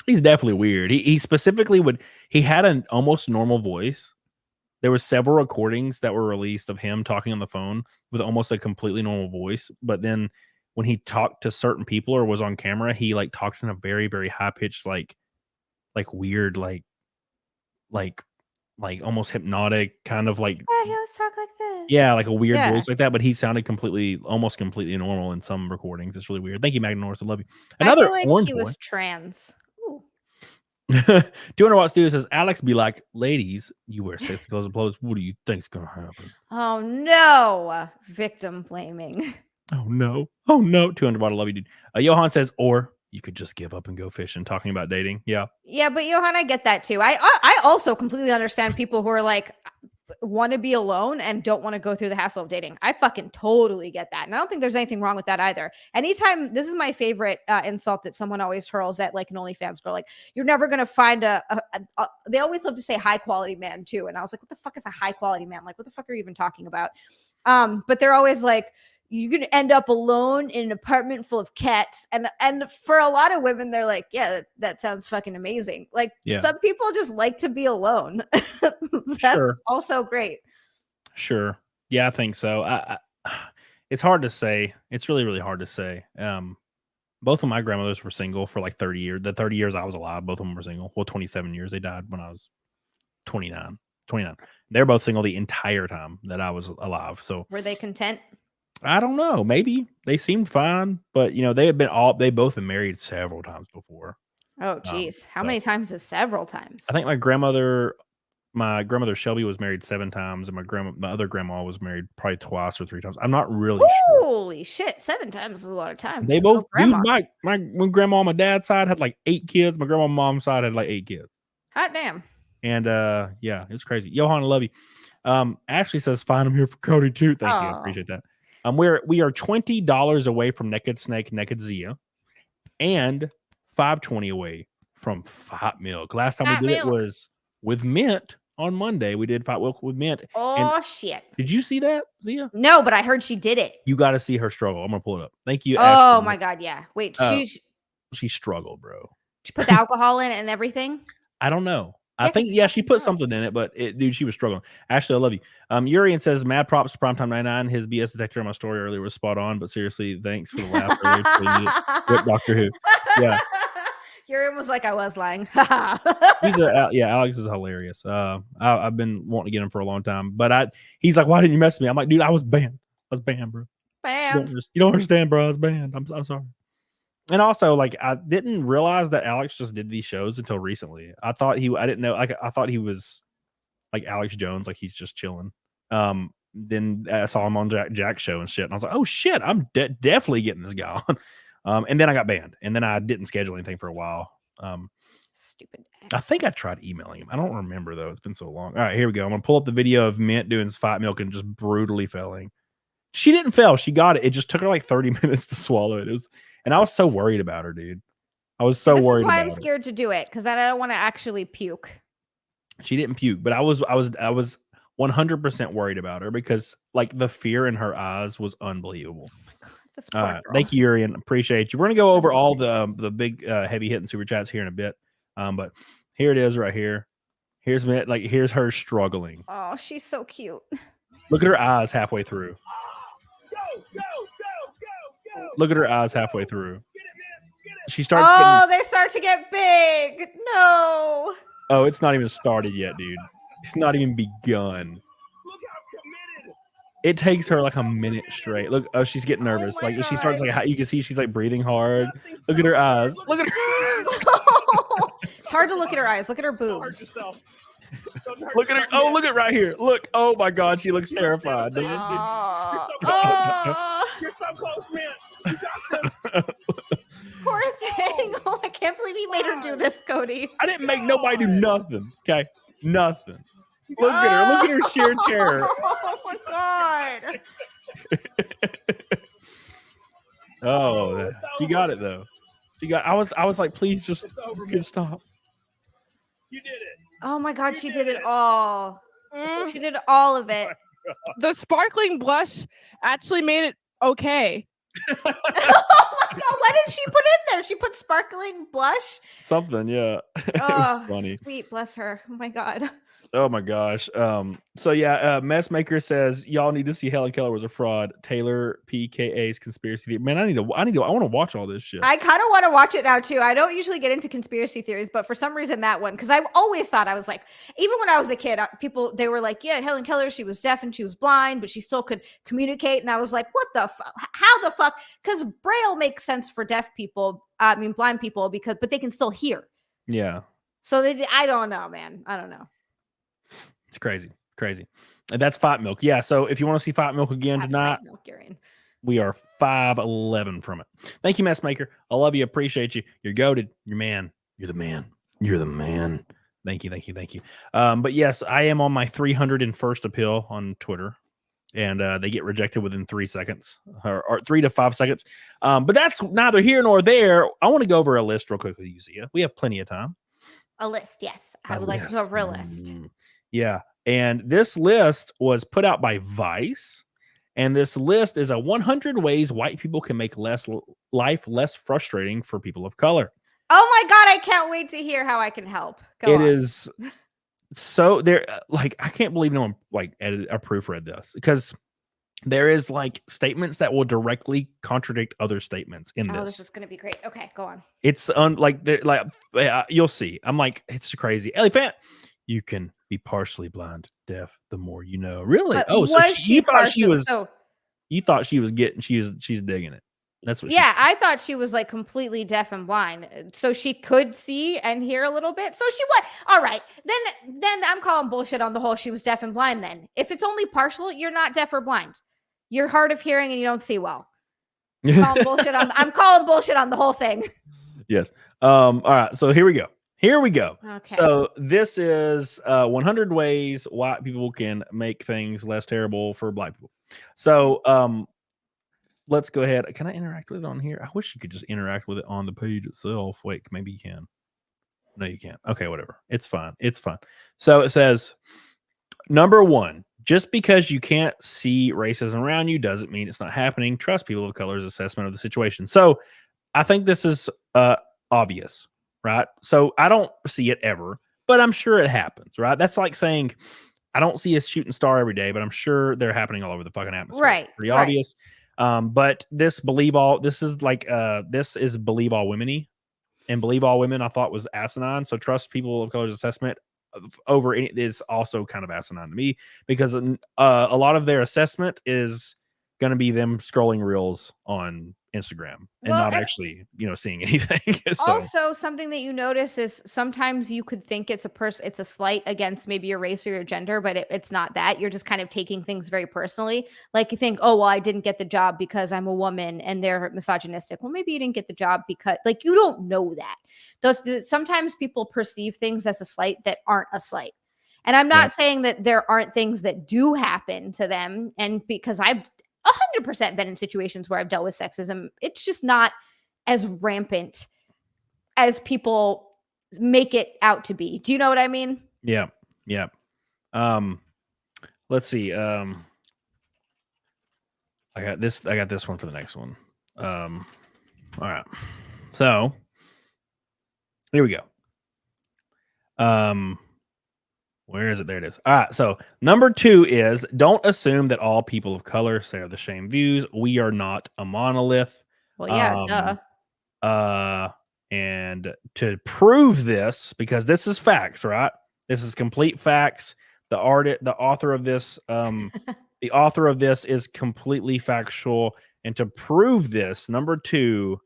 He's definitely weird. He specifically he had an almost normal voice. There were several recordings that were released of him talking on the phone with almost a completely normal voice. But then when he talked to certain people or was on camera, he like talked in a very, very high pitched, like weird, like almost hypnotic kind of like. Yeah, he always talk like this. Yeah, like a weird voice like that, but he sounded almost completely normal in some recordings. It's really weird. Thank you, Magna Norris. I love you. Another I feel like orange he boy. was trans. Ooh. 200 Watt Studio says, Alex be like, ladies, you wear sexy clothes and clothes. What do you think's gonna happen? Oh no, victim blaming. Oh no. 200 Watt, I love you, dude. Johan says, or you could just give up and go fishing. Talking about dating. Yeah, but Johan, I get that too. I also completely understand people who are like want to be alone and don't want to go through the hassle of dating. I fucking totally get that. And I don't think there's anything wrong with that either. Anytime, this is my favorite insult that someone always hurls at like an OnlyFans girl. Like, you're never going to find they always love to say high quality man too. And I was like, what the fuck is a high quality man? Like, what the fuck are you even talking about? But they're always like, you're going to end up alone in an apartment full of cats. And for a lot of women, they're like, yeah, that sounds fucking amazing. Like, some people just like to be alone. That's also great. Sure. Yeah, I think so. It's hard to say. It's really, really hard to say. Both of my grandmothers were single for like 30 years. The 30 years I was alive, both of them were single. Well, 27 years. They died when I was 29. They're both single the entire time that I was alive. So were they content? I don't know. Maybe they seemed fine, but they both been married several times before. Oh, geez. How many times is several times? I think my grandmother Shelby was married 7 times, and my other grandma was married probably twice or 3 times. I'm not really sure. Holy shit, 7 times is a lot of times. They both, dude, my grandma on my dad's side had like 8 kids. My grandma on my mom's side had like 8 kids. Hot damn. And yeah, it's crazy. Johan, I love you. Ashley says, fine, I'm here for Cody too. Thank you. I appreciate that. We are $20 away from Naked Snake, Naked Zia, and $5.20 away from Fight Milk. Last time we did it was with Mint on Monday. We did Fight Milk with Mint. Oh, shit. Did you see that, Zia? No, but I heard she did it. You got to see her struggle. I'm going to pull it up. Thank you, Oh, Ashley. my God, yeah. Wait, she struggled, bro. She put the alcohol in it and everything? I don't know. I think, she put something in it, but dude, she was struggling. Ashley, I love you. Urian says, mad props to Primetime 99. His BS detector on my story earlier was spot on, but seriously, thanks for the laugh earlier. Rip Doctor Who. Yeah. Urian was like, I was lying. Alex is hilarious. I've been wanting to get him for a long time, but he's like, why didn't you mess with me? I'm like, dude, I was banned. Bro. Banned. You don't understand, bro. I was banned. I'm sorry. And also, like, I didn't realize that Alex just did these shows until recently. I didn't know. Like, I thought he was like Alex Jones, like he's just chilling. Then I saw him on Jack's show and shit, and I was like, oh shit, I'm definitely getting this guy on. And then I got banned, and then I didn't schedule anything for a while. Stupid. I think I tried emailing him. I don't remember though. It's been so long. All right, here we go. I'm gonna pull up the video of Mint doing Fight Milk and just brutally failing. She didn't fail. She got it. It just took her like 30 minutes to swallow it. And I was so worried about her, dude. I was so worried about her. This is why I'm scared to do it, because I don't want to actually puke. She didn't puke, but I was 100% worried about her because like the fear in her eyes was unbelievable. Oh my God, that's poor girl. Thank you, Urian. Appreciate you. We're gonna go over all the big heavy hitting super chats here in a bit. But here it is right here. Here's her struggling. Oh, she's so cute. Look at her eyes halfway through. Look at her eyes halfway through. She starts. They start to get big. No. Oh, it's not even started yet, dude. It's not even begun. It takes her like a minute straight. Look, she's getting nervous. Like she starts like you can see she's like breathing hard. Look at her eyes. Look at her eyes. It's hard to look at her eyes. Look at her boobs. Look at her. Oh, look at right here. Look. Oh my God, she looks terrified. Doesn't she? You're so close, man. Poor thing. Oh, I can't believe you made her do this, Cody. I didn't make nobody do nothing. Okay, nothing. Look at her. Look at her sheer terror. Oh my God. Oh, she got it though. I was like, please just stop. You did it. Oh my God, she did it all. She did all of it. The sparkling blush actually made it okay. Oh my god, what did she put in there? She put sparkling blush. Something, yeah. It was funny. Sweet, bless her. Oh my god. Oh my gosh. So yeah, Messmaker says y'all need to see Helen Keller was a fraud. Taylor PKA's conspiracy theory. Man, I want to watch all this shit. I kind of want to watch it now too. I don't usually get into conspiracy theories, but for some reason that one, because I always thought, I was like, even when I was a kid, they were like, yeah, Helen Keller, she was deaf and she was blind, but she still could communicate. And I was like, what the fuck? How the fuck? Because Braille makes sense for deaf people. I mean, blind people, but they can still hear. Yeah. So I don't know, man. I don't know. It's crazy. And that's Fight Milk. Yeah. So if you want to see Fight Milk again tonight, we are 5-11 from it. Thank you, Messmaker. I love you. Appreciate you. You're goated. You're man. You're the man. You're the man. Thank you. But yes, I am on my 301st appeal on Twitter, and they get rejected within 3 seconds or 3 to 5 seconds. But that's neither here nor there. I want to go over a list real quick with you, Zia. We have plenty of time. A list, yes. I would like to go over a list. Yeah. And this list was put out by Vice. And this list is 100 ways white people can make life less frustrating for people of color. Oh my God. I can't wait to hear how I can help. Go on. Is so there. Like, I can't believe no one edited or proofread this, because there is statements that will directly contradict other statements in this. Oh, this is going to be great. Okay, go on. It's you'll see. I'm like, it's crazy. Elephant, you can be partially blind, deaf, the more you know. Really? But so you thought she was she's digging it. That's what. Yeah, I thought she was completely deaf and blind, so she could see and hear a little bit. So she was all right. Then I'm calling bullshit on the whole she was deaf and blind. Then if it's only partial, you're not deaf or blind. You're hard of hearing and you don't see well. I'm calling bullshit on the whole thing. Yes. All right. So here we go. Okay. So this is 100 ways white people can make things less terrible for black people. So let's go ahead. Can I interact with it on here? I wish you could just interact with it on the page itself. Wait, maybe you can. No, you can't. Okay, whatever. It's fine. So it says, number 1, just because you can't see racism around you doesn't mean it's not happening. Trust people of color's assessment of the situation. So I think this is obvious, right? So I don't see it ever, but I'm sure it happens, right? That's like saying I don't see a shooting star every day, but I'm sure they're happening all over the fucking atmosphere. Right. Pretty obvious. But this is believe all women-y, and believe all women I thought was asinine. So trust people of color's assessment over any is also kind of asinine to me, because a lot of their assessment is going to be them scrolling reels on Instagram and not actually, seeing anything. Also, something that you notice is sometimes you could think it's a slight against maybe your race or your gender, but it's not that. You're just kind of taking things very personally. Like you think, oh, well, I didn't get the job because I'm a woman and they're misogynistic. Well, maybe you didn't get the job because you don't know that. Sometimes people perceive things as a slight that aren't a slight. And I'm not saying that there aren't things that do happen to them. And because I've 100% been in situations where I've dealt with sexism, it's just not as rampant as people make it out to be. Do you know what I mean? Yeah. Let's see. I got this one for the next one. All right. So here we go. Where is it? There it is. All right. So number 2 is don't assume that all people of color share the same views. We are not a monolith. Well, yeah, duh. And to prove this, because this is facts, right? This is complete facts. The author of this, the author of this is completely factual. And to prove this, number 2,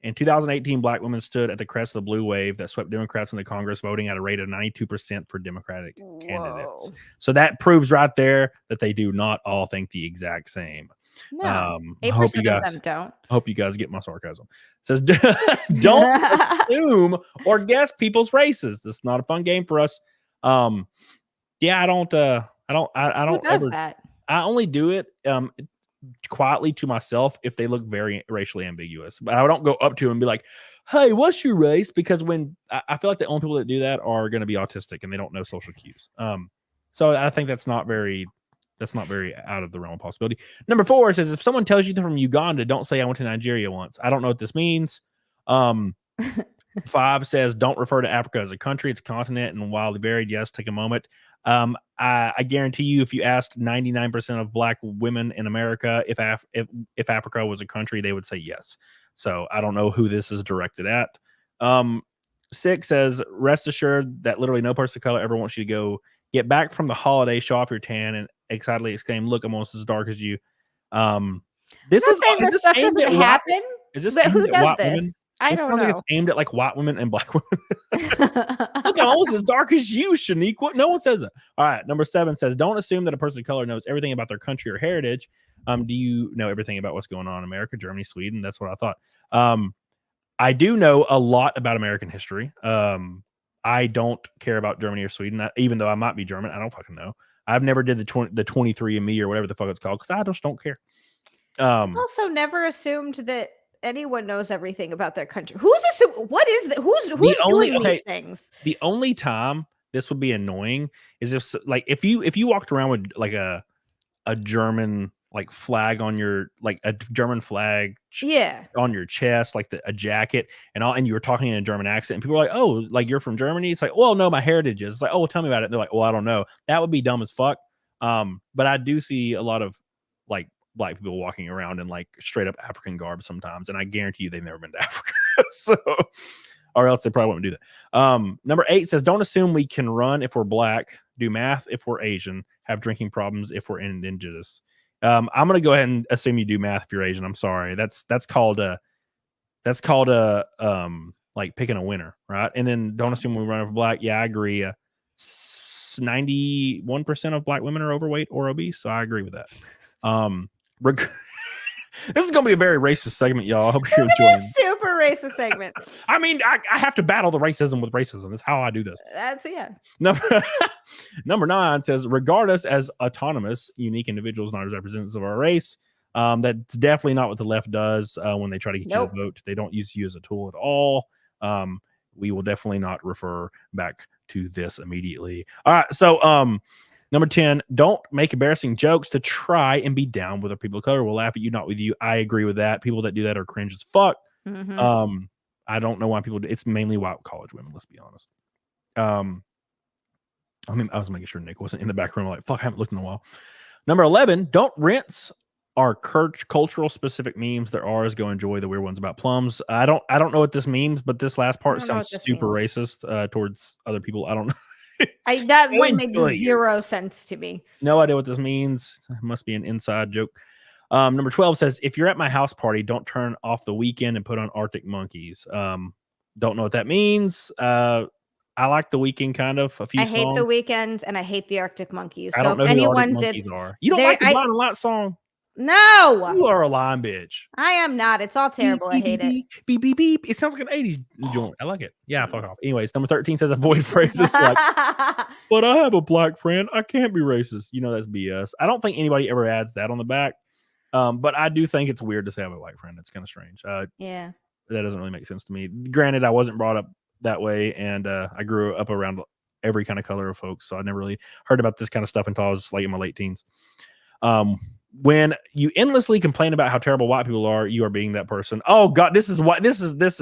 in 2018, black women stood at the crest of the blue wave that swept Democrats in the Congress, voting at a rate of 92% for Democratic candidates. So that proves right there that they do not all think the exact same. No, 8% of them don't. Hope you guys get my sarcasm. It says, don't assume or guess people's races. This is not a fun game for us. Yeah, I don't Who does that? I only do it quietly to myself if they look very racially ambiguous, but I don't go up to them and be like, hey, what's your race? Because when I feel like the only people that do that are going to be autistic and they don't know social cues. So I think that's not very That's not very out of the realm of possibility. Number 4 says, if someone tells you they're from Uganda, don't say I went to Nigeria once. I don't know what this means. 5 says, don't refer to Africa as a country, it's a continent, and while varied, yes, take a moment. I guarantee you, if you asked 99% of black women in America if Africa was a country, they would say yes. So I don't know who this is directed at. 6 says, rest assured that literally no person of color ever wants you to go get back from the holiday, show off your tan, and excitedly exclaim, look, I'm almost as dark as you. This is this stuff doesn't happen. Is this but who does this? Women? I don't know. Like it's aimed at like white women and black women. Look, I'm almost as dark as you, Shaniqua. No one says that. All right. Number 7 says, don't assume that a person of color knows everything about their country or heritage. Do you know everything about what's going on in America, Germany, Sweden? That's what I thought. I do know a lot about American history. I don't care about Germany or Sweden, even though I might be German. I don't fucking know. I've never did the 23andMe or whatever the fuck it's called because I just don't care. Also, never assumed that anyone knows everything about their country. Who's assuming? What is that? Who's doing these things? The only time this would be annoying is if you walked around with like a German like flag on your a German flag on your chest, like a jacket and you were talking in a German accent and people were like, oh, like you're from Germany. It's like, well, no, my heritage is. It's like, oh, well, tell me about it. And they're like, well, I don't know. That would be dumb as fuck. But I do see a lot of like black people walking around in like straight up African garb sometimes, and I guarantee you they've never been to Africa. So, or else they probably wouldn't do that. Number 8 says, don't assume we can run if we're black, do math if we're Asian, have drinking problems if we're indigenous. I'm gonna go ahead and assume you do math if you're Asian. I'm sorry. That's called like picking a winner, right? And then don't assume we run if we're black. Yeah, I agree. 91% of black women are overweight or obese, so I agree with that. This is gonna be a very racist segment, y'all. I hope you're enjoying. Super racist segment. I mean, I have to battle the racism with racism. That's how I do this. That's Number 9 says, regard us as autonomous, unique individuals, not as representatives of our race. That's definitely not what the left does when they try to get you to vote. They don't use you as a tool at all. We will definitely not refer back to this immediately. All right, so number 10, don't make embarrassing jokes to try and be down with other people of color. We'll laugh at you, not with you. I agree with that. People that do that are cringe as fuck. Mm-hmm. I don't know why people do. It's mainly white college women, let's be honest. I mean, I was making sure Nick wasn't in the back room. Like, fuck, I haven't looked in a while. Number 11, don't rinse our cultural specific memes. There are, go enjoy the weird ones about plums. I don't know what this means, but this last part sounds super racist towards other people. I don't know. That one made zero sense to me. No idea what this means. It must be an inside joke. Number 12 says, if you're at my house party, don't turn off the Weekend and put on Arctic Monkeys. Don't know what that means. I like the Weekend kind of a few songs. I hate the Weekend and I hate the Arctic Monkeys. I don't know who the Arctic Monkeys are. You don't like the Blind Lot song? No. You are a lying bitch. I am not. It's all terrible. I hate it. Beep, beep, beep. It sounds like an 80s joint. I like it. Yeah, fuck off. Anyways, number 13 says avoid phrases like, but I have a black friend. I can't be racist. You know, that's BS. I don't think anybody ever adds that on the back. But I do think it's weird to say I have a black friend. It's kind of strange. Yeah. That doesn't really make sense to me. Granted, I wasn't brought up that way, and I grew up around every kind of color of folks, so I never really heard about this kind of stuff until I was like in my late teens. When you endlessly complain about how terrible white people are, you are being that person. Oh God, this is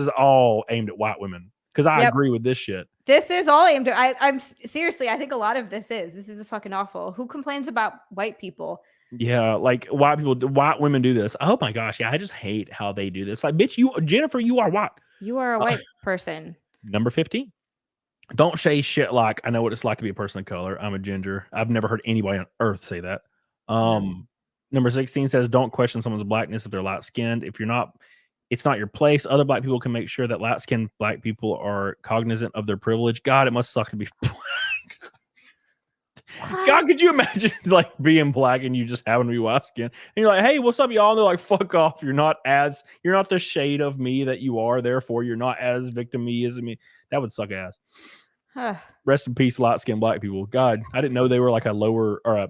all aimed at white women because I agree with this shit. This is all aimed at. I'm seriously. I think a lot of this is fucking awful. Who complains about white people? Yeah, like white women do this. Oh my gosh, yeah, I just hate how they do this. Like, bitch, Jennifer, you are white. You are a white person. Number 15. Don't say shit like, I know what it's like to be a person of color. I'm a ginger. I've never heard anybody on earth say that. Number 16 says, don't question someone's blackness if they're light skinned. If you're not, it's not your place. Other black people can make sure that light skinned black people are cognizant of their privilege. God, it must suck to be black. God, could you imagine like being black and you just happen to be white skin and you're like, hey, what's up, y'all? And they're like, fuck off. You're not the shade of me that you are. Therefore, you're not as victim-y as me. That would suck ass. Rest in peace, light skinned black people. God, I didn't know they were like a lower or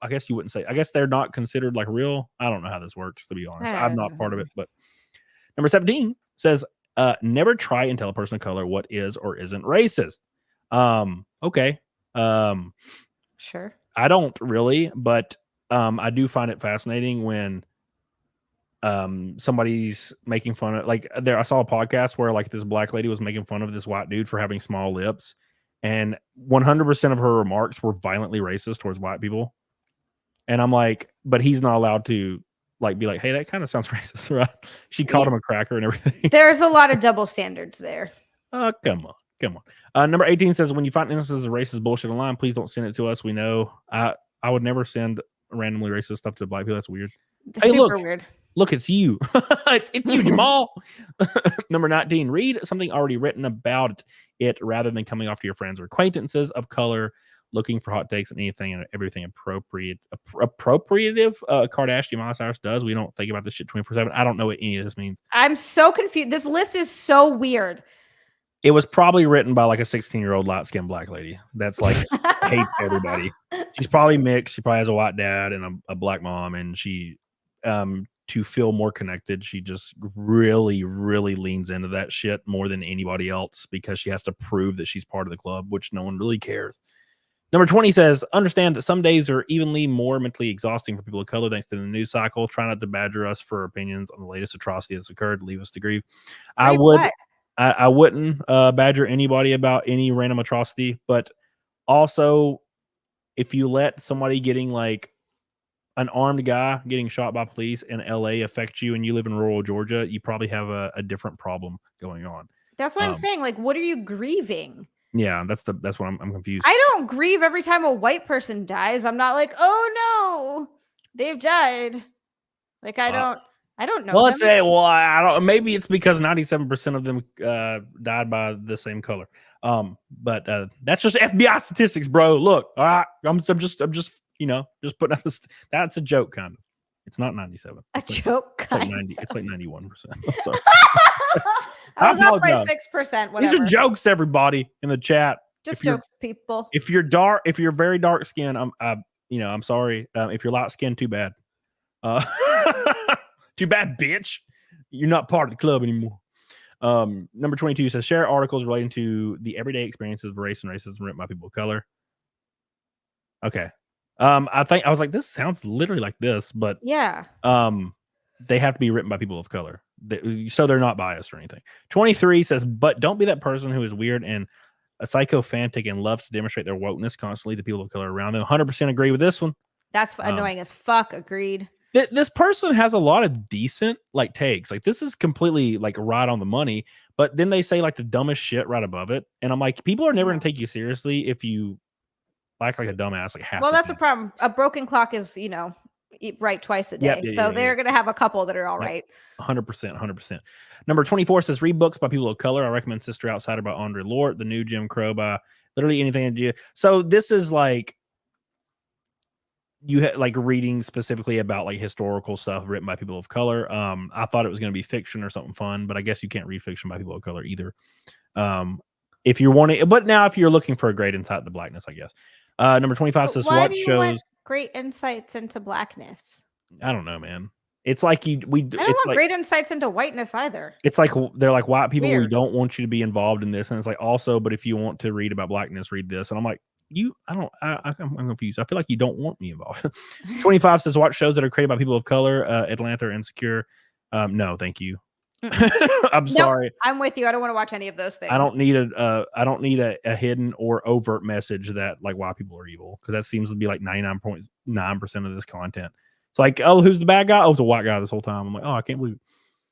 I guess you wouldn't say. I guess they're not considered like real. I don't know how this works, to be honest. I'm not part of it. But number 17 says, never try and tell a person of color what is or isn't racist. Okay. Sure. I don't really, but I do find it fascinating when somebody's making fun of, like, I saw a podcast where like this black lady was making fun of this white dude for having small lips, and 100% of her remarks were violently racist towards white people. And I'm like, but he's not allowed to like be like, hey, that kind of sounds racist, right? She called him a cracker and everything. There's a lot of double standards there. Oh, come on. Number 18 says, when you find instances of racist bullshit online, please don't send it to us. We know. I would never send randomly racist stuff to black people. That's weird. Hey, Super weird. Look, it's you. It's you, Jamal. Number 19, read something already written about it rather than coming off to your friends or acquaintances of color, looking for hot takes and anything and everything appropriative. Kardashian Miley Cyrus does. We don't think about this shit 24/7. I don't know what any of this means. I'm so confused. This list is so weird. It was probably written by like a 16-year-old light-skinned black lady that's like hates everybody. She's probably mixed. She probably has a white dad and a black mom, and she to feel more connected, she just really, really leans into that shit more than anybody else because she has to prove that she's part of the club, which no one really cares. Number 20 says, understand that some days are evenly more mentally exhausting for people of color thanks to the news cycle. Try not to badger us for opinions on the latest atrocity that's occurred. Leave us to grieve. I wouldn't badger anybody about any random atrocity, but also if you let somebody getting like an armed guy getting shot by police in LA affect you and you live in rural Georgia, you probably have a different problem going on. That's what I'm saying. Like, what are you grieving? Yeah, that's what I'm confused. I don't grieve every time a white person dies. I'm not like, oh no, they've died. Like, I don't know. Well, let's say, I don't. Maybe it's because 97% of them died by the same color. But that's just FBI statistics, bro. Look, all right, I'm just just putting out this. That's a joke, kind of. It's not 97. Joke. It's like 90. It's like 91%. Sorry. I was up by 6%. Whatever. These are jokes, everybody in the chat. Just jokes, people. If you're very dark skinned, I'm sorry. If you're light skinned, too bad. Too bad, bitch. You're not part of the club anymore. Number 22 says, share articles relating to the everyday experiences of race and racism written by people of color. Okay. I think I was like, this sounds literally like this, but yeah. They have to be written by people of color, so they're not biased or anything. 23 says, but don't be that person who is weird and a psychophantic and loves to demonstrate their wokeness constantly to people of color around them. 100% agree with this one. That's annoying as fuck. Agreed. This person has a lot of decent like takes. Like, this is completely like right on the money, but then they say like the dumbest shit right above it, and I'm like, people are never gonna take you seriously if you act like a dumbass. Like, half. Well, that's the problem. A broken clock is, right twice a day. So they're going to have a couple that are all right. 100%. Number 24 says, read books by people of color. I recommend Sister Outsider by Andre Lort, The New Jim Crow by literally anything. So this is like, you like reading specifically about like historical stuff written by people of color. I thought it was going to be fiction or something fun, but I guess you can't read fiction by people of color either. If you're wanting, but now if you're looking for a great insight into blackness, I guess. Number 25 says, what shows great insights into blackness? I don't know, man. It's like I don't want great insights into whiteness either. It's like they're like, white people, we don't want you to be involved in this. And it's like, also, but if you want to read about blackness, read this. And I'm like, I'm confused. I feel like you don't want me involved. 25 says, watch shows that are created by people of color. Atlanta or Insecure. No, thank you. I'm sorry. I'm with you. I don't want to watch any of those things. I don't need a hidden or overt message that like white people are evil, because that seems to be like 99.9% of this content. It's like, oh, who's the bad guy? Oh, it's a white guy this whole time. I'm like, oh, I can't believe it.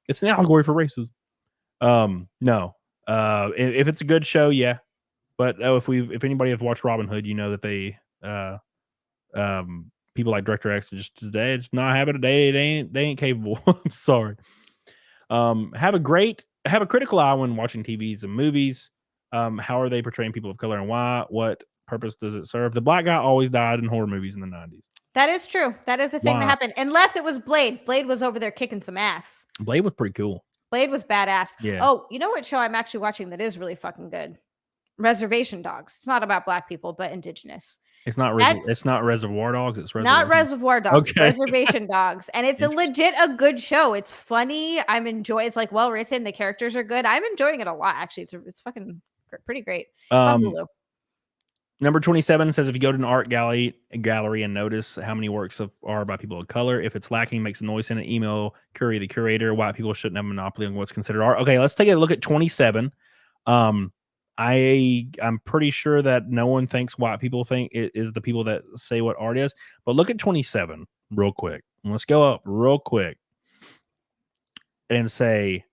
It's an allegory for racism. No. If it's a good show, yeah. But if anybody has watched Robin Hood, you know that they people like Director X just not having a day. They ain't capable. I'm sorry. Have a critical eye when watching TVs and movies. How are they portraying people of color and why? What purpose does it serve? The black guy always died in horror movies in the 90s. That is true. That is the thing that happened. Unless it was Blade. Blade was over there kicking some ass. Blade was pretty cool. Blade was badass. Yeah. Oh, you know what show I'm actually watching that is really fucking good? Reservation Dogs. It's not about black people, but indigenous. It's not Reservoir Dogs. It's not Reservoir Dogs. Okay. Reservation Dogs, and it's a good show. It's funny. I'm enjoying. It's like well written. The characters are good. I'm enjoying it a lot. Actually, it's fucking pretty great. It's on Hulu. Number 27 says if you go to an art gallery and notice how many works are by people of color, if it's lacking, makes a noise, send an email, query the curator. White people shouldn't have a monopoly on what's considered art. Okay, let's take a look at 27. I'm pretty sure that no one thinks white people think it is the people that say what art is. But look at 27 real quick. Let's go up real quick and say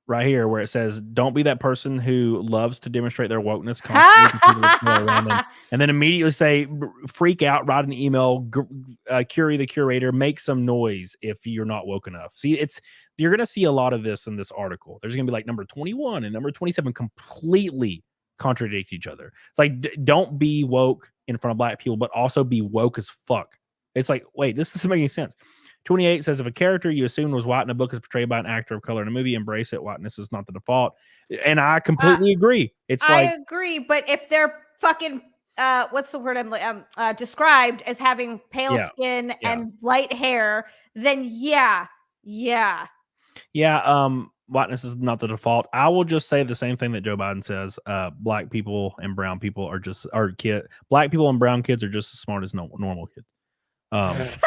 right here where it says, don't be that person who loves to demonstrate their wokeness constantly to people of color around them, and then immediately say, freak out, write an email, query the curator, make some noise if you're not woke enough. See, you're going to see a lot of this in this article. There's going to be like number 21 and number 27 completely contradict each other. It's like, don't be woke in front of black people, but also be woke as fuck. It's like, wait, this doesn't make any sense. 28 says if a character you assumed was white in a book is portrayed by an actor of color in a movie, embrace it. Whiteness is not the default. And I completely agree. I agree, but if they're fucking what's the word I'm described as having pale skin and light hair, then yeah. Whiteness is not the default. I will just say the same thing that Joe Biden says. Black people and brown people black people and brown kids are just as smart as normal kids. That's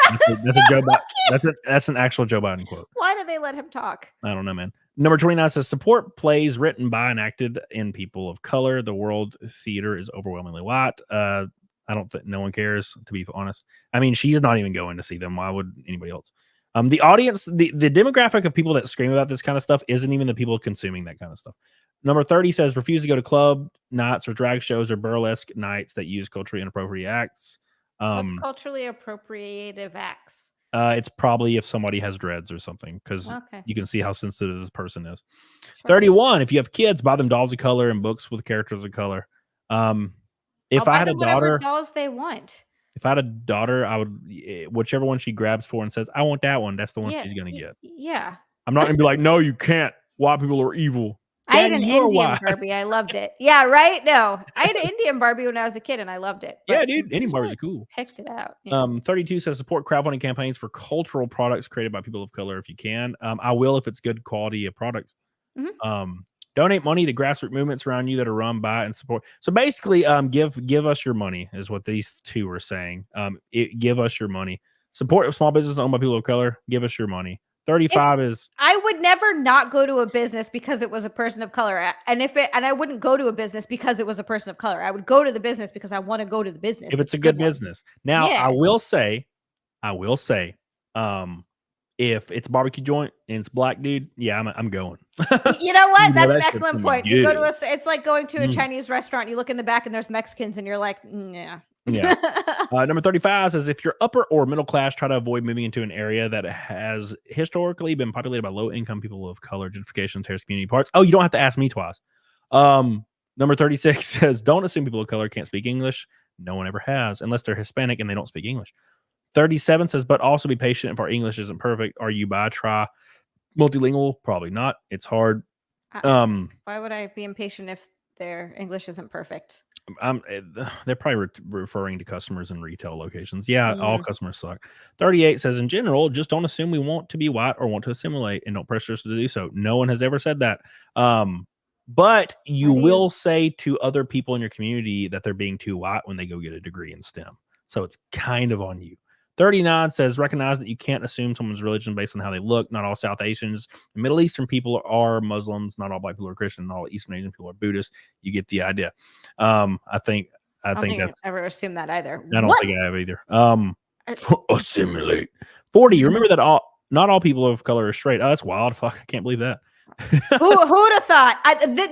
an actual Joe Biden quote. Why do they let him talk? I don't know, man. Number 29 says support plays written by and acted in people of color. The world theater is overwhelmingly white. I don't think no one cares, to be honest. I mean, she's not even going to see them. Why would anybody else? The audience, the demographic of people that scream about this kind of stuff isn't even the people consuming that kind of stuff. Number 30 says refuse to go to club nights or drag shows or burlesque nights that use culturally inappropriate acts. What's culturally appropriative acts? It's probably if somebody has dreads or something, because you can see how sensitive this person is. Sure. 31, if you have kids, buy them dolls of color and books with characters of color. If I had a daughter, dolls they want. If I had a daughter, I would, whichever one she grabs for and says, I want that one, that's the one she's going to get. Yeah. I'm not going to be like, no, you can't. White people are evil. I had an Indian Barbie. I loved it. Yeah, right? No, I had an Indian Barbie when I was a kid and I loved it. Yeah, dude. Indian Barbies are cool. Picked it out. Yeah. 32 says support crowdfunding campaigns for cultural products created by people of color if you can. I will if it's good quality of products. Mm-hmm. Donate money to grassroots movements around you that are run by and support. So basically, give us your money is what these two are saying. Give us your money. Support small business owned by people of color. Give us your money. 35 is I would never not go to a business because it was a person of color. And I wouldn't go to a business because it was a person of color. I would go to the business because I want to go to the business. If it's a good business. Now, I will say, if it's a barbecue joint and it's black dude, yeah, I'm going. You know what? That's an excellent point. You go to it's like going to a Chinese restaurant, you look in the back and there's Mexicans and you're like, yeah. Yeah. Number 35 says if you're upper or middle class, try to avoid moving into an area that has historically been populated by low income people of color. Gentrification tears community parts. Oh, you don't have to ask me twice. Number 36 says don't assume people of color can't speak English. No one ever has, unless they're Hispanic and they don't speak English. 37 says, but also be patient if our English isn't perfect. Are you try multilingual? Probably not. It's hard. Why would I be impatient if their English isn't perfect? They're probably referring to customers in retail locations. Yeah, all customers suck. 38 says, in general, just don't assume we want to be white or want to assimilate, and don't pressure us to do so. No one has ever said that. But you will say to other people in your community that they're being too white when they go get a degree in STEM. So it's kind of on you. 39 says, recognize that you can't assume someone's religion based on how they look. Not all South Asians and Middle Eastern people are Muslims. Not all black people are Christian. Not all Eastern Asian people are Buddhist. You get the idea. I think that's never assumed that either. I don't think I have either. Assimilate. 40. Remember that not all people of color are straight. Oh, that's wild. Fuck, I can't believe that. Who'd have thought?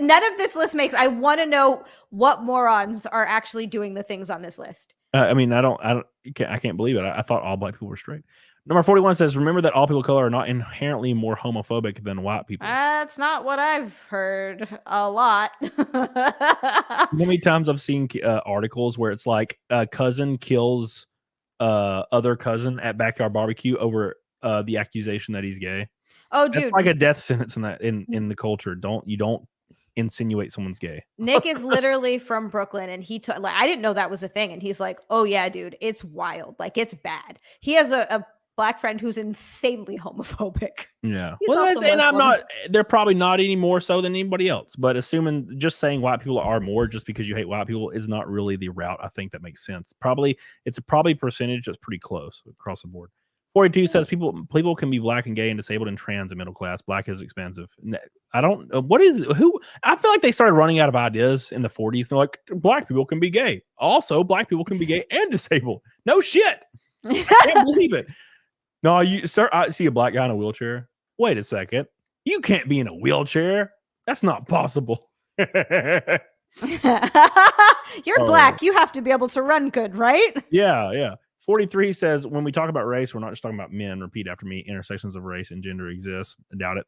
None of this list makes. I want to know what morons are actually doing the things on this list. I mean, I can't believe it. I thought all black people were straight. Number 41 says, remember that all people of color are not inherently more homophobic than white people. That's not what I've heard a lot. How many times I've seen articles where it's like a cousin kills other cousin at backyard barbecue over the accusation that he's gay. Oh, dude. It's like a death sentence in the culture. You don't insinuate someone's gay. Nick is literally from Brooklyn, and I didn't know that was a thing, and he's like, oh yeah, dude, it's wild, like it's bad. He has a black friend who's insanely homophobic. Yeah. He's Well, also and I'm Muslim. not. They're probably not any more so than anybody else. But assuming just saying white people are more just because you hate white people is not really the route. I think that makes sense. Probably it's a percentage that's pretty close across the board. 42 says people can be black and gay and disabled and trans and middle class. Black is expensive. I don't. What is who? I feel like they started running out of ideas in the 40s. They're like, black people can be gay. Also, black people can be gay and disabled. No shit. I can't believe it. No, sir. I see a black guy in a wheelchair. Wait a second. You can't be in a wheelchair. That's not possible. You're black. You have to be able to run good, right? Yeah. 43 says, when we talk about race, we're not just talking about men. Repeat after me. Intersections of race and gender exist. I doubt it.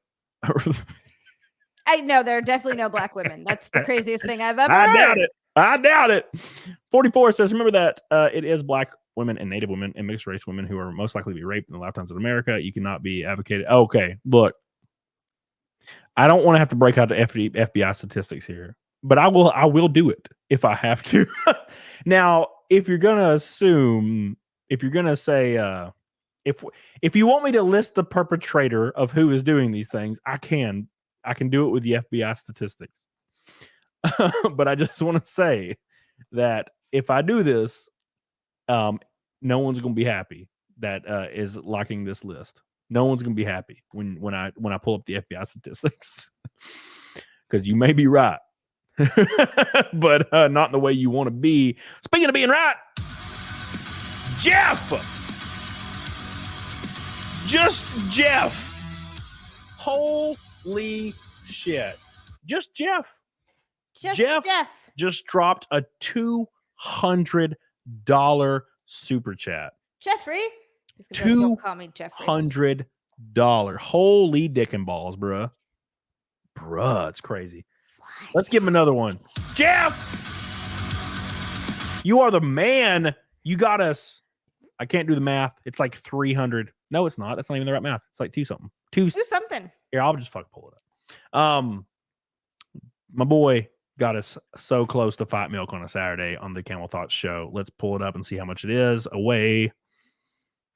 I know there are definitely no black women. That's the craziest thing I've ever heard. I doubt it. 44 says, remember that it is black women and native women and mixed race women who are most likely to be raped in the lifetimes of America. You cannot be advocated. Okay, look. I don't want to have to break out the FBI statistics here, but I will do it if I have to. Now, if you're going to assume, if you're going to say, if you want me to list the perpetrator of who is doing these things, I can do it with the FBI statistics. But I just want to say that if I do this, no one's going to be happy that is liking this list. No one's going to be happy when I pull up the FBI statistics, because you may be right, but not in the way you want to be. Speaking of being right, Jeff. Holy shit. Just Jeff. Jeff just dropped a $200 super chat. Jeffrey. Don't call me Jeffrey. $200. Holy dick and balls, bruh. It's crazy. What? Let's give him another one. Jeff! You are the man. You got us. I can't do the math. It's like 300. No, it's not. That's not even the right math. It's like two something. Do something. Here, I'll just fucking pull it up. My boy got us so close to Fight Milk on a Saturday on the Camel Thoughts show. Let's pull it up and see how much it is. Away.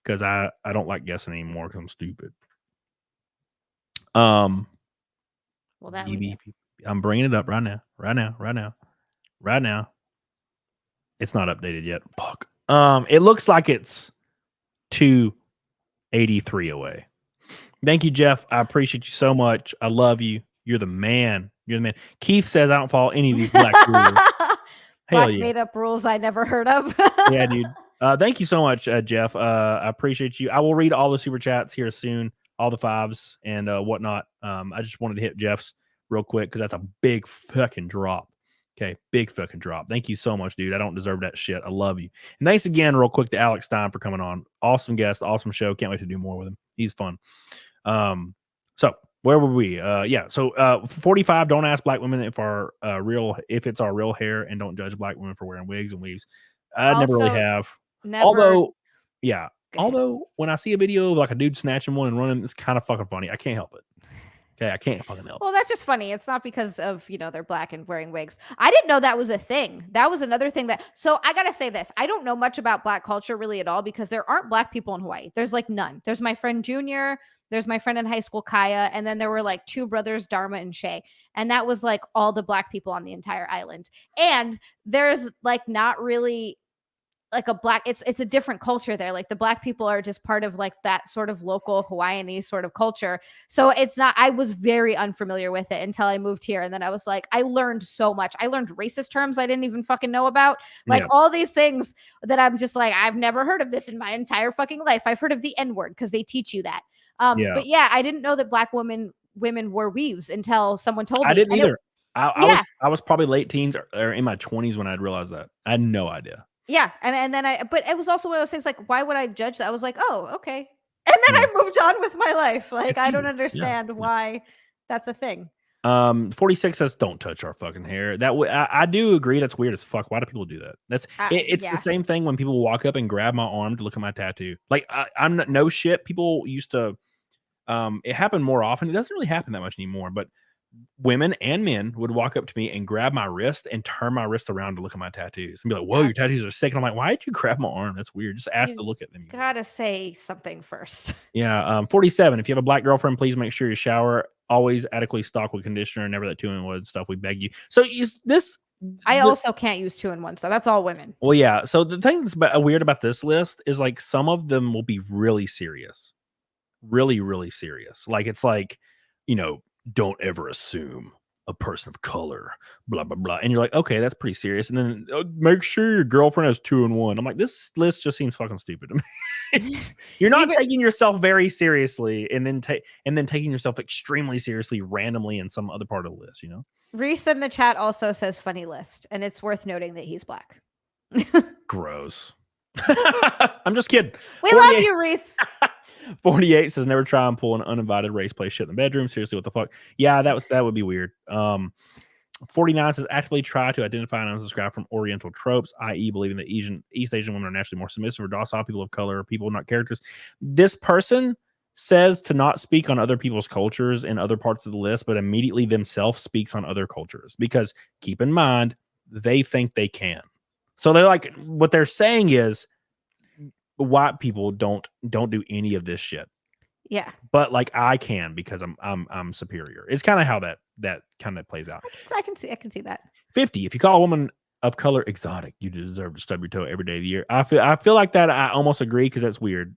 Because I don't like guessing anymore because I'm stupid. Well, I'm bringing it up right now. It's not updated yet. Fuck. It looks like it's 283 away. Thank you, Jeff. I appreciate you so much. I love you. You're the man. Keith says I don't follow any of these black rules. Black made up rules I never heard of. Yeah, dude. Thank you so much, Jeff. I appreciate you. I will read all the super chats here soon, all the fives and whatnot. I just wanted to hit Jeff's real quick because that's a big fucking drop. Okay, big fucking drop. Thank you so much, dude. I don't deserve that shit. I love you. And thanks again, real quick, to Alex Stein for coming on. Awesome guest, awesome show. Can't wait to do more with him. He's fun. So where were we? So 45. Don't ask black women if it's our real hair, and don't judge black women for wearing wigs and weaves. I never really have. Although when I see a video of like a dude snatching one and running, it's kind of fucking funny. I can't help it. Okay, I can't fucking help it. Well, that's just funny. It's not because of, they're black and wearing wigs. I didn't know that was a thing. That was another thing so I got to say this. I don't know much about black culture really at all because there aren't black people in Hawaii. There's like none. There's my friend Junior. There's my friend in high school, Kaya. And then there were like two brothers, Dharma and Shay. And that was like all the black people on the entire island. And there's like not really like a black, it's a different culture there. Like the black people are just part of like that sort of local Hawaiian-y sort of culture. So it's not, I was very unfamiliar with it until I moved here. And then I was like, I learned so much. I learned racist terms I didn't even fucking know about. Like all these things that I'm just like, I've never heard of this in my entire fucking life. I've heard of the N-word because they teach you that. But yeah, I didn't know that black women wore weaves until someone told me. I didn't either. I was probably late teens or in my 20s when I'd realized that. I had no idea. Yeah. And then but it was also one of those things like, why would I judge that? I was like, oh, okay. And then I moved on with my life. Like, I don't understand why that's a thing. 46 says, don't touch our fucking hair. I do agree. That's weird as fuck. Why do people do that? It's the same thing when people walk up and grab my arm to look at my tattoo. Like I'm not, no shit. People used to, it happened more often. It doesn't really happen that much anymore, but women and men would walk up to me and grab my wrist and turn my wrist around to look at my tattoos and be like, "Whoa, your tattoos are sick." And I'm like, "Why did you grab my arm? That's weird. Just ask to look at them." Gotta say something first. Yeah. 47. If you have a black girlfriend, please make sure you shower always adequately stocked with conditioner and never that 2-in-1 stuff. We beg you. So I also can't use 2-in-1, so that's all women. Well, yeah. So the thing that's weird about this list is like some of them will be really serious, really, really serious. Like it's like, don't ever assume a person of color, blah, blah, blah. And you're like, okay, that's pretty serious. And then make sure your girlfriend has 2-in-1. I'm like, this list just seems fucking stupid to me. You're not taking yourself very seriously and then taking yourself extremely seriously randomly in some other part of the list, Reese in the chat also says funny list, and it's worth noting that he's black. Gross. I'm just kidding. We love you, Reese. 48 says never try and pull an uninvited race play shit in the bedroom. Seriously, what the fuck? Yeah, that would be weird. 49 says actively try to identify and unsubscribe from Oriental tropes, i.e., believing that East Asian women are naturally more submissive or docile, people of color, people, not characters. This person says to not speak on other people's cultures in other parts of the list, but immediately themselves speaks on other cultures because keep in mind, they think they can. So they're like, what they're saying is white people don't do any of this shit. Yeah. But like I can because I'm superior. It's kind of how that kind of plays out. I can see that. 50. If you call a woman of color exotic, you deserve to stub your toe every day of the year. I feel like that. I almost agree because that's weird.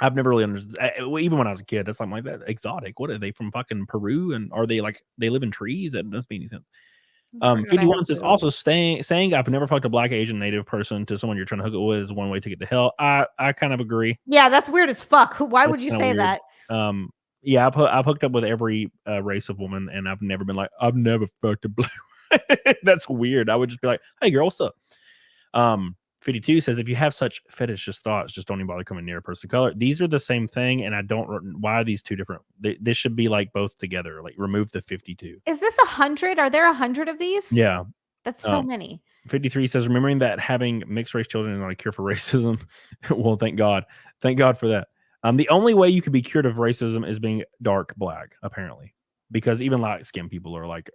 I've never really understood. Even when I was a kid, that's something like that. Exotic. What are they from? Fucking Peru? And are they like they live in trees? That doesn't make any sense. 51 says also saying I've never fucked a black Asian native person to someone you're trying to hook it with is one way to get to hell. I kind of agree. Yeah, that's weird as fuck. Why would you say weird. that? Yeah, I've hooked up with every race of woman, and I've never been like I've never fucked a black. That's weird. I would just be like, hey girl, what's up? 52 says if you have such fetishist thoughts, just don't even bother coming near a person of color. These are the same thing, and I don't. Why are these two different? This should be like both together. Like remove the 52. Is this 100? Are there 100 of these? Yeah, that's so many. 53 says remembering that having mixed race children is not a cure for racism. Well, thank God for that. The only way you could be cured of racism is being dark black, apparently, because even light skinned people are like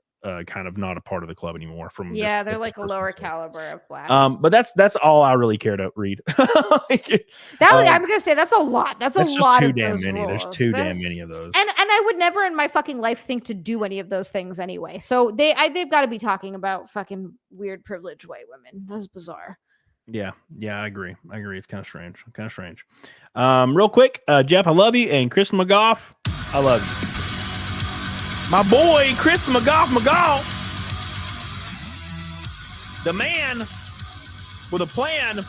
kind of not a part of the club anymore. They're like a lower caliber of black. But that's all I really care to read. I'm gonna say that's a lot. That's a lot of those rules. There's too damn many of those. And I would never in my fucking life think to do any of those things anyway. So they've got to be talking about fucking weird privileged white women. That's bizarre. Yeah, I agree. It's kind of strange. Real quick, Jeff, I love you, and Chris McGough, I love you. My boy, Chris McGough, the man with a plan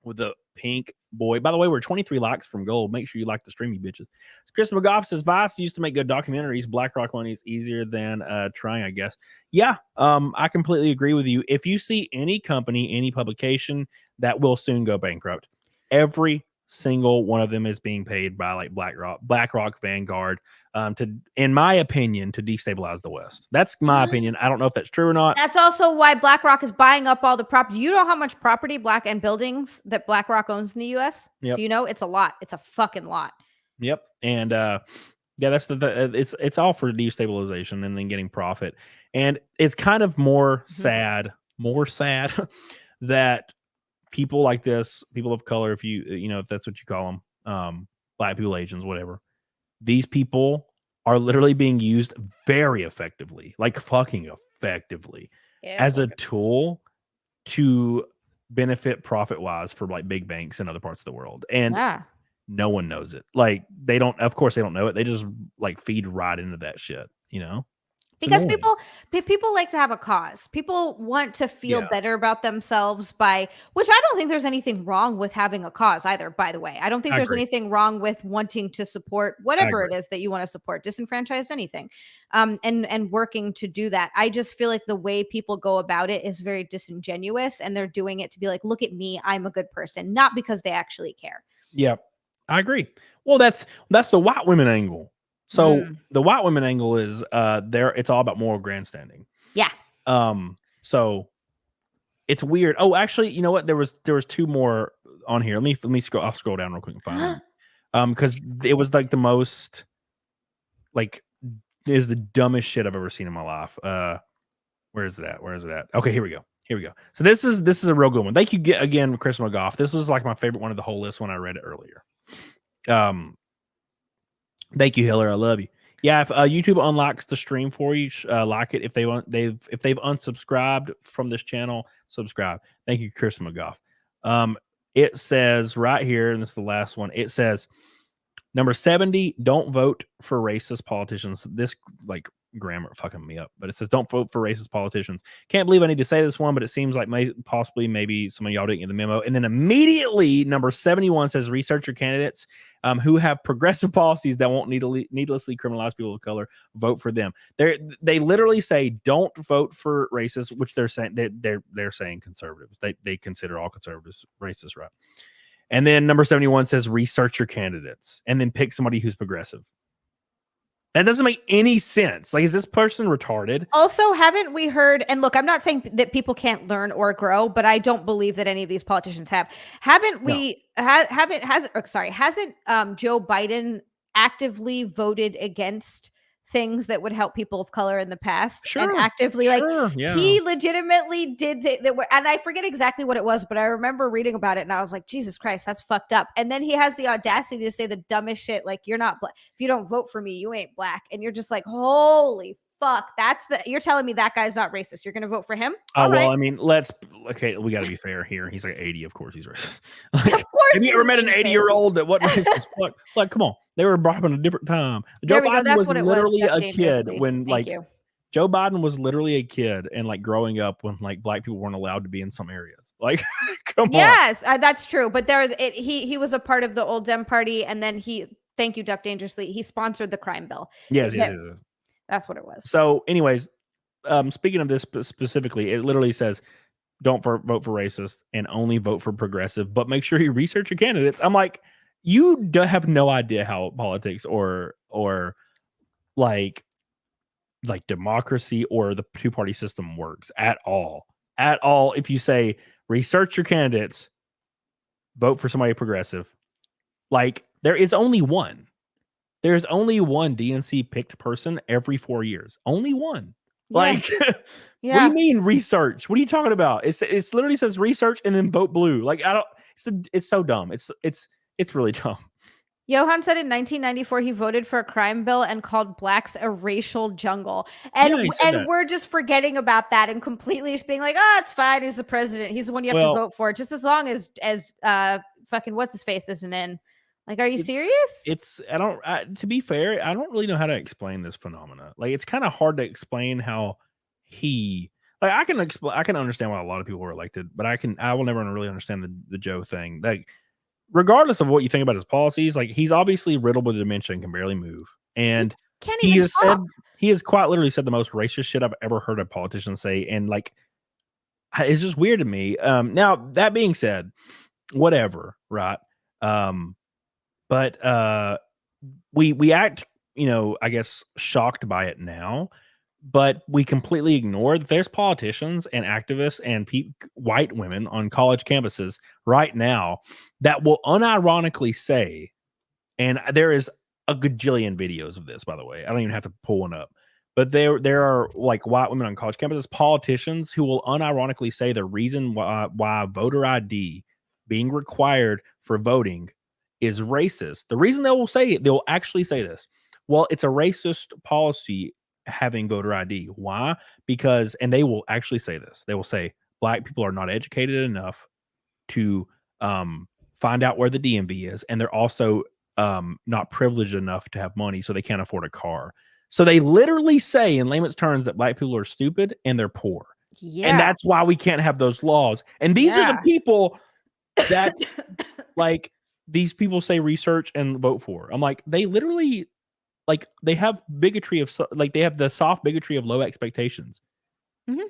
with the pink boy. By the way, we're 23 likes from gold. Make sure you like the stream, you bitches. Chris McGough says Vice used to make good documentaries. BlackRock money is easier than trying, I guess. Yeah, I completely agree with you. If you see any company, any publication that will soon go bankrupt, every single one of them is being paid by like BlackRock, Vanguard, in my opinion, to destabilize the West. That's my opinion. I don't know if that's true or not. That's also why BlackRock is buying up all the property. You know how much property and buildings that BlackRock owns in the U.S.? Yep. Do you know? It's a lot. It's a fucking lot. Yep. And that's it's all for destabilization and then getting profit. And it's kind of more sad that people like this, people of color, if that's what you call them, black people, Asians, whatever, these people are literally being used very effectively, like fucking effectively, as a tool to benefit profit-wise for like big banks in other parts of the world. And no one knows it. Like of course they don't know it. They just like feed right into that shit, Because people like to have a cause. People want to feel better about themselves which I don't think there's anything wrong with having a cause either, by the way. I don't think there's anything wrong with wanting to support whatever it is that you want to support, disenfranchised anything, and working to do that. I just feel like the way people go about it is very disingenuous, and they're doing it to be like, look at me, I'm a good person, not because they actually care. Yeah, I agree. Well, that's the white women angle. So the white women angle is it's all about moral grandstanding. Yeah. So it's weird. Oh, actually, you know what? There was two more on here. Let me scroll. I'll scroll down real quick and find them. Because it was like the most like is the dumbest shit I've ever seen in my life. Where is it at? Where is it at? Okay, here we go. Here we go. So this is a real good one. Thank you again, Chris McGough. This is like my favorite one of the whole list when I read it earlier. Thank you, Hiller. I love you. Yeah, if YouTube unlocks the stream for you, like it. If they've unsubscribed from this channel, subscribe. Thank you, Chris McGough. It says right here, and this is the last one. It says number 70, don't vote for racist politicians. This like grammar fucking me up, but it says don't vote for racist politicians. Can't believe I need to say this one, but it seems like maybe some of y'all didn't get the memo. And then immediately number 71 says research your candidates who have progressive policies that won't needlessly criminalize people of color. Vote for them. They literally say don't vote for racists, which they're saying they're saying conservatives. They consider all conservatives racist, right? And then number 71 says research your candidates and then pick somebody who's progressive. That doesn't make any sense. Like, is this person retarded? Also, haven't we heard, and look, I'm not saying that people can't learn or grow, but I don't believe that any of these politicians have. Hasn't Joe Biden actively voted against things that would help people of color in the past? Sure, and actively he legitimately did that, and I forget exactly what it was, but I remember reading about it and I was like, Jesus Christ, that's fucked up. And then he has the audacity to say the dumbest shit, like, you're not black. If you don't vote for me, you ain't black. And you're just like, holy fuck, you're telling me that guy's not racist. You're gonna vote for him? Oh, well, right. I mean, we gotta be fair here. He's like 80, of course he's racist. Like, of course. Have you ever met an 80-year-old that wasn't racist? Like, come on. They were brought up in a different time. Joe Biden was literally a kid when Joe Biden was literally a kid and like growing up when like black people weren't allowed to be in some areas. Like, come on. Yes, that's true. But he was a part of the old Dem party, and then thank you, Duck Dangerously. He sponsored the crime bill. Yes. That's what it was. So, anyways, speaking of this specifically, it literally says don't vote for racist and only vote for progressive, but make sure you research your candidates. I'm like, you have no idea how politics or like democracy or the two-party system works at all. If you say research your candidates, vote for somebody progressive, like there is only one. There's only one DNC picked person every 4 years. Only one. Like, what do you mean research? What are you talking about? It's literally says research and then vote blue. Like, it's so dumb. It's really dumb. Johan said in 1994 he voted for a crime bill and called blacks a racial jungle. And we're just forgetting about that and completely just being like, oh, it's fine. He's the president. He's the one you have to vote for. Just as long as fucking what's his face isn't in. Like, are you serious? To be fair, I don't really know how to explain this phenomena. Like, it's kind of hard to explain how I can understand why a lot of people were elected, but I will never really understand the Joe thing. Like, regardless of what you think about his policies, like, he's obviously riddled with dementia and can barely move. And he has quite literally said the most racist shit I've ever heard a politician say. And like, it's just weird to me. Now that being said, whatever, right? But we act, I guess, shocked by it now, but we completely ignore that there's politicians and activists and white women on college campuses right now that will unironically say, and there is a gajillion videos of this, by the way. I don't even have to pull one up, but there are like white women on college campuses, politicians who will unironically say the reason why voter ID being required for voting is racist. The reason they'll actually say this, well, it's a racist policy having voter ID. Why? Because, and they will actually say this, they will say black people are not educated enough to find out where the DMV is, and they're also not privileged enough to have money, so they can't afford a car. So they literally say in layman's terms that black people are stupid and they're poor. Yeah. And that's why we can't have those laws. And these are the people that like these people say research and vote for. I'm like, they literally, like, they have bigotry of, like, they have the soft bigotry of low expectations. Mm-hmm.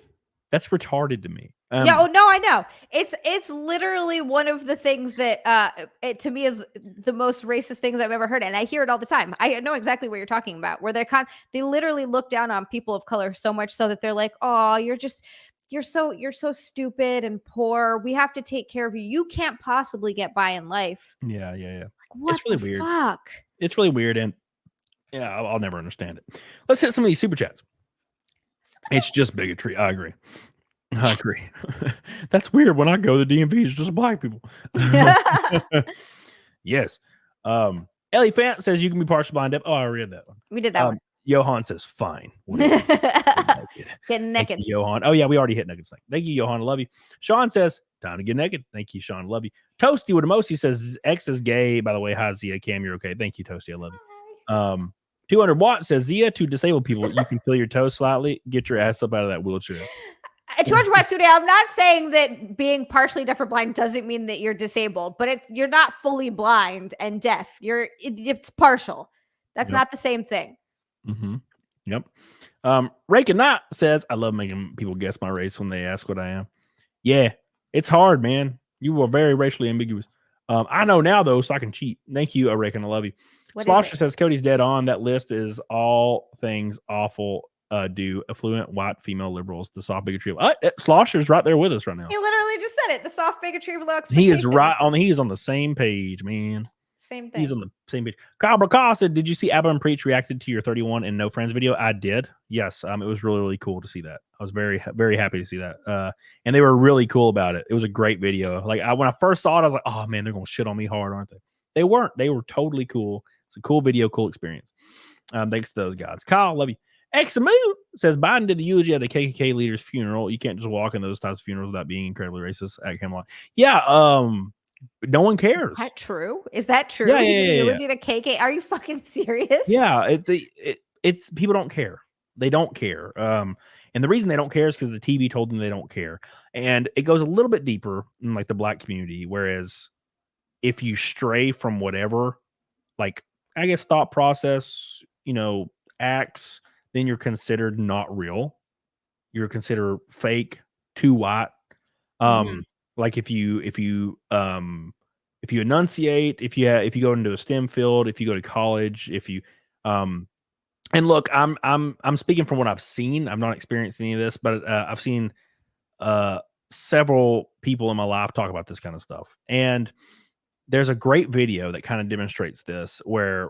That's retarded to me. No, I know. It's literally one of the things that it to me is the most racist things I've ever heard, and I hear it all the time. I know exactly what you're talking about. Where they literally look down on people of color so much so that they're like, "Oh, you're so stupid and poor. We have to take care of you. You can't possibly get by in life." Yeah. Like, what it's really the weird. Fuck? It's really weird, and Yeah, I'll never understand it. Let's hit some of these super chats. It's just bigotry. I agree. I agree. That's weird. When I go to DMV, it's just black people. Yes. Ellie Fant says you can be partially blind. Oh, I read that one. We did that one. Johan says fine. Getting naked. You, Johan. Oh yeah, we already hit naked. Thank you, Johan. I love you. Sean says time to get naked. Thank you, Sean. I love you. Toasty with emoji says X is gay. By the way, hi Zia. Cam, you're okay. Thank you, Toasty. I love you. 200 watts says Zia, to disabled people, you can feel your toes slightly. Get your ass up out of that wheelchair. 200 watts studio. I'm not saying that being partially deaf or blind doesn't mean that you're disabled, but you're not fully blind and deaf. It's partial. That's not the same thing. Mm-hmm. Yep. Rake Knott says, I love making people guess my race when they ask what I am. Yeah, it's hard, man. You were very racially ambiguous. I know now though, so I can cheat. Thank you, Rake, and I love you. Slosher says Cody's dead on. That list is all things awful. Do affluent white female liberals, the soft bigotry. Slosher's right there with us right now. He literally just said it. The soft bigotry of low expectations. He is right on. He is on the same page, man. Same thing. He's on the same page. Kyle Brokaw said, "Did you see Abba and Preach reacted to your 31 and No Friends video?" I did. Yes. It was really, really cool to see that. I was very, very happy to see that. And they were really cool about it. It was a great video. Like when I first saw it, I was like, "Oh man, they're gonna shit on me hard, aren't they?" They weren't. They were totally cool. It's a cool video, cool experience. Thanks to those guys. Kyle, love you. Xamu says Biden did the eulogy at a KKK leader's funeral. You can't just walk in those types of funerals without being incredibly racist at Camelot. Yeah, no one cares. Is that true? Is that true? Yeah, eulogy to KK. Are you fucking serious? Yeah, it's people don't care. They don't care. And the reason they don't care is because the TV told them they don't care. And it goes a little bit deeper in like the black community. Whereas if you stray from whatever, like I guess thought process, acts, then you're considered not real. You're considered fake, too white. Like if you enunciate, if you go into a STEM field, if you go to college, if you and look, I'm speaking from what I've seen. I've not experienced any of this, but I've seen several people in my life talk about this kind of stuff. And there's a great video that kind of demonstrates this where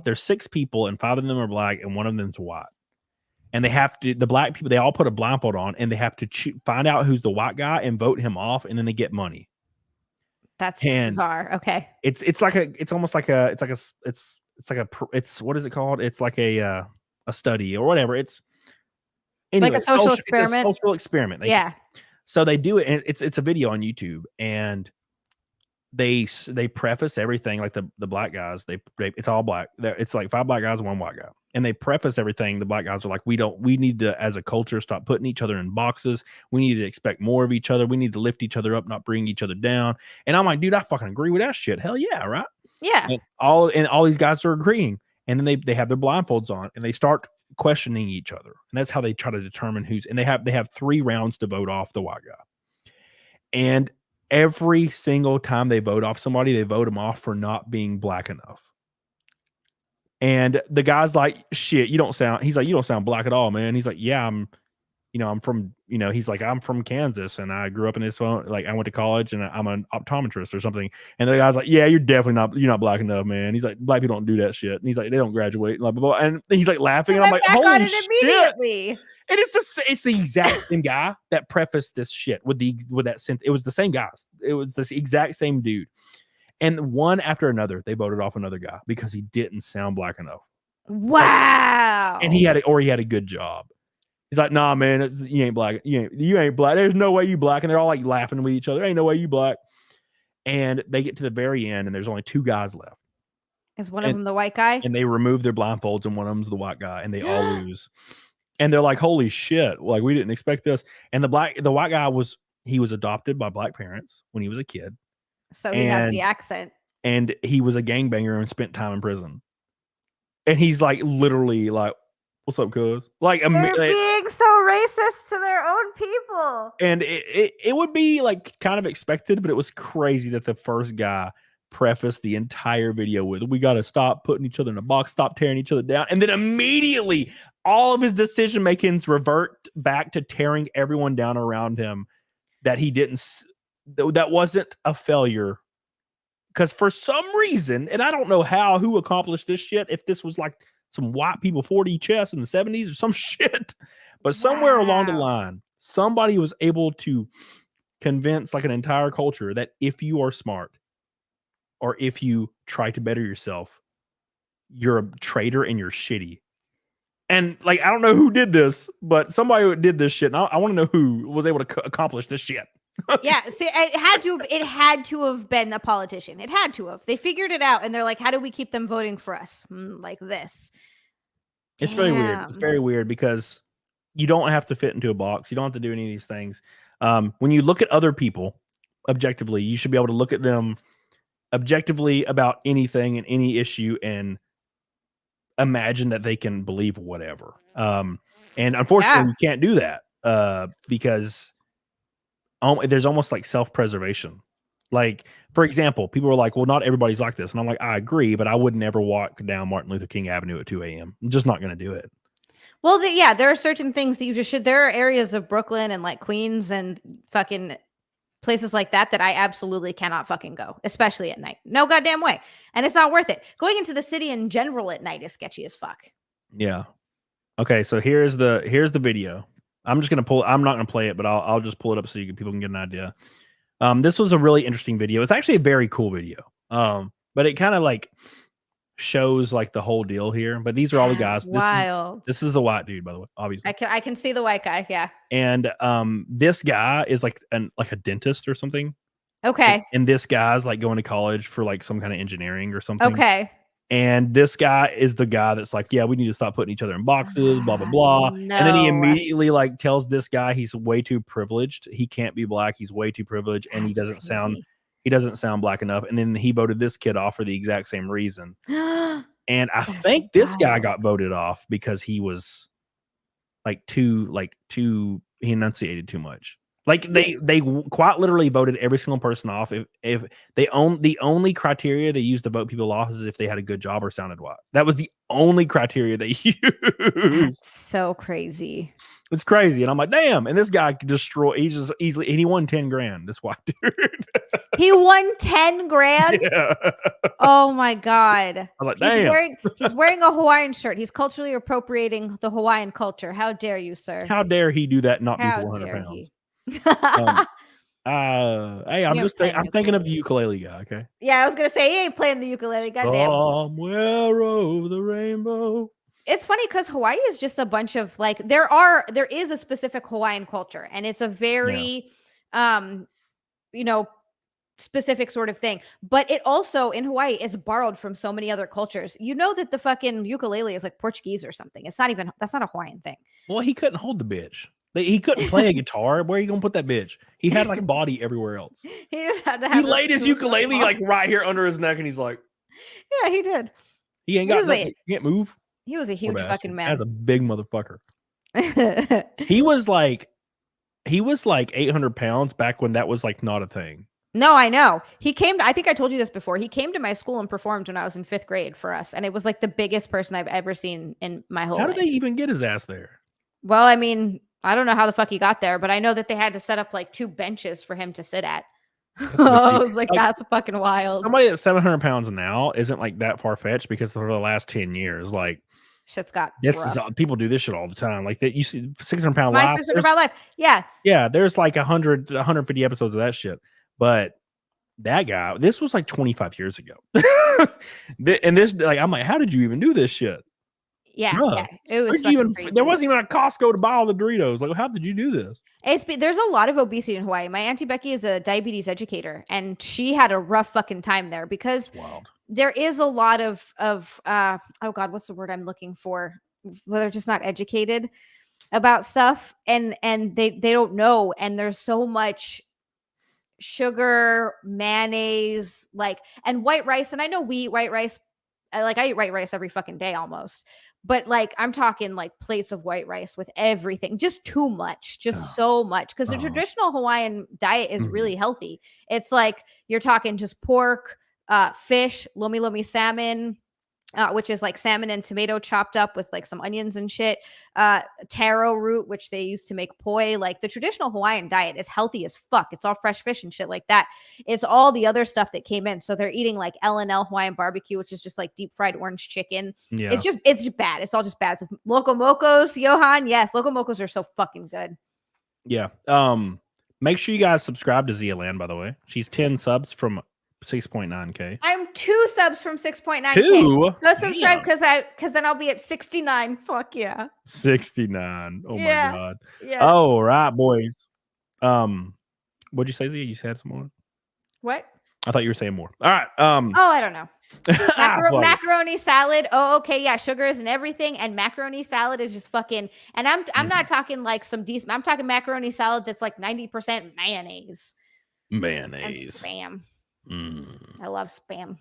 there's 6 people and 5 of them are black and 1 of them's white. And they have to, the black people, they all put a blindfold on and they have to find out who's the white guy and vote him off. And then they get money. That's bizarre. Okay. It's what is it called? It's like a study or whatever. It's anyway, like a social experiment. It's a social experiment. Yeah. So they do it, and it's a video on YouTube, and they preface everything like the black guys. It's all black. It's like 5 black guys, 1 white guy, and they preface everything. The black guys are like, we need to, as a culture, stop putting each other in boxes. We need to expect more of each other. We need to lift each other up, not bring each other down. And I'm like, dude, I fucking agree with that shit. Hell yeah, right? Yeah. And all these guys are agreeing, and then they have their blindfolds on, and they start questioning each other, and that's how they try to determine who's. And they have 3 rounds to vote off the white guy, and every single time they vote off somebody, they vote them off for not being black enough. And the guy's like, shit, he's like, you don't sound black at all, man. He's like, yeah, I'm from, he's like, I'm from Kansas and I grew up in this phone. Like I went to college and I'm an optometrist or something. And the guy's like, yeah, you're not black enough, man. He's like, black people don't do that shit. And he's like, they don't graduate. Blah, blah, blah. And he's like laughing. And I'm like, holy shit. And it's the exact same guy that prefaced this shit with that synth. It was the same guys. It was this exact same dude. And one after another, they voted off another guy because he didn't sound black enough. Wow. And he had a good job. He's like, nah, man, you ain't black. You ain't black. There's no way you black. And they're all like laughing with each other. Ain't no way you black. And they get to the very end, and there's only 2 guys left. Is one of them the white guy? And they remove their blindfolds, and one of them's the white guy, and they all lose. And they're like, holy shit, like we didn't expect this. And the white guy was adopted by black parents when he was a kid. So he has the accent. And he was a gangbanger and spent time in prison. And he's like literally like, what's up, cuz? Like they're being so racist to their own people. And it would be like kind of expected, but it was crazy that the first guy prefaced the entire video with, we got to stop putting each other in a box, stop tearing each other down. And then immediately all of his decision makings revert back to tearing everyone down around him that that wasn't a failure. Because for some reason, and I don't know who accomplished this shit, if this was like some white people 40 chess in the 70s or some shit. But somewhere along the line, somebody was able to convince like an entire culture that if you are smart or if you try to better yourself, you're a traitor and you're shitty. And like, I don't know who did this, but somebody did this shit. And I want to know who was able to accomplish this shit. Yeah, see, it had to have been a politician. It had to have. They figured it out, and they're like, "How do we keep them voting for us like this?" It's very weird. It's very weird because you don't have to fit into a box. You don't have to do any of these things. When you look at other people objectively, you should be able to look at them objectively about anything and any issue and imagine that they can believe whatever. And unfortunately, you can't do that because there's almost like self-preservation. Like, for example, people are like, well, not everybody's like this. And I'm like, I agree, but I would never walk down Martin Luther King Avenue at 2 a.m. I'm just not going to do it. Well, there are certain things that you just should. There are areas of Brooklyn and like Queens and fucking places like that I absolutely cannot fucking go, especially at night. No goddamn way. And it's not worth it. Going into the city in general at night is sketchy as fuck. Yeah. Okay, so here's the video. I'm not gonna play it, but I'll just pull it up so people can get an idea. This was a really interesting video. It's actually a very cool video. But it kind of like shows like the whole deal here. But these are all the guys. Wild. This is the white dude, by the way, obviously. I can see the white guy, yeah. And this guy is like a dentist or something. Okay. And this guy's like going to college for like some kind of engineering or something. Okay. And this guy is the guy that's like, yeah, we need to stop putting each other in boxes, blah, blah, blah. No. And then he immediately like tells this guy he's way too privileged. He can't be black. He's way too privileged. And he doesn't sound black enough. And then he voted this kid off for the exact same reason. And I think this guy got voted off because he was he enunciated too much. Like they quite literally voted every single person off. If they own the only criteria they used to vote people off is if they had a good job or sounded white. That was the only criteria they used. That's so crazy. It's crazy. And I'm like, damn. And this guy could destroy. He just easily, and he won 10 grand. This white dude. He won 10 grand. Yeah. Oh my God. I was like, damn. He's wearing a Hawaiian shirt. He's culturally appropriating the Hawaiian culture. How dare you, sir? How dare he do that? Not be 400 pounds. Hey, I'm thinking of the ukulele guy. Okay. Yeah, I was gonna say he ain't playing the ukulele. Goddamn. Somewhere over the rainbow. It's funny because Hawaii is just a bunch of like there is a specific Hawaiian culture, and it's a very specific sort of thing. But it also in Hawaii is borrowed from so many other cultures. You know that the fucking ukulele is like Portuguese or something. That's not a Hawaiian thing. Well, he couldn't hold the bitch. He couldn't play a guitar. Where are you gonna put that bitch? He had like a body everywhere else. He just had to have. He laid his ukulele like right here under his neck, and he's like, "Yeah, he did. He ain't got. He can't move. He was a huge fucking man. That's a big motherfucker. He was like 800 pounds back when that was like not a thing. No, I know. He came to, I think I told you this before. He came to my school and performed when I was in 5th grade for us, and it was like the biggest person I've ever seen in my whole life. How did they even get his ass there? Well, I mean, I don't know how the fuck he got there, but I know that they had to set up like 2 benches for him to sit at. I was like, that's fucking wild. Somebody that's 700 pounds now isn't like that far fetched because for the last 10 years, like shit's got people do this shit all the time. Like that, you see 600 pound life. 600 pound life. Yeah. Yeah. There's like 150 episodes of that shit. But that guy, this was like 25 years ago. And this, like, I'm like, how did you even do this shit? Yeah, yeah, it was. There wasn't even a Costco to buy all the Doritos. Like, how did you do this? There's a lot of obesity in Hawaii. My auntie Becky is a diabetes educator, and she had a rough fucking time there because there is a lot of oh God, what's the word I'm looking for? Well, they're just not educated about stuff, and they don't know, and there's so much sugar, mayonnaise, like, and white rice. And I know we eat white rice. I eat white rice every fucking day almost. But like, I'm talking like plates of white rice with everything, just too much, just so much. Because the traditional Hawaiian diet is really healthy. It's like, you're talking just pork, fish, lomi salmon, which is like salmon and tomato chopped up with like some onions and shit. Taro root, which they use to make poi. Like the traditional Hawaiian diet is healthy as fuck. It's all fresh fish and shit like that. It's all the other stuff that came in. So they're eating like L&L Hawaiian barbecue, which is just like deep fried orange chicken. Yeah. It's just bad. It's all just bad. So Loco Mocos, Johan, yes, Loco Mocos are so fucking good. Yeah. Make sure you guys subscribe to Zia Land, by the way. She's 10 subs from 6.9K. I'm 2 subs from 6.9K. 2? Go subscribe because then I'll be at 69. Fuck yeah. 69. Oh Yeah. my god. Yeah. Oh, right, boys. What'd you say, Zia? You said some more? What? I thought you were saying more. All right. Oh, I don't know. Fuck. Macaroni salad. Oh, okay. Yeah, sugars and everything. And macaroni salad is just fucking. And I'm not talking like some decent. I'm talking macaroni salad that's like 90% mayonnaise. Mayonnaise. And spam. I love spam.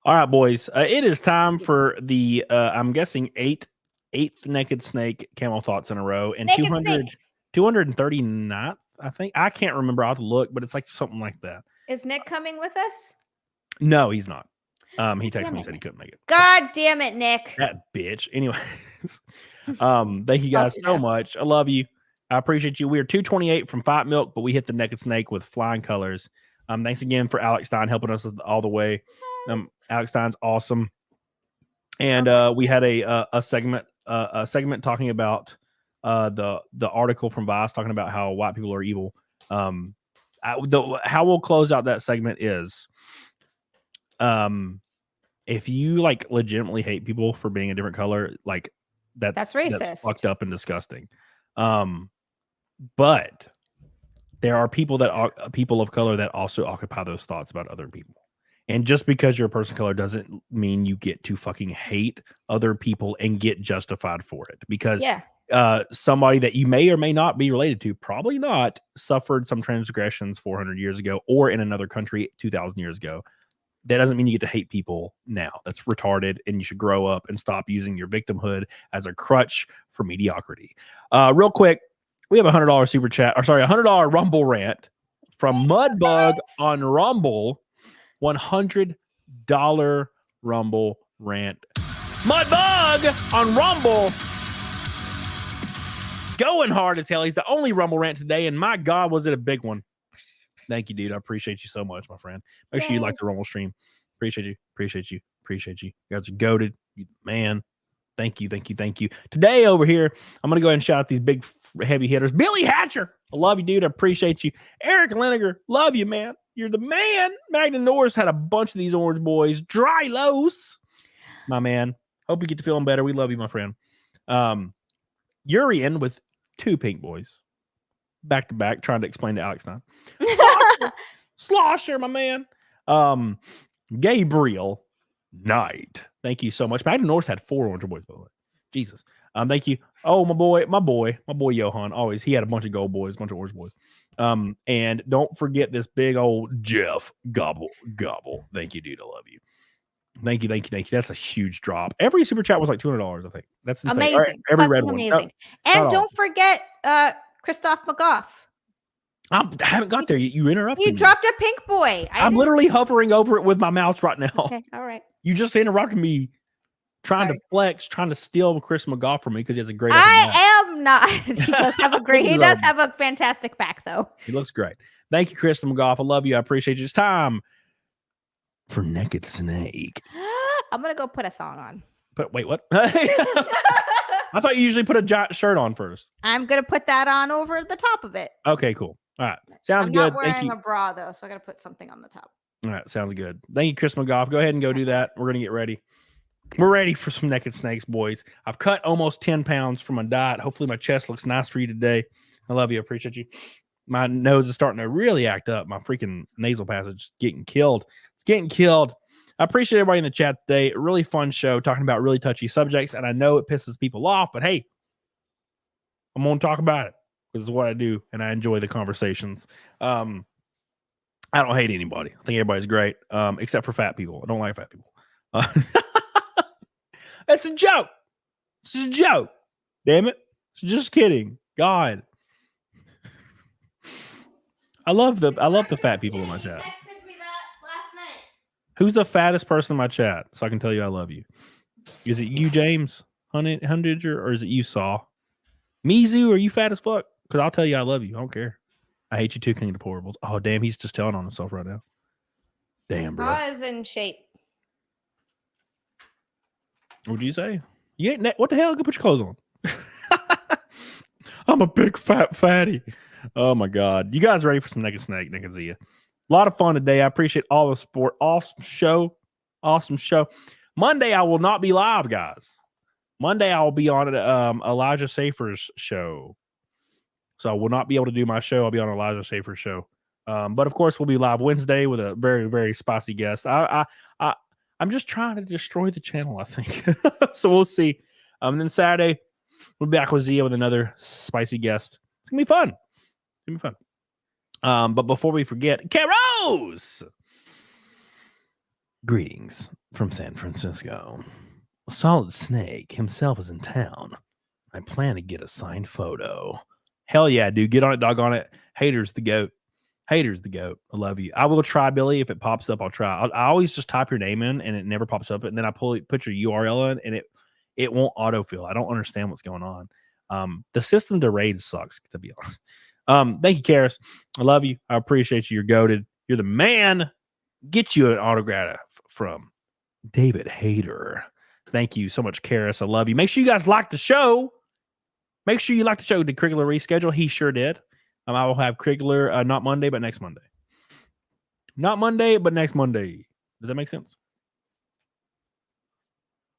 All right, boys. It is time for the I'm guessing eighth naked snake camel thoughts in a row, and 239th, I think. I can't remember. I'll have to look, but it's like something like that. Is Nick coming with us? No, he's not. He texted me and said he couldn't make it. God damn it, Nick. That bitch. Anyways, thank you guys so much. I love you. I appreciate you. We are 228 from Fight Milk, but we hit the naked snake with flying colors. Thanks again for Alex Stein helping us all the way. Alex Stein's awesome. And we had a segment talking about the article from Vice talking about how white people are evil. How we'll close out that segment is if you like legitimately hate people for being a different color, like that's racist. That's fucked up and disgusting. But there are people of color that also occupy those thoughts about other people. And just because you're a person of color doesn't mean you get to fucking hate other people and get justified for it. Because somebody that you may or may not be related to, probably not, suffered some transgressions 400 years ago or in another country 2,000 years ago. That doesn't mean you get to hate people now. That's retarded, and you should grow up and stop using your victimhood as a crutch for mediocrity. Real quick, we have a $100 super chat, or sorry, $100 Rumble rant from Mudbug on Rumble. $100 Rumble rant. Mudbug on Rumble. Going hard as hell. He's the only Rumble rant today, and my God, was it a big one. Thank you, dude. I appreciate you so much, my friend. Make sure you like the Rumble stream. Appreciate you. Appreciate you. Appreciate you. You guys are goated. Man. Thank you. Thank you. Thank you. Today over here, I'm going to go ahead and shout out these big heavy hitters. Billy Hatcher. I love you, dude. I appreciate you. Eric Leniger. Love you, man. You're the man. Magna Norris had a bunch of these orange boys. Dry Los. My man. Hope you get to feeling better. We love you, my friend. Urian with 2 pink boys. Back to back, trying to explain to Alex now. Slosher, my man. Gabriel Knight. Thank you so much. Magna Norris had 4 orange boys, by the way. Jesus. Thank you. Oh, my boy Johan. Always, he had a bunch of gold boys, a bunch of orange boys. And don't forget this big old Jeff Gobble. Thank you, dude. I love you. Thank you. That's a huge drop. Every super chat was like $200, I think. That's insane. Amazing. Right, every red amazing. one. And don't forget Christoph McGough. I haven't got there. You interrupted me. You dropped a pink boy. I'm literally hovering over it with my mouse right now. Okay, all right. You just interrupted me trying to flex, trying to steal Chris McGough from me because he has a great. I am not. He does have a great. He does have a fantastic back, though. He looks great. Thank you, Chris McGough. I love you. I appreciate you. It's time for Naked Snake. I'm gonna go put a thong on. But wait, what? I thought you usually put a giant shirt on first. I'm gonna put that on over the top of it. Okay, cool. All right, sounds I'm good. not wearing a bra though, so I gotta put something on the top. All right, sounds good. Thank you, Chris McGough. Go ahead and go do that. We're gonna get ready. We're ready for some Naked Snakes, boys. I've cut almost 10 pounds from my diet. Hopefully my chest looks nice for you today. I love you. I appreciate you. My nose is starting to really act up. My freaking nasal passage is getting killed. It's getting killed. I appreciate everybody in the chat today. A really fun show talking about really touchy subjects. And I know it pisses people off, but hey, I'm going to talk about it. This is what I do. And I enjoy the conversations. I don't hate anybody. I think everybody's great. Except for fat people. I don't like fat people. That's a joke. This is a joke. Damn it. Just kidding. God. I love the fat people in my chat. Who's the fattest person in my chat? So I can tell you I love you. Is it you, James Hundinger, or is it you, Saw? Mizu, are you fat as fuck? Because I'll tell you I love you. I don't care. I hate you too, King of Deplorables. Oh, damn, he's just telling on himself right now. Damn, bro. Saw is in shape. What'd you say? You ain't what the hell? Go put your clothes on. I'm a big fat fatty. Oh my god. You guys ready for some Naked Snake, Nick and Zia? A lot of fun today. I appreciate all the support. Awesome show. Awesome show. Monday, I will not be live, guys. Monday, I will be on Elijah Safer's show. So I will not be able to do my show. I'll be on Elijah Safer's show. But of course, we'll be live Wednesday with a very, very spicy guest. I'm just trying to destroy the channel, I think. So we'll see. And then Saturday, we'll be back with Zia with another spicy guest. It's gonna be fun. It's gonna be fun. But before we forget, Caros! Greetings from San Francisco. Solid Snake himself is in town. I plan to get a signed photo. Hell yeah, dude. Get on it, dog on it. Haters the GOAT. Haters the GOAT. I love you. I will try, Billy. If it pops up, I'll try. I always just type your name in and it never pops up. And then I put your URL in and it won't autofill. I don't understand what's going on. The system to raid sucks, to be honest. Thank you, Karis. I love you. I appreciate you. You're goated. You're the man. Get you an autograph from David Hayter. Thank you so much, Karis. I love you. Make sure you guys like the show. Make sure you like the show. Did Krigler reschedule? He sure did. I will have Krigler not Monday, but next Monday. Not Monday, but next Monday. Does that make sense?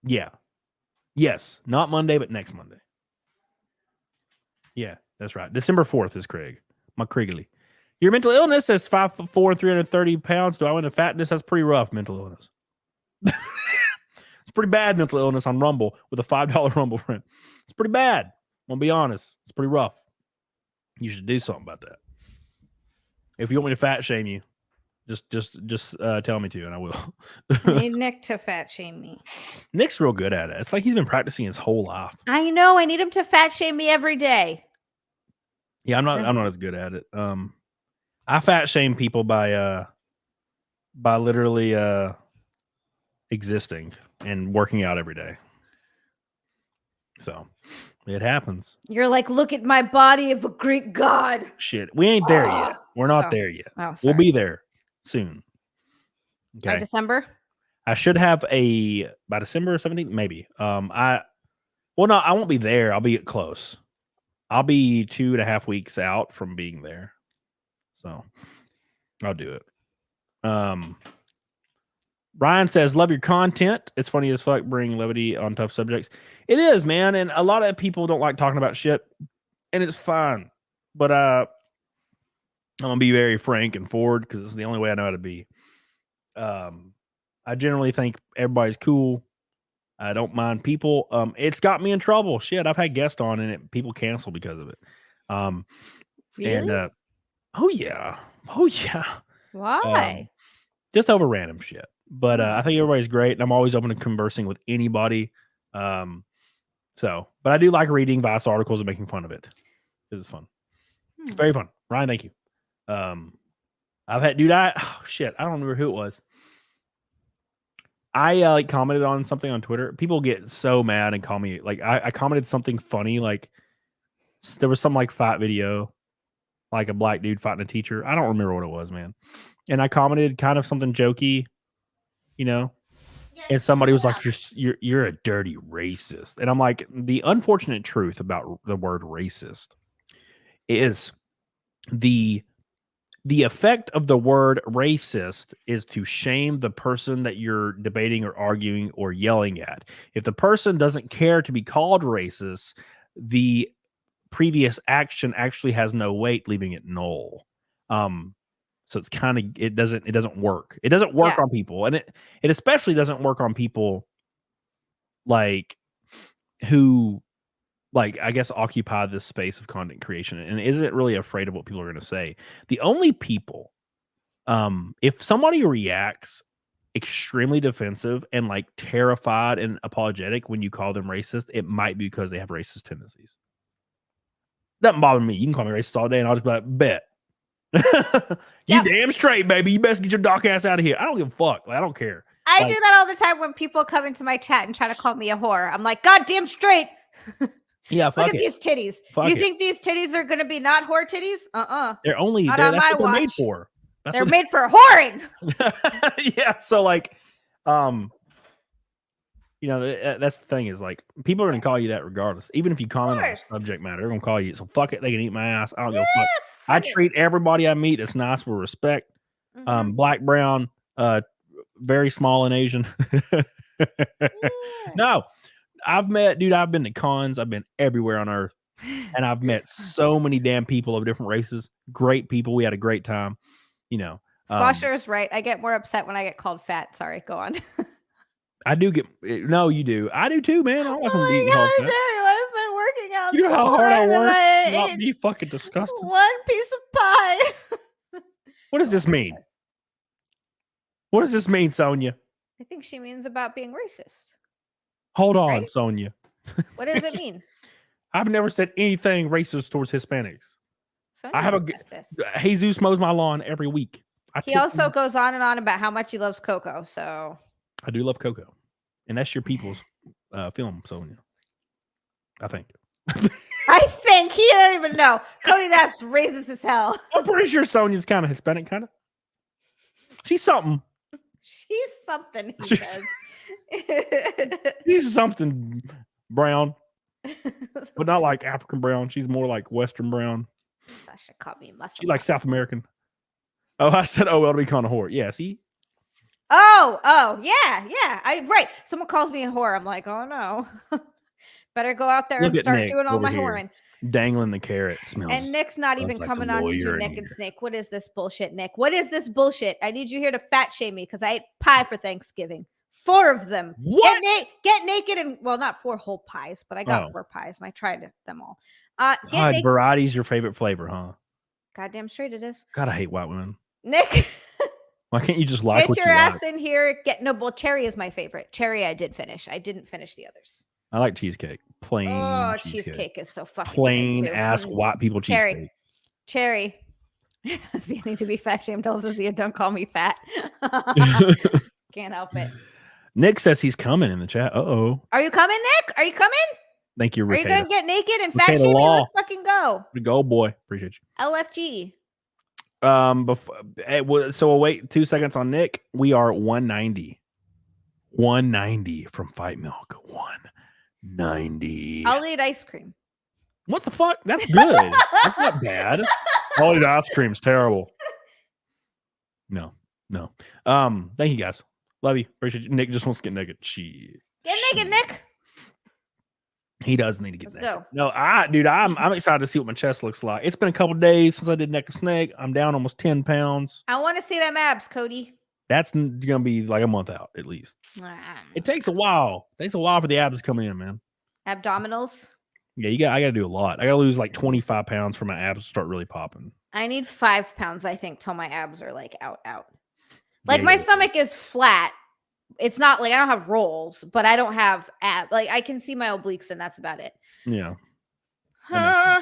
Yeah. Yes. Not Monday, but next Monday. Yeah, that's right. December 4th is Craig. My Krigley. Your mental illness says 5'4", 330 pounds. Do I win a fatness? That's pretty rough mental illness. It's pretty bad mental illness on Rumble with a $5 Rumble friend. It's pretty bad. I'm gonna be honest. It's pretty rough. You should do something about that. If you want me to fat shame you, just tell me to, and I will. I need Nick to fat shame me. Nick's real good at it. It's like he's been practicing his whole life. I know. I need him to fat shame me every day. Yeah, I'm not as good at it. I fat shame people by literally existing and working out every day. So it happens. You're like, look at my body of a Greek god. Shit, we ain't there yet. We're not there yet. Oh, we'll be there soon. Okay. By December? I should have by December 17th, maybe. I won't be there. I'll be close. I'll be 2.5 weeks out from being there. So I'll do it. Ryan says, love your content. It's funny as fuck bringing levity on tough subjects. It is, man. And a lot of people don't like talking about shit, and it's fine. But I'm going to be very frank and forward because it's the only way I know how to be. I generally think everybody's cool. I don't mind people. It's got me in trouble. Shit, I've had guests on and people cancel because of it. Really? And, oh yeah. Why? Just over random shit. But I think everybody's great, and I'm always open to conversing with anybody. But I do like reading Vice articles and making fun of it. It's fun. It's very fun. Ryan, thank you. I've had, dude, I don't remember who it was. I commented on something on Twitter. People get so mad and call me like I commented something funny, like there was some like fight video, like a black dude fighting a teacher. I don't remember what it was, man. And I commented kind of something jokey, you know. And somebody was like, "You're a dirty racist," and I'm like, the unfortunate truth about the word racist is the effect of the word racist is to shame the person that you're debating or arguing or yelling at. If the person doesn't care to be called racist, the previous action actually has no weight, leaving it null. So it's kind of, it doesn't work. It doesn't work on people. And it especially doesn't work on people like who, like, I guess, occupy this space of content creation and isn't really afraid of what people are going to say. The only people, if somebody reacts extremely defensive and like terrified and apologetic when you call them racist, it might be because they have racist tendencies. Doesn't bother me. You can call me racist all day and I'll just be like, bet. You damn straight, baby. You best get your dark ass out of here. I don't give a fuck. Like, I don't care. I do that all the time when people come into my chat and try to call me a whore. I'm like, God damn straight. Yeah, Look at these titties. You think these titties are going to be not whore titties? They're only Not that's on my what they're made watch. for. They're made for whoring. Yeah, so like, you know, that's the thing is like people are gonna call you that regardless. Even if you comment on the subject matter, they're gonna call you. So fuck it, they can eat my ass. I don't give a fuck. I treat everybody I meet that's nice with respect. Black, brown, very small and Asian. No, I've been to cons. I've been everywhere on earth, and I've met so many damn people of different races. Great people. We had a great time. You know, Slosher is right. I get more upset when I get called fat. Sorry, go on. I do get no, you do. I do too, man. I don't like I being do. called fat. I've been working out. You know so how hard I work? and Not be fucking disgusted. One piece of pie. What does this mean? What does this mean, Sonia? I think she means about being racist. Hold on, Right? Sonia. What does it mean? I've never said anything racist towards Hispanics. Sonia I have Jesus mows my lawn every week. He also goes on and on about how much he loves Coco. So I do love Coco, and that's your people's film, Sonia. I think. I think he don't even know. Cody, that's racist as hell. I'm pretty sure Sonia's kind of Hispanic, kind of. She's something. She's something. He says. She's something brown, but not like African brown. She's more like Western brown. Sasha caught me muscle. She like South American. Oh, I said, oh, well, to be kind of whore. Yeah, see? Oh, yeah. Right. Someone calls me a whore. I'm like, oh no. Better go out there and start doing all my whoring. Dangling the carrot smells. And Nick's not even coming on to do Nick and Snake. What is this bullshit, Nick? What is this bullshit? I need you here to fat shame me because I ate pie for Thanksgiving. 4 of them. What? Get naked and well, not 4 whole pies, but I got 4 pies and I tried them all. God, variety's your favorite flavor, huh? Goddamn straight it is. God, I hate white women. Nick. Why can't you just like get what your you ass like? in here? Well, cherry is my favorite. Cherry I did finish. I didn't finish the others. I like cheesecake. Plain. Oh, cheesecake is so fucking plain ass white people cheesecake. Cherry. See, I need to be fat shamed. Also, see, don't call me fat. Can't help it. Nick says he's coming in the chat. Uh-oh. Are you coming, Nick? Are you coming? Thank you, Are Ricada. you going to get naked and fat shame me? Let's fucking go. Go, boy. Appreciate you. LFG. So we'll wait 2 seconds on Nick. We are 190. 190 from Fight Milk. 190. I'll eat ice cream. What the fuck? That's good. That's not bad. I'll eat ice cream's terrible. No. Thank you guys. Love you. Appreciate you. Nick just wants to get naked. Get naked, Nick. He does need to get Let's naked. go. No, I'm excited to see what my chest looks like. It's been a couple days since I did neck and snake. I'm down almost 10 pounds. I want to see them abs, Cody. That's gonna be like a month out at least. It takes a while. It takes a while for the abs to come in, man. Abdominals. Yeah, I gotta do a lot. I gotta lose like 25 pounds for my abs to start really popping. I need 5 pounds, I think, till my abs are like out. Like my stomach is flat. It's not like I don't have rolls, but I don't have abs. Like I can see my obliques, and that's about it. Yeah. I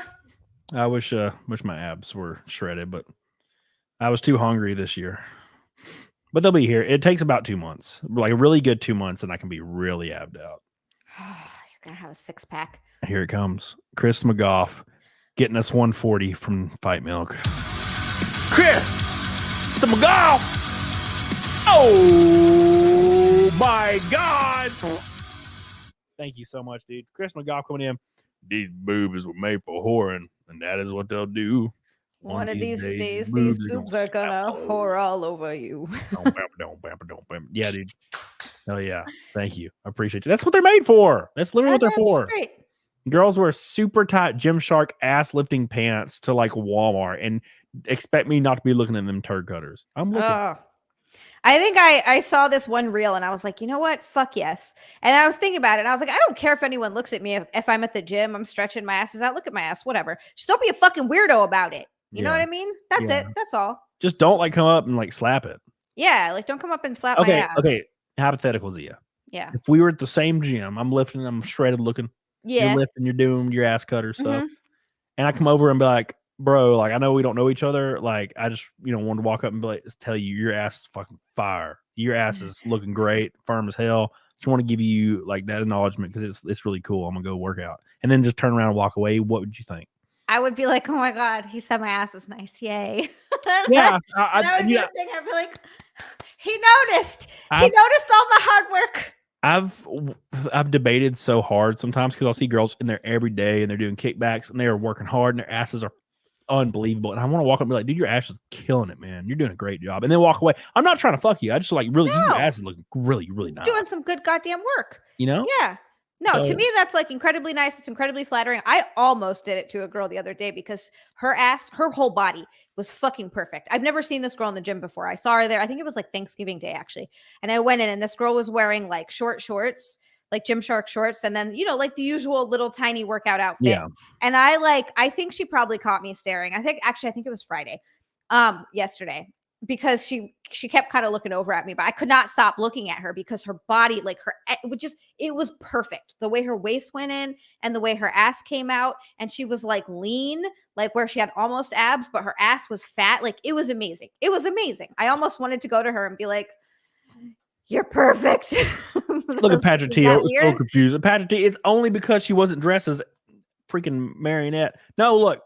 wish my abs were shredded, but I was too hungry this year. But they'll be here. It takes about 2 months, like a really good 2 months, and I can be really abbed out. You're gonna have a 6-pack. Here it comes. Chris McGough getting us 140 from Fight Milk. Chris! It's the McGough! Oh my God! Thank you so much, dude. Chris McGough coming in. These boobs were made for whoring, and that is what they'll do. One of these days, these boobs are gonna whore all over you. Yeah, dude. Oh yeah. Thank you. I appreciate you. That's what they're made for. That's literally what they're for. Straight. Girls wear super tight Gymshark ass lifting pants to like Walmart and expect me not to be looking at them turd cutters. I'm looking. I think I saw this one reel and I was like, you know what? Fuck yes. And I was thinking about it and I was like, I don't care if anyone looks at me if I'm at the gym, I'm stretching my asses out. Look at my ass, whatever. Just don't be a fucking weirdo about it. You know what I mean? That's it. That's all. Just don't like come up and like slap it. Yeah, like don't come up and slap my ass. Okay. Hypothetical, Zia. Yeah. If we were at the same gym, I'm lifting, I'm shredded looking. Yeah. You're lifting, you're doing your ass cutter stuff. And I come over and be like, bro, like I know we don't know each other. Like I just, wanted to walk up and be like, tell you your ass is fucking fire. Your ass is looking great, firm as hell. Just want to give you like that acknowledgement because it's really cool. I'm gonna go work out and then just turn around and walk away. What would you think? I would be like, oh my God, he said my ass was nice. Yay. Yeah. I would do the thing. I'd be like, he noticed. He noticed all my hard work. I've debated so hard sometimes because I'll see girls in there every day and they're doing kickbacks and they are working hard and their asses are unbelievable. And I want to walk up and be like, dude, your ass is killing it, man. You're doing a great job. And then walk away. I'm not trying to fuck you. I just like really, your ass is looking really, really nice. Doing some good goddamn work. Yeah. No, to me, that's like incredibly nice. It's incredibly flattering. I almost did it to a girl the other day because her whole body was fucking perfect. I've never seen this girl in the gym before. I saw her there. I think it was like Thanksgiving Day, actually. And I went in and this girl was wearing like short shorts, like Gymshark shorts. And then, like the usual little tiny workout outfit. Yeah. And I think she probably caught me staring. I think it was Friday, yesterday. Because she kept kind of looking over at me, but I could not stop looking at her because her body, like it was perfect. The way her waist went in and the way her ass came out. And she was like lean, like where she had almost abs, but her ass was fat. Like it was amazing. It was amazing. I almost wanted to go to her and be like, you're perfect. Look at Patrick T. I was so confused. Patrick T. It's only because she wasn't dressed as freaking marionette. No, look,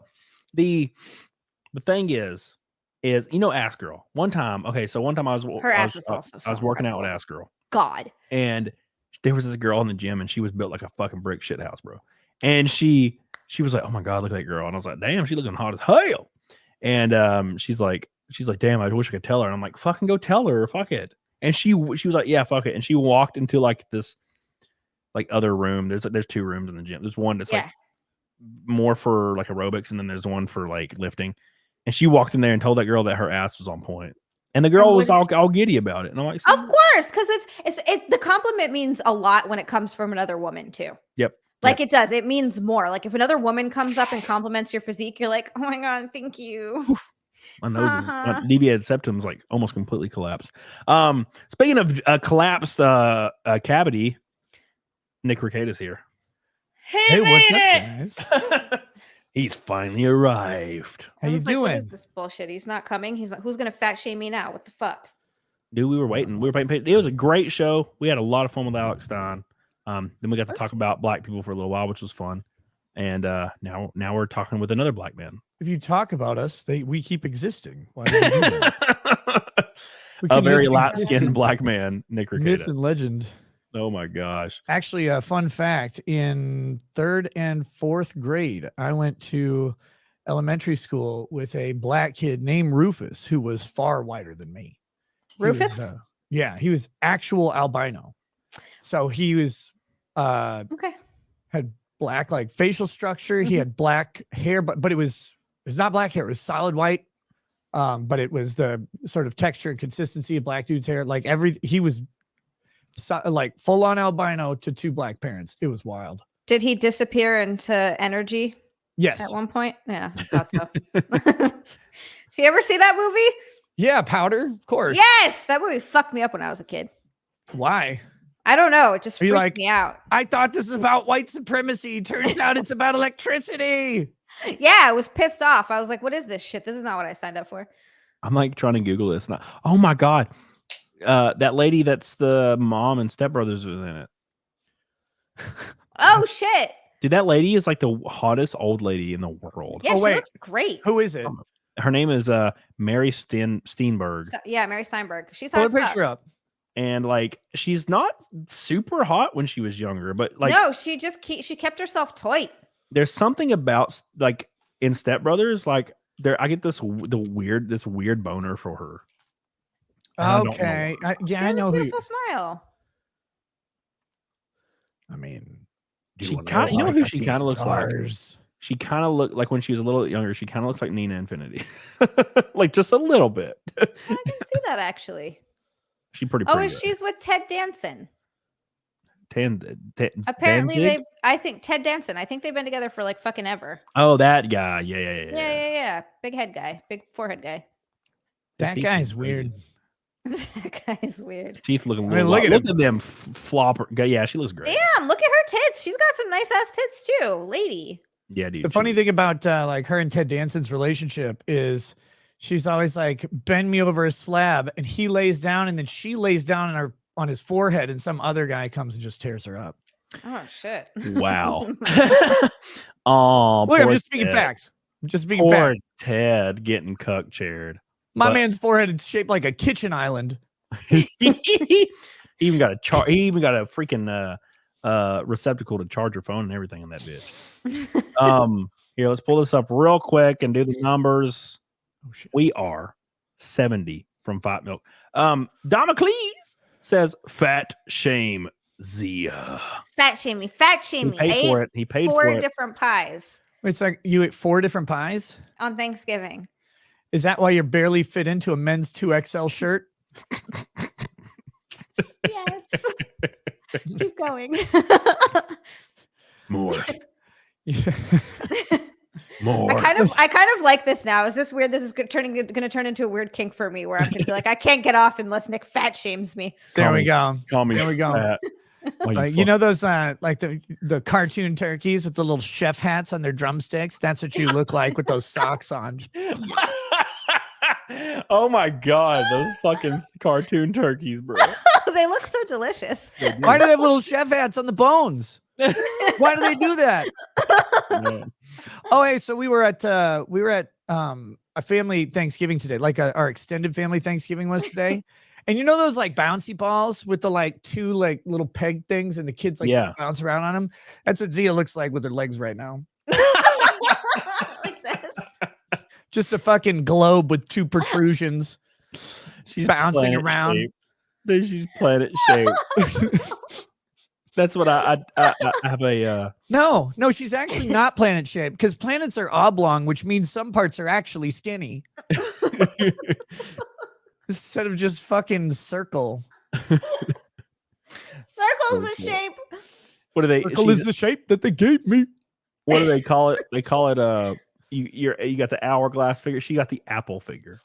the thing is Ass Girl. One time I was working out with Ass Girl. God. And there was this girl in the gym and she was built like a fucking brick shit house, bro. And she was like, oh my God, look at that girl. And I was like, damn, she looking hot as hell. And she's like, damn, I wish I could tell her. And I'm like, fucking go tell her, fuck it. And she was like, yeah, fuck it. And she walked into like this like other room. There's two rooms in the gym. There's one that's like more for like aerobics, and then there's one for like lifting. And she walked in there and told that girl that her ass was on point. And the girl was all giddy about it. And I'm like, of course, because the compliment means a lot when it comes from another woman too. Yep. Like it does. It means more. Like if another woman comes up and compliments your physique, you're like, oh my God, thank you. Oof. My nose is deviated septum's like almost completely collapsed. Speaking of collapsed cavity, Nick Ricketa's here. Hey, what's up, guys? He's finally arrived. How you doing? What is this bullshit? He's not coming. He's like, who's gonna fat shame me now? What the fuck? Dude, we were waiting. It was a great show. We had a lot of fun with Alex Stein. Then we got to talk about black people for a little while, which was fun. And now we're talking with another black man. If you talk about us, we keep existing. Why do we do that? A very light-skinned black man, Nick Ricketa. Myth and legend. Oh my gosh. Actually, a fun fact, in 3rd and 4th grade, I went to elementary school with a black kid named Rufus, who was far whiter than me. Rufus? He was actual albino. So he was had black like facial structure. He had black hair, but it was not black hair. It was solid white. But it was the sort of texture and consistency of black dude's hair. Like he was like full on albino to 2 black parents. It was wild. Did he disappear into energy? Yes. At one point? Yeah, I thought so. You ever see that movie? Yeah, Powder, of course. Yes, that movie fucked me up when I was a kid. Why? I don't know. It just freaked me out. I thought this was about white supremacy. Turns out it's about electricity. Yeah, I was pissed off. I was like, what is this shit? This is not what I signed up for. I'm like trying to Google this. Oh my God. That lady that's the mom and Step Brothers was in it. Oh shit. Dude, that lady is like the hottest old lady in the world. Yeah, she looks great. Who is it? Her name is Mary Steenburgen. Yeah, Mary Steinberg. She's hot. Pull a picture up. And like she's not super hot when she was younger, but like no, she kept herself tight. There's something about like in Step Brothers, like I get this weird boner for her. Okay, I know who. Beautiful smile. I mean, she kind of who she kind of looks like. She kind of looked like when she was a little younger. She kind of looks like Nina Infinity, like just a little bit. I didn't see that actually. She's pretty. She's with Ted Danson. Apparently, Danzig? I think Ted Danson. I think they've been together for like fucking ever. Oh, that guy. Yeah. Big head guy, big forehead guy. That guy's weird. That guy's weird. Teeth looking. Look at them flopper. Yeah, she looks great. Damn, look at her tits. She's got some nice ass tits too, lady. Yeah, dude. The funny thing about like her and Ted Danson's relationship is she's always like, bend me over a slab, and he lays down, and then she lays down on his forehead, and some other guy comes and just tears her up. Oh shit! Wow. Oh, look, I'm just speaking facts. I'm just speaking poor facts. Ted getting cuck chaired. My man's forehead is shaped like a kitchen island. He even got a freaking receptacle to charge your phone and everything in that bitch. Here, let's pull this up real quick and do the numbers. Oh, shit. We are 70 from Fight Milk. Damocles says fat shame Zia. Fat shame me. Fat shame me. He paid for it. He paid for it. 4 different pies. It's like you ate 4 different pies on Thanksgiving. Is that why you're barely fit into a men's 2XL shirt? Yes. Keep going. More. More. I kind of like this now. Is this weird? This is going to turn into a weird kink for me, where I'm going to be like, I can't get off unless Nick fat shames me. There we go. Call me. There we go. Fat. Like, you know those like the cartoon turkeys with the little chef hats on their drumsticks? That's what you look like with those socks on. Oh my god, those fucking cartoon turkeys, bro. They look so delicious. Why do they have little chef hats on the bones? Why do they do that? Yeah. Oh, hey, so we were at a family Thanksgiving today, like our extended family Thanksgiving was today. And you know those like bouncy balls with the like 2 like little peg things, and the kids like bounce around on them? That's what Zia looks like with her legs right now. Like this. Just a fucking globe with 2 protrusions. She's bouncing around. Then she's planet shaped. That's what I have a. No, she's actually not planet shaped, because planets are oblong, which means some parts are actually skinny. Instead of just fucking circle. Circle's a shape. What do they? Circle is the shape that they gave me. What do they call it? They call it you got the hourglass figure. She got the apple figure.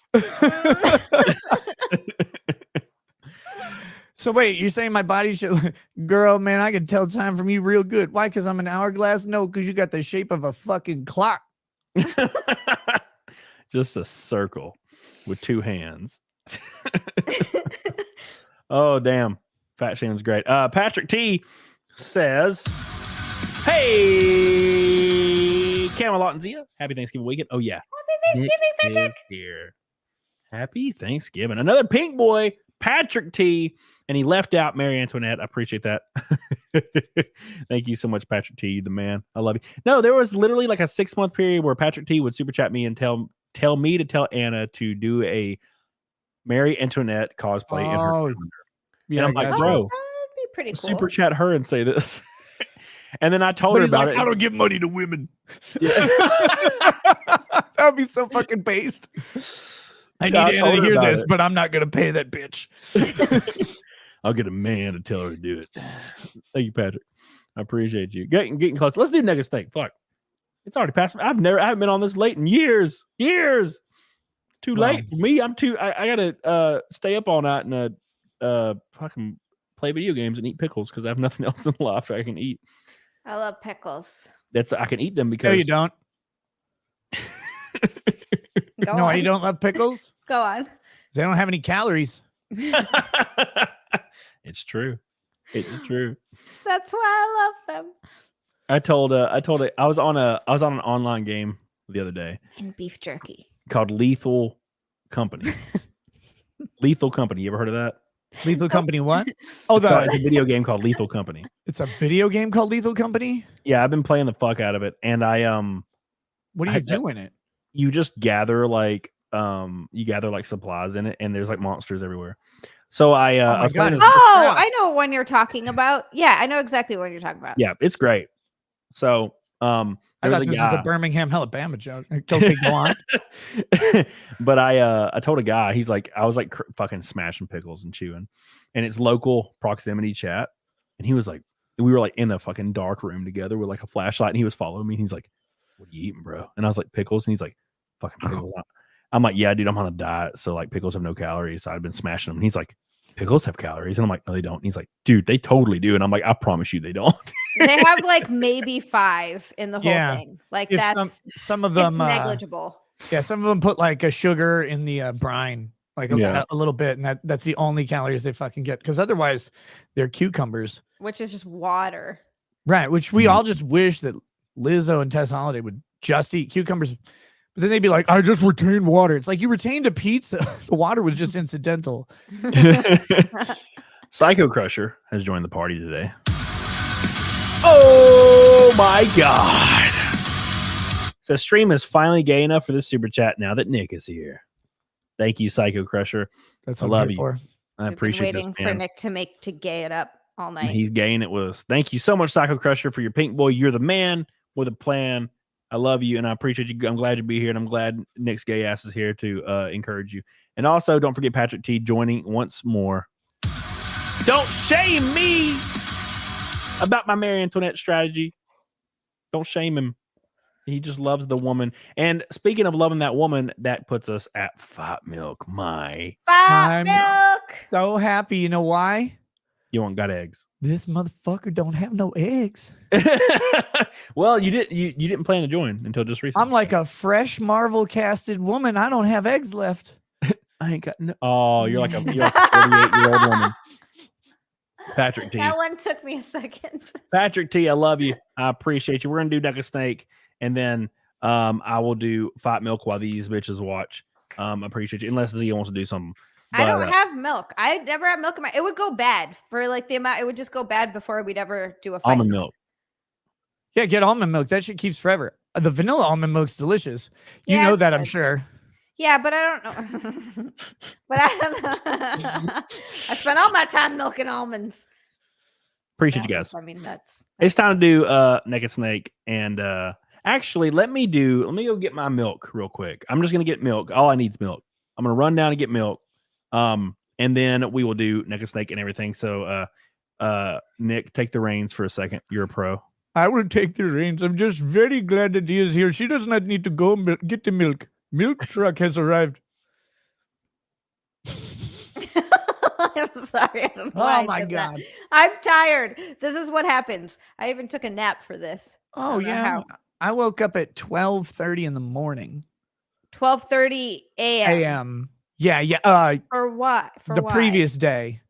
So wait, you're saying my body should, girl, man, I can tell time from you real good. Why? Because I'm an hourglass? No, because you got the shape of a fucking clock. Just a circle with 2 hands. Oh damn, fat shame's great. Patrick T says, hey, Camelot and Zia, happy Thanksgiving weekend. Oh yeah, happy Thanksgiving, Patrick. Here, happy Thanksgiving. Another pink boy, Patrick T, and he left out Mary Antoinette. I appreciate that. Thank you so much, Patrick T, the man. I love you. No, there was literally like a 6-month period where Patrick T would super chat me and tell me to tell Anna to do a Mary Antoinette cosplay in her calendar. Yeah, and I'm like, bro, that'd be pretty cool. super chat her and say this. And then I told her about it. I don't give money to women. Yeah. That would be so fucking based. I need Anna to hear this, but I'm not gonna pay that bitch. I'll get a man to tell her to do it. Thank you, Patrick. I appreciate you. Getting close. Let's do next thing. Fuck. It's already past. I haven't been on this late in years. Too late for me. I gotta stay up all night and fucking play video games and eat pickles because I have nothing else in life I can eat. I love pickles. I can eat them because no, you don't. No, you don't love pickles? Go on. They don't have any calories. It's true. It's true. That's why I love them. I told I was on an online game the other day. And beef jerky. Called Lethal Company. Lethal Company. You ever heard of that? Lethal Company what? Oh, it's a video game called Lethal Company. It's a video game called Lethal Company? Yeah, I've been playing the fuck out of it. And what do you do in it? You just gather like supplies in it, and there's like monsters everywhere. So I was playing I know one you're talking about. Yeah, I know exactly what you're talking about. Yeah, it's great. So I thought this was a Birmingham, Alabama joke. Okay, go on. But I told a guy, he's like, I was like fucking smashing pickles and chewing, and it's local proximity chat. And he was like, we were like in a fucking dark room together with like a flashlight, and he was following me. And he's like, "What are you eating, bro?" And I was like, "Pickles." And he's like, "Fucking pickles." I'm like, "Yeah, dude, I'm on a diet, so like pickles have no calories." So I've been smashing them. And he's like, "Pickles have calories," and I'm like, "No, they don't." And he's like, "Dude, they totally do." And I'm like, "I promise you, they don't." They have like maybe 5 in the whole thing. Like If that's some of them it's negligible. Yeah, some of them put like a sugar in the brine, like a little bit, and that's the only calories they fucking get, because otherwise they're cucumbers, which is just water. Right, which we all just wish that Lizzo and Tess Holiday would just eat cucumbers, but then they'd be like, I just retained water. It's like you retained a pizza. The water was just incidental. Psycho Crusher has joined the party today. Oh my God. So stream is finally gay enough for this super chat now that Nick is here. Thank you, Psycho Crusher. That's I what I'm love here you. for. I appreciate waiting this, man. for Nick to gay it up all night. He's gaying it with us. Thank you so much, Psycho Crusher, for your pink boy. You're the man with a plan. I love you, and I appreciate you. I'm glad to be here, and I'm glad Nick's gay ass is here to encourage you. And also, don't forget Patrick T joining once more. Don't shame me about my Marie Antoinette strategy. Don't shame him. He just loves the woman. And speaking of loving that woman, that puts us at Fat Milk. Fat Milk. So happy. You know why? You want got eggs. This motherfucker don't have no eggs. Well, you didn't plan to join until just recently. I'm like a fresh Marvel casted woman. I don't have eggs left. I ain't got no. Oh, you're like a 48-year-old woman. Patrick T. That one took me a second. Patrick T, I love you. I appreciate you. We're gonna do Duck a Snake, and then I will do Fat Milk while these bitches watch. I appreciate you. Unless Zia wants to do something. But, I don't have milk. I never have milk in my. It would go bad for like the amount. It would just go bad before we'd ever do a fight. Almond milk. Yeah, get almond milk. That shit keeps forever. The vanilla almond milk's delicious. You know that, good. I'm sure. Yeah, but I don't know. But I don't know. I spent all my time milking almonds. Appreciate you guys. I mean, nuts. It's time to do Naked Snake, and actually, let me go get my milk real quick. I'm just gonna get milk. All I need is milk. I'm gonna run down and get milk. And then we will do Naked Snake and everything. So, Nick, take the reins for a second. You're a pro. I will take the reins. I'm just very glad that he is here. She does not need to go get the milk. Milk truck has arrived. I'm sorry. I don't know why my God. I'm tired. This is what happens. I even took a nap for this. Oh, yeah. I woke up at 12:30 in the morning. 12:30 a.m. Yeah. For what? For the why? Previous day.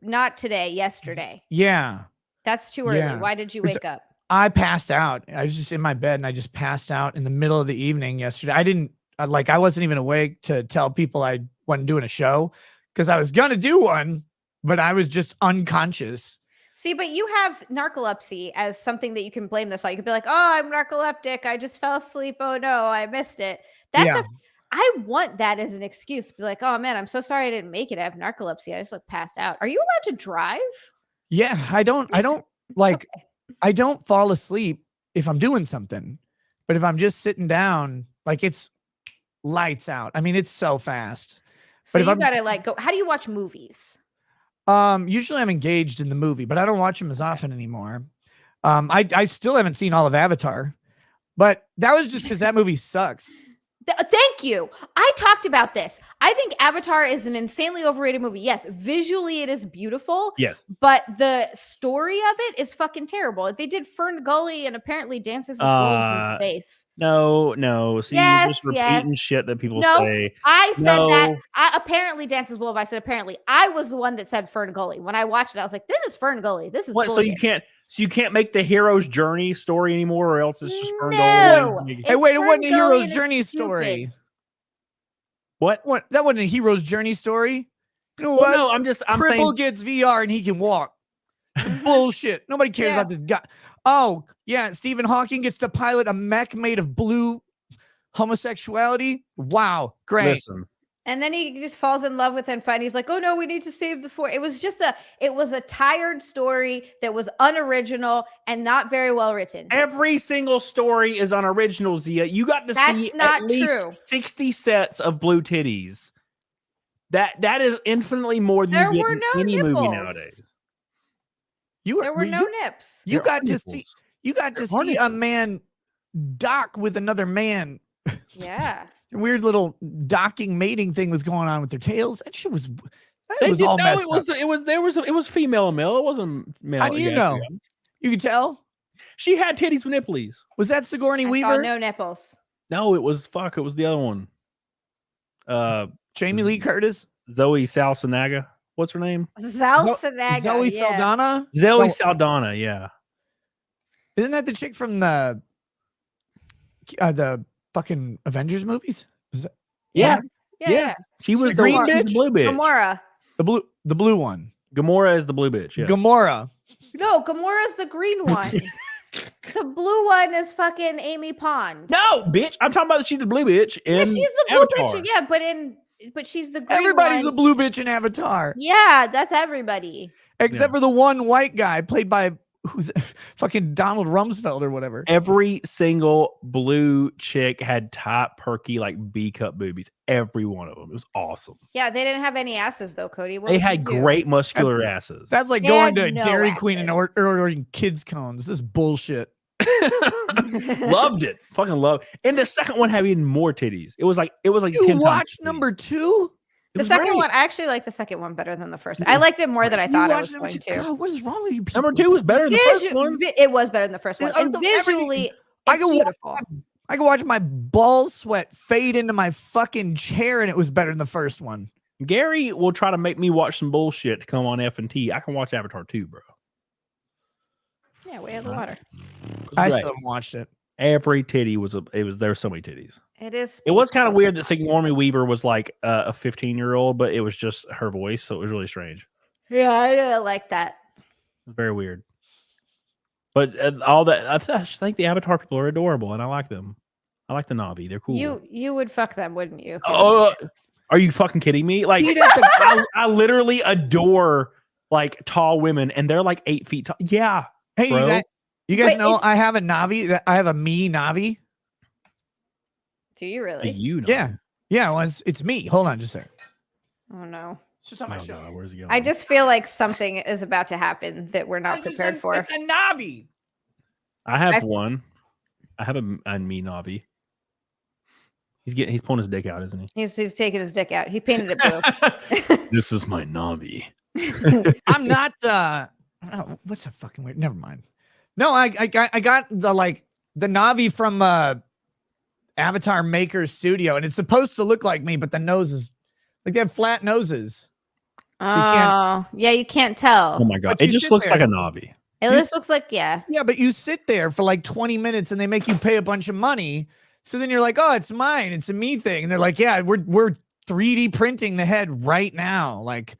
Not today, yesterday. Yeah. That's too early. Yeah. Why did you wake up? I passed out. I was just in my bed and I just passed out in the middle of the evening yesterday. I wasn't even awake to tell people I wasn't doing a show because I was going to do one, but I was just unconscious. See, but you have narcolepsy as something that you can blame this on. You could be like, oh, I'm narcoleptic. I just fell asleep. Oh no, I missed it. I want that as an excuse. Be like, oh man, I'm so sorry I didn't make it. I have narcolepsy. I just passed out. Are you allowed to drive? Yeah, I don't like, okay. I don't fall asleep if I'm doing something, but if I'm just sitting down, like it's lights out. I mean, it's so fast. So you gotta like go. How do you watch movies? Usually I'm engaged in the movie, but I don't watch them as often anymore. I still haven't seen all of Avatar, but that was just because that movie sucks. Thank you. I talked about this. I think Avatar is an insanely overrated movie. Yes, visually it is beautiful. Yes. But the story of it is fucking terrible. They did Fern Gully and apparently Dances with Wolves in space. No. See, you're just repeating shit that people say. I said that. Apparently Dances with Wolves. I said apparently. I was the one that said Fern Gully. When I watched it, I was like, this is Fern Gully. This is bullshit. So you can't make the hero's journey story anymore, or else it's just Fern Gully. Hey, wait, it wasn't a hero's journey story. What? That wasn't a hero's journey story. You know what? No, I'm Cripple saying gets VR and he can walk. Bullshit. Nobody cares about this guy. Oh, yeah. Stephen Hawking gets to pilot a mech made of blue homosexuality. Wow. Great. Listen. And then he just falls in love with him. And he's like, oh no, we need to save the forest. It was a tired story that was unoriginal and not very well written. Every single story is unoriginal, Zia. You got to see at least 60 sets of blue titties. That is infinitely more than you get in any movie nowadays. There were no nips. You got to see a man dock with another man. Yeah. Weird little docking mating thing was going on with their tails. That shit was. It was female and male. It wasn't male. How do you know? You could tell. She had titties with nipples. Was that Sigourney I Weaver? saw no nipples. No, it was It was the other one. Jamie Lee Curtis. Zoe Salsanaga. What's her name? Salsanaga. Zoe yeah. Saldana. Zoe Saldana. Yeah. Isn't that the chick from the fucking Avengers movies? Yeah. She was The the green one- bitch? the blue bitch. Gamora. The blue one. Gamora is the blue bitch. Yes. Gamora. No, Gamora's the green one. The blue one is fucking Amy Pond. No, bitch. I'm talking about she's the blue bitch. Yeah, In she's the blue Avatar. bitch. Yeah, but she's the green Everybody's one. a blue bitch in Avatar. Yeah, that's everybody. Except for the one white guy played by who's fucking Donald Rumsfeld or whatever. Every single blue chick had tight, perky, like B cup boobies. Every one of them. It was awesome. Yeah, they didn't have any asses though, Cody. What They would you had do? great muscular asses. That's like They going had to no Dairy Queen and asses. ordering kids cones. This is bullshit. Loved it. Fucking loved. And the second one had even more titties. It was like You 10 times watched titties. number 2? The second one, I actually like the second one better than the first. I liked it more than I thought I was going to. God, what is wrong with you people? Number 2 was better than the first one. It was better than the first one. And Everything- visually, I it's can beautiful. I can watch my ball sweat fade into my fucking chair, and it was better than the first one. Gary will try to make me watch some bullshit to come on F&T. I can watch Avatar 2, bro. Yeah, Way of the Water. I Right. still haven't watched it. Every titty was there were so many titties. It is. It was kind of weird that Sigourney Weaver was like a 15-year-old, but it was just her voice, so it was really strange. Yeah, I really like that. It was very weird. But all that, I think the Avatar people are adorable, and I like them. I like the Na'vi; they're cool. You would fuck them, wouldn't you? Oh, are you fucking kidding me? Like, I literally adore like tall women, and they're like 8 feet tall. Yeah, Hey, bro. you guys Wait, know if- I have a Navi. I have a me Navi. Do you really? You know? Yeah. Yeah, well, it's me. Hold on just a second. Oh no. It's just on Oh, God, where's he going? I just feel like something is about to happen that we're not prepared for. It's a Navi. I have one. I have a me Na'vi. He's pulling his dick out, isn't he? He's taking his dick out. He painted it blue. This is my Na'vi. I'm not oh, what's a fucking weird? Never mind. No, I got the Navi from Avatar Maker Studio, and it's supposed to look like me, but the nose is like they have flat noses. Oh, yeah, you can't tell. Oh my God, But it you just sit looks there. like a Na'vi. It just looks like, yeah. Yeah, but you sit there for like 20 minutes and they make you pay a bunch of money. So then you're like, oh, it's mine. It's a me thing. And they're like, yeah, we're 3D printing the head right now. Like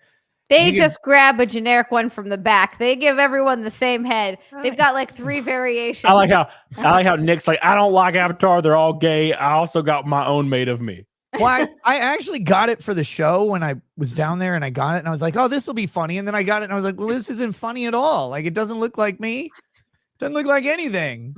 They you can- just grab a generic one from the back. They give everyone the same head. They've got like 3 variations. I like how Nick's like, I don't like Avatar. They're all gay. I also got my own made of me. well, I actually got it for the show when I was down there and I got it and I was like, oh, this will be funny. And then I got it and I was like, well, this isn't funny at all. Like, it doesn't look like me. Doesn't look like anything.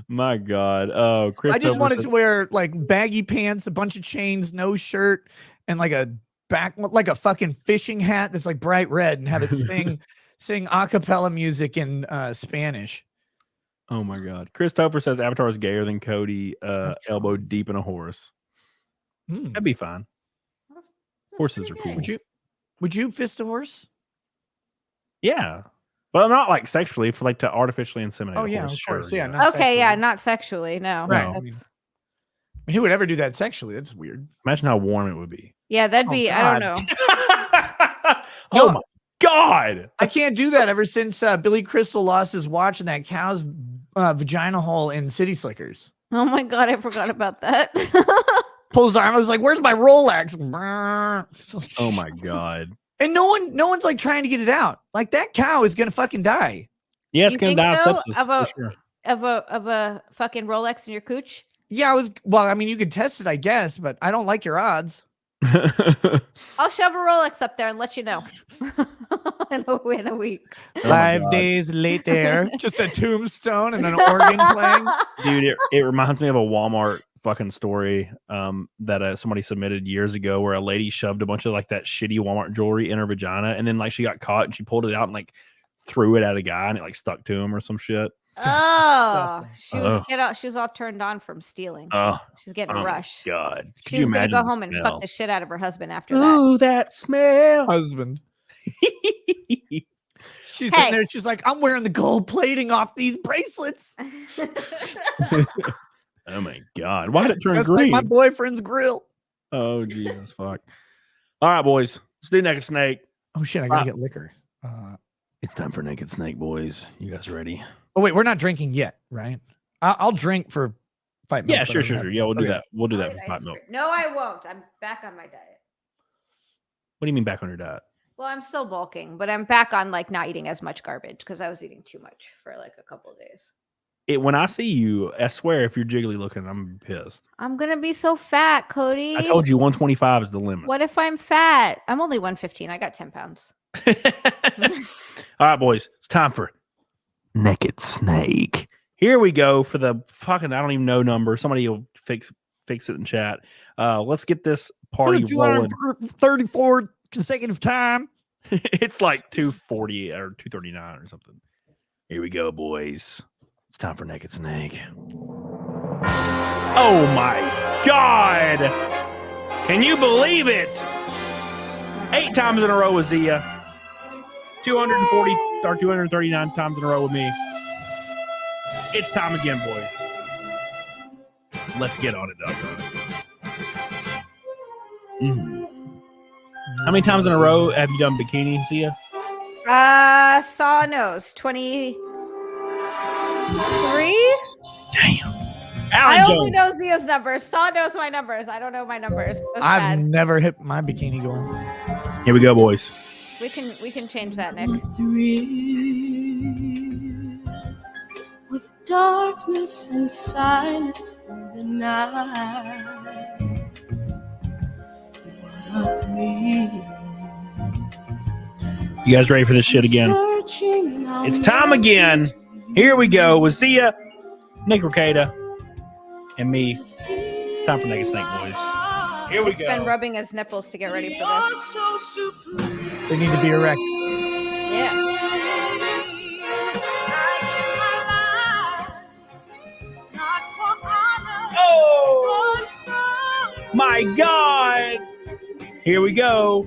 My God. Oh, Chris. I just wanted to wear like baggy pants, a bunch of chains, no shirt, and like a like a fucking fishing hat that's like bright red and have it sing a cappella music in Spanish. Oh my God. Christopher says Avatar is gayer than Cody elbow deep in a horse. That'd be fine. Horses are cool. Would you fist a horse? Yeah. But not like sexually, for like to artificially inseminate. Oh, a yeah, horse, of course. sure, Yeah. yeah. Not Okay, sexually. yeah, not sexually. No. Right. I mean, who would ever do that sexually? That's weird. Imagine how warm it would be. Yeah, that'd Oh, be, I don't God. know. Oh my God. I can't do that ever since Billy Crystal lost his watch in that cow's vagina hole in City Slickers. Oh my God, I forgot about that. Pulls his arm. I was like, "Where's my Rolex?" Oh my God. And no one's like trying to get it out. Like that cow is gonna fucking die. Yeah, it's You gonna think die of so? sepsis. Of For sure. of a fucking Rolex in your cooch? Yeah, well, I mean, you could test it, I guess, but I don't like your odds. I'll shove a Rolex up there and let you know. in a week. Oh my 5 God. days later, just a tombstone and an organ playing. Dude, it reminds me of a Walmart fucking story that somebody submitted years ago where a lady shoved a bunch of like that shitty Walmart jewelry in her vagina, and then like she got caught and she pulled it out and like threw it at a guy and it like stuck to him or some shit. Oh, she Oh. she was all turned on from stealing. Oh, She's getting a my rush. God. Could She you was gonna go imagine home and smell? fuck the shit out of her husband after that. Ooh, that smell. Husband. She's sitting there. She's like, I'm wearing the gold plating off these bracelets. Oh my God. Why did it turn Just green? like my boyfriend's grill. Oh, Jesus fuck. All right, boys. Let's do Naked Snake. Oh, shit. I got to get liquor. It's time for Naked Snake, boys. You guys ready? Oh, wait. We're not drinking yet, right? I'll drink for fight milk. Yeah, sure. Yeah, we'll do that. We'll do that for fight milk. No, I won't. I'm back on my diet. What do you mean back on your diet? Well, I'm still bulking, but I'm back on like not eating as much garbage because I was eating too much for like a couple of days. When I see you, I swear, if you're jiggly looking, I'm pissed. I'm gonna be so fat, Cody. I told you 125 is the limit. What if I'm fat? I'm only 115. I got 10 pounds. All right, boys. It's time for Naked Snake. Here we go for the fucking I don't even know number. Somebody will fix it in chat. Let's get this party rolling. 34 consecutive time. It's like 240 or 239 or something. Here we go, boys. It's time for Naked Snake. Oh my God! Can you believe it? 8 times in a row with Zia. 240 or 239 times in a row with me. It's time again, boys. Let's get on it, Doug. How many times in a row have you done bikini, Zia? Saw nose 23. Damn. I only know Zia's numbers. Saw knows my numbers. I don't know my numbers. That's I've bad. never hit my bikini goal. Here we go, boys. We can change that, Nick. With darkness and silence through the night. What a thrill. You guys ready for this shit again? It's time again. Here we go with Zia, Nick Ricada, and me. Time for Naked Snake, boys. Here we Nick's go. been rubbing his nipples to get ready for this. They need to be erect. Yeah. Oh my God. Here we go.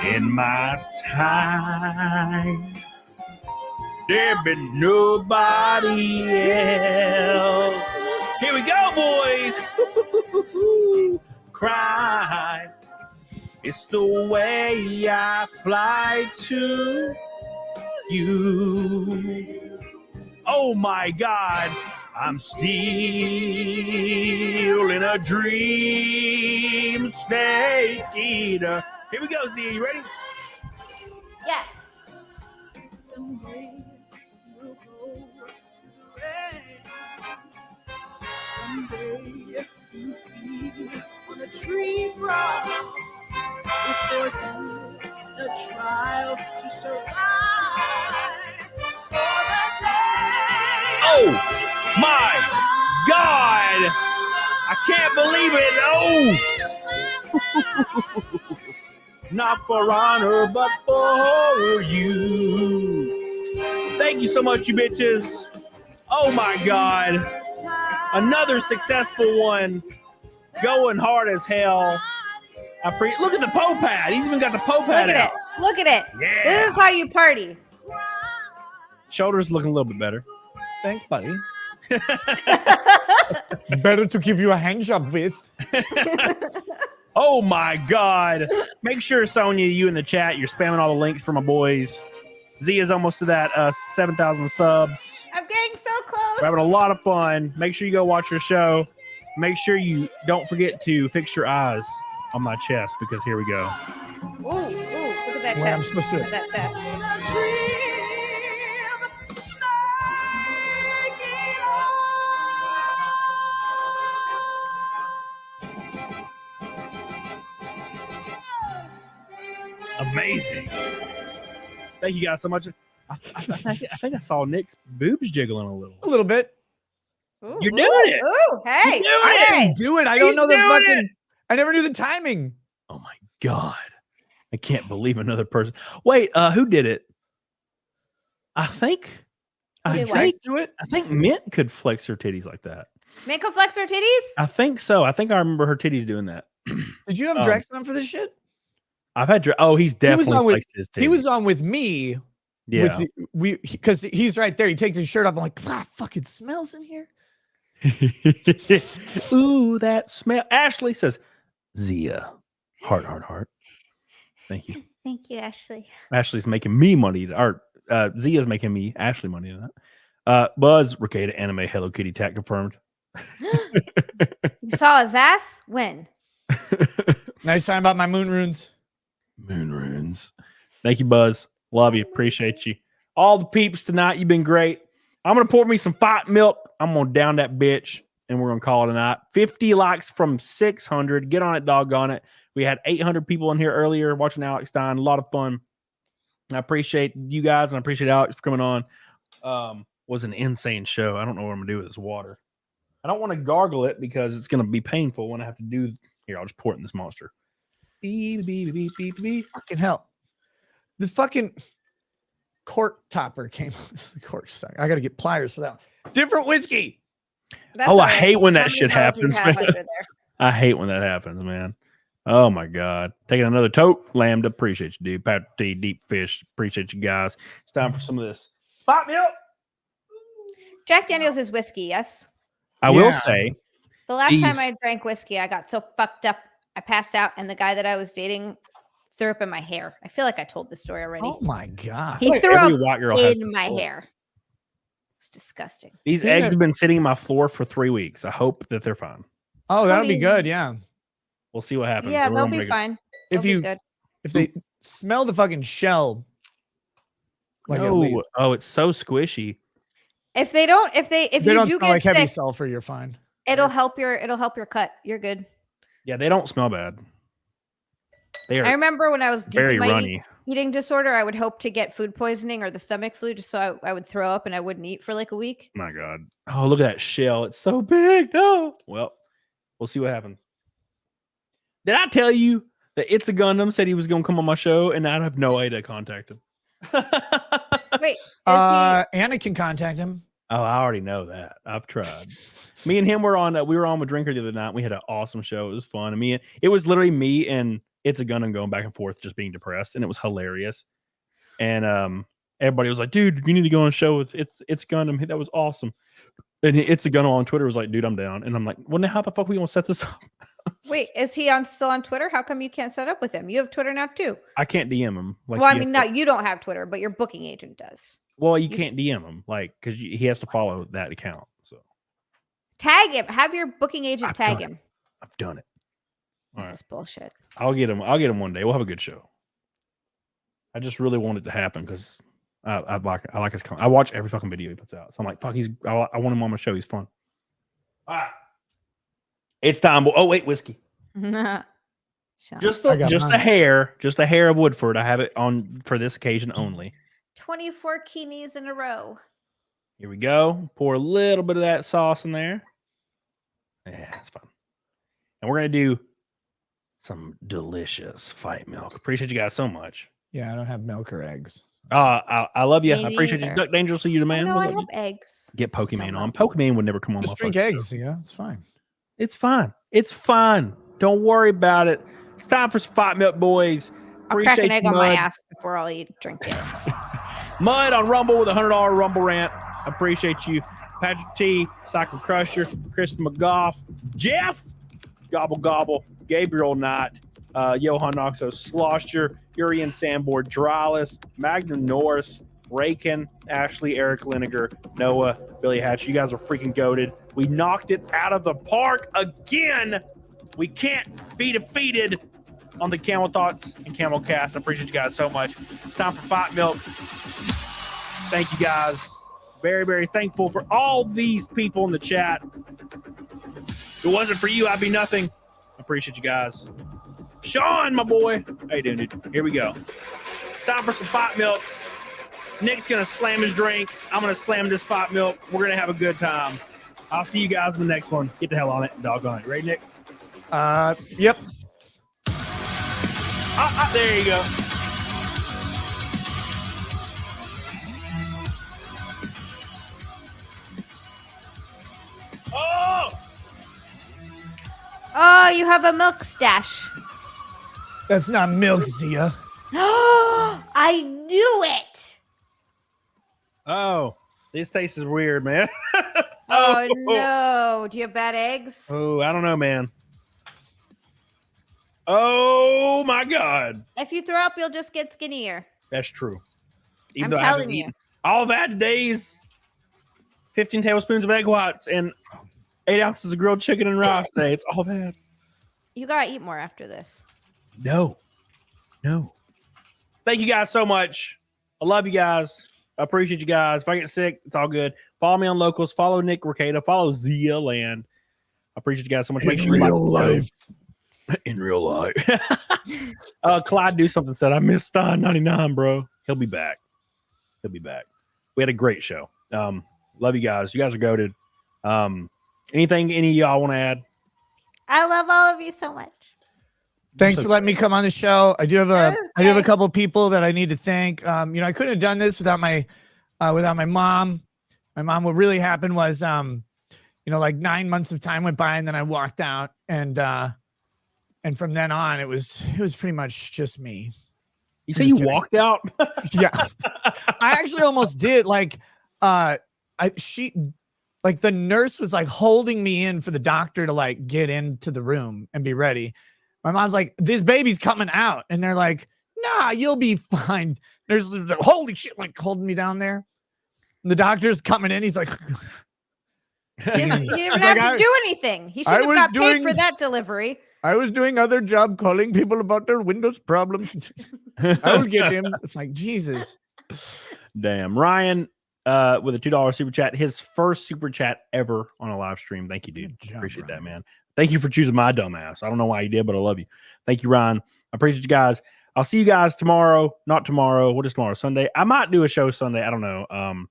In my time, there been nobody else. Here we go, boys. Cry. It's the way I fly to you. Oh my God. I'm still in a dream state. Here we go, Z. You ready? Yeah. Someday we'll go away. Someday you feel on a tree frog. It's a trial to survive. For the day. Oh my God! I can't believe it. Oh! Not for honor, but for you. Thank you so much, you bitches. Oh my God. Another successful one. Going hard as hell. Look at the Poe pad. He's even got the Poe pad out. Look at it. Yeah. This is how you party. Shoulders looking a little bit better. Thanks, buddy. Better to give you a hand job with. Oh my God. Make sure, Sonia, you in the chat, you're spamming all the links for my boys. Zia's almost to that 7,000 subs. I'm getting so close. We're having a lot of fun. Make sure you go watch her show. Make sure you don't forget to fix your eyes on my chest, because here we go. Ooh, look at that What chest. I'm supposed to do. Look at that chest. Amazing. Thank you guys so much. I think I saw Nick's boobs jiggling a little. A little bit. Ooh, You're doing it. Ooh, hey. I didn't do it. I don't He's know the doing fucking. it. I never knew the timing. Oh my God. I can't believe another person. Wait, who did it? I think Do it. I think Mint could flex her titties like that. Mint could flex her titties? I think so. I think I remember her titties doing that. Did you have Drex on for this shit? I've had. Oh, he's definitely flexed his titty. He was on with me. Yeah. Because he's right there. He takes his shirt off. I'm like, fucking smells in here. Ooh, that smell. Ashley says, Zia. Heart. Thank you. Thank you, Ashley. Ashley's making me money. Or Zia's making me Ashley money tonight. Buzz, Ricada, anime, Hello Kitty tag confirmed. You saw his ass? When? Nice time about my moon runes. Moon runes. Thank you, Buzz. Love you. Appreciate you. All the peeps tonight. You've been great. I'm going to pour me some fight milk. I'm going to down that bitch, and we're going to call it a night. 50 likes from 600. Get on it, doggone it. We had 800 people in here earlier watching Alex Stein. A lot of fun. I appreciate you guys, and I appreciate Alex for coming on. Was an insane show. I don't know what I'm going to do with this water. I don't want to gargle it because it's going to be painful when I have to do. Here, I'll just pour it in this monster. Beep, beep, beep, beep, beep. Fucking hell. The fucking cork topper came. The cork stuck. I got to get pliers for that one. Different whiskey. I hate when that shit happens, man. I hate when that happens, man. Oh my God. Taking another tote. Lambda. Appreciate you, dude. Pat T, Deep Fish. Appreciate you guys. It's time for some of this fight milk. Jack Daniels is whiskey, yes? I will say. The last time I drank whiskey, I got so fucked up. I passed out, and the guy that I was dating threw up in my hair. I feel like I told this story already. Oh my God. He threw up in my hair. It's disgusting. These eggs have been sitting on my floor for 3 weeks. I hope that they're fine. Oh, that'll be good. Yeah. We'll see what happens. Yeah, they'll be fine. If they smell the fucking shell. Like it's so squishy. If you don't do smell like get heavy sick, sulfur, you're fine. It'll help your cut. You're good. Yeah, they don't smell bad. I remember when I was deep very in my runny. Eating disorder, I would hope to get food poisoning or the stomach flu just so I would throw up and I wouldn't eat for like a week. My God. Oh, look at that shell. It's so big. No. Well, we'll see what happens. Did I tell you that It's a Gundam said he was going to come on my show and I'd have no idea to contact him? Wait. Anna can contact him. Oh, I already know that. I've tried. Me and him were on. We were on with Drinker the other night. We had an awesome show. It was fun. I mean, it was literally me and It's a Gundam going back and forth, just being depressed, and it was hilarious. And everybody was like, "Dude, you need to go on a show with It's Gundam. That was awesome." And It's a Gundam on Twitter was like, "Dude, I'm down." And I'm like, "Well, now how the fuck we gonna set this up?" Wait, is he still on Twitter? How come you can't set up with him? You have Twitter now too. I can't DM him. Like, well, I mean, no, you don't have Twitter, but your booking agent does. Well, you can't DM him, like, because he has to follow that account. So tag him. Have your booking agent tag him. I've done it. This is bullshit. I'll get him. I'll get him one day. We'll have a good show. I just really want it to happen because I like his. I watch every fucking video he puts out. So I'm like, fuck. I want him on my show. He's fun. All right. It's time. Oh wait, whiskey. just a hair of Woodford. I have it on for this occasion only. 24 keenies in a row. Here we go. Pour a little bit of that sauce in there. Yeah, that's fun. And we're gonna do some delicious fight milk. Appreciate you guys so much. Yeah, I don't have milk or eggs. I love you. Me I appreciate neither. you. Duck Dangerously, you the man. No, I We'll have eggs. get Pokemon on. Pokemon would never come on. Just my drink fucking eggs. show. Yeah, it's fine. It's fine. It's fine. Don't worry about it. It's time for some fight milk, boys. I'll crack an egg on my ass before I'll drink it. Mud on Rumble with a $100 Rumble rant. Appreciate you. Patrick T, Cycle Crusher, Kristen McGough, Jeff, Gobble Gobble, Gabriel Knott, Johan Oxo, Slosher, Urian Sandboard, Dralis, Magnum Norris, Rakin, Ashley, Eric Liniger, Noah, Billy Hatch. You guys are freaking goated. We knocked it out of the park again. We can't be defeated on the Camel Thoughts and Camel Cast. I appreciate you guys so much. It's time for Fight Milk. Thank you guys. Very, very thankful for all these people in the chat. If it wasn't for you, I'd be nothing. I appreciate you guys. Sean, my boy. How you doing, dude? Here we go. It's time for some Fight Milk. Nick's going to slam his drink. I'm going to slam this Fight Milk. We're going to have a good time. I'll see you guys in the next one. Get the hell on it. Doggone it. Ready, Nick? Yep. There you go. Oh, you have a milk stash. That's not milk, Zia. I knew it. Oh, this taste is weird, man. Oh no. Do you have bad eggs? Oh, I don't know, man. Oh my God. If you throw up, you'll just get skinnier. That's true. I'm telling you. All of that today's 15 tablespoons of egg whites and 8 ounces of grilled chicken and rice today. It's all bad. You gotta eat more after this. No. Thank you guys so much. I love you guys. I appreciate you guys. If I get sick, it's all good. Follow me on Locals. Follow Nick Ricada. Follow Zia Land. I appreciate you guys so much. Make sure you like in real life. Clyde Do Something said, I missed Stein 99, bro. He'll be back. We had a great show. Love you guys. You guys are goated. Anything any of y'all want to add? I love all of you so much. Thanks for letting me come on the show. I do have a couple people that I need to thank. I couldn't have done this without my mom. My mom, what really happened was, like 9 months of time went by and then I walked out and from then on it was pretty much just me. You say you walked out? Yeah. I actually almost did. Like, the nurse was like holding me in for the doctor to like get into the room and be ready. My mom's like, this baby's coming out. And they're like, nah, you'll be fine. There's holy shit, like holding me down there. And the doctor's coming in. He's like, he didn't have to do anything. He should have got paid for that delivery. I was doing other job calling people about their Windows problems. I will get him. It's like, Jesus. Damn. Ryan with a $2 super chat. His first super chat ever on a live stream. Thank you, dude. Appreciate that, man. Thank you for choosing my dumb ass. I don't know why you did, but I love you. Thank you, Ryan. I appreciate you guys. I'll see you guys tomorrow. Not tomorrow. What is tomorrow? Sunday. I might do a show Sunday. I don't know.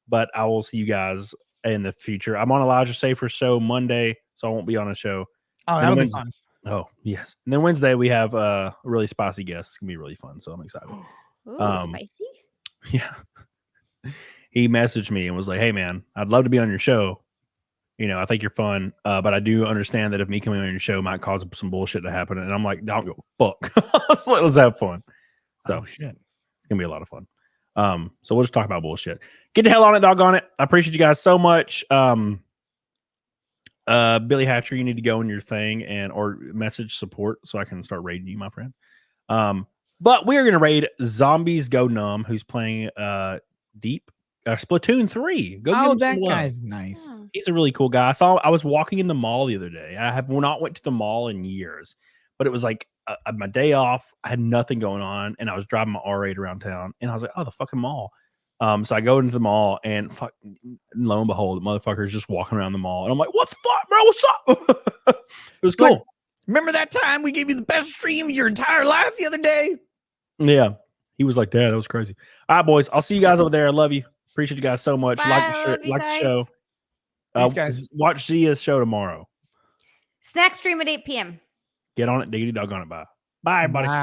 But I will see you guys in the future. I'm on Elijah Safer's show Monday, so I won't be on a show. Oh, that'll be fun. Oh, yes. And then Wednesday we have a really spicy guest. It's gonna be really fun, so I'm excited. Ooh, spicy? Yeah. He messaged me and was like, hey man, I'd love to be on your show. I think you're fun, but I do understand that if me coming on your show might cause some bullshit to happen. And I'm like, don't go fuck. Let's have fun. So shit. It's gonna be a lot of fun. So we'll just talk about bullshit. Get the hell on it, doggone it. I appreciate you guys so much. Billy Hatcher, you need to go in your thing or message support so I can start raiding you, my friend. But we are gonna raid Zombies Go Numb, who's playing Deep Splatoon 3. Go give him that some love. guy's nice. He's a really cool guy. I was walking in the mall the other day. I have not went to the mall in years, but it was like my day off. I had nothing going on, and I was driving my R8 around town, and I was like, "Oh, the fucking mall." So I go into the mall, and lo and behold, the motherfucker is just walking around the mall, and I'm like, "What the fuck, bro? What's up?" It was cool. Like, remember that time we gave you the best stream of your entire life the other day? Yeah, he was like, "Dad, that was crazy." All right, boys, I'll see you guys over there. I love you. Appreciate you guys so much. Bye, Like the show. Thanks, guys. Watch Zia's show tomorrow. Snack stream at 8 p.m. Get on it, diggity dog on it. Bye, everybody. Bye.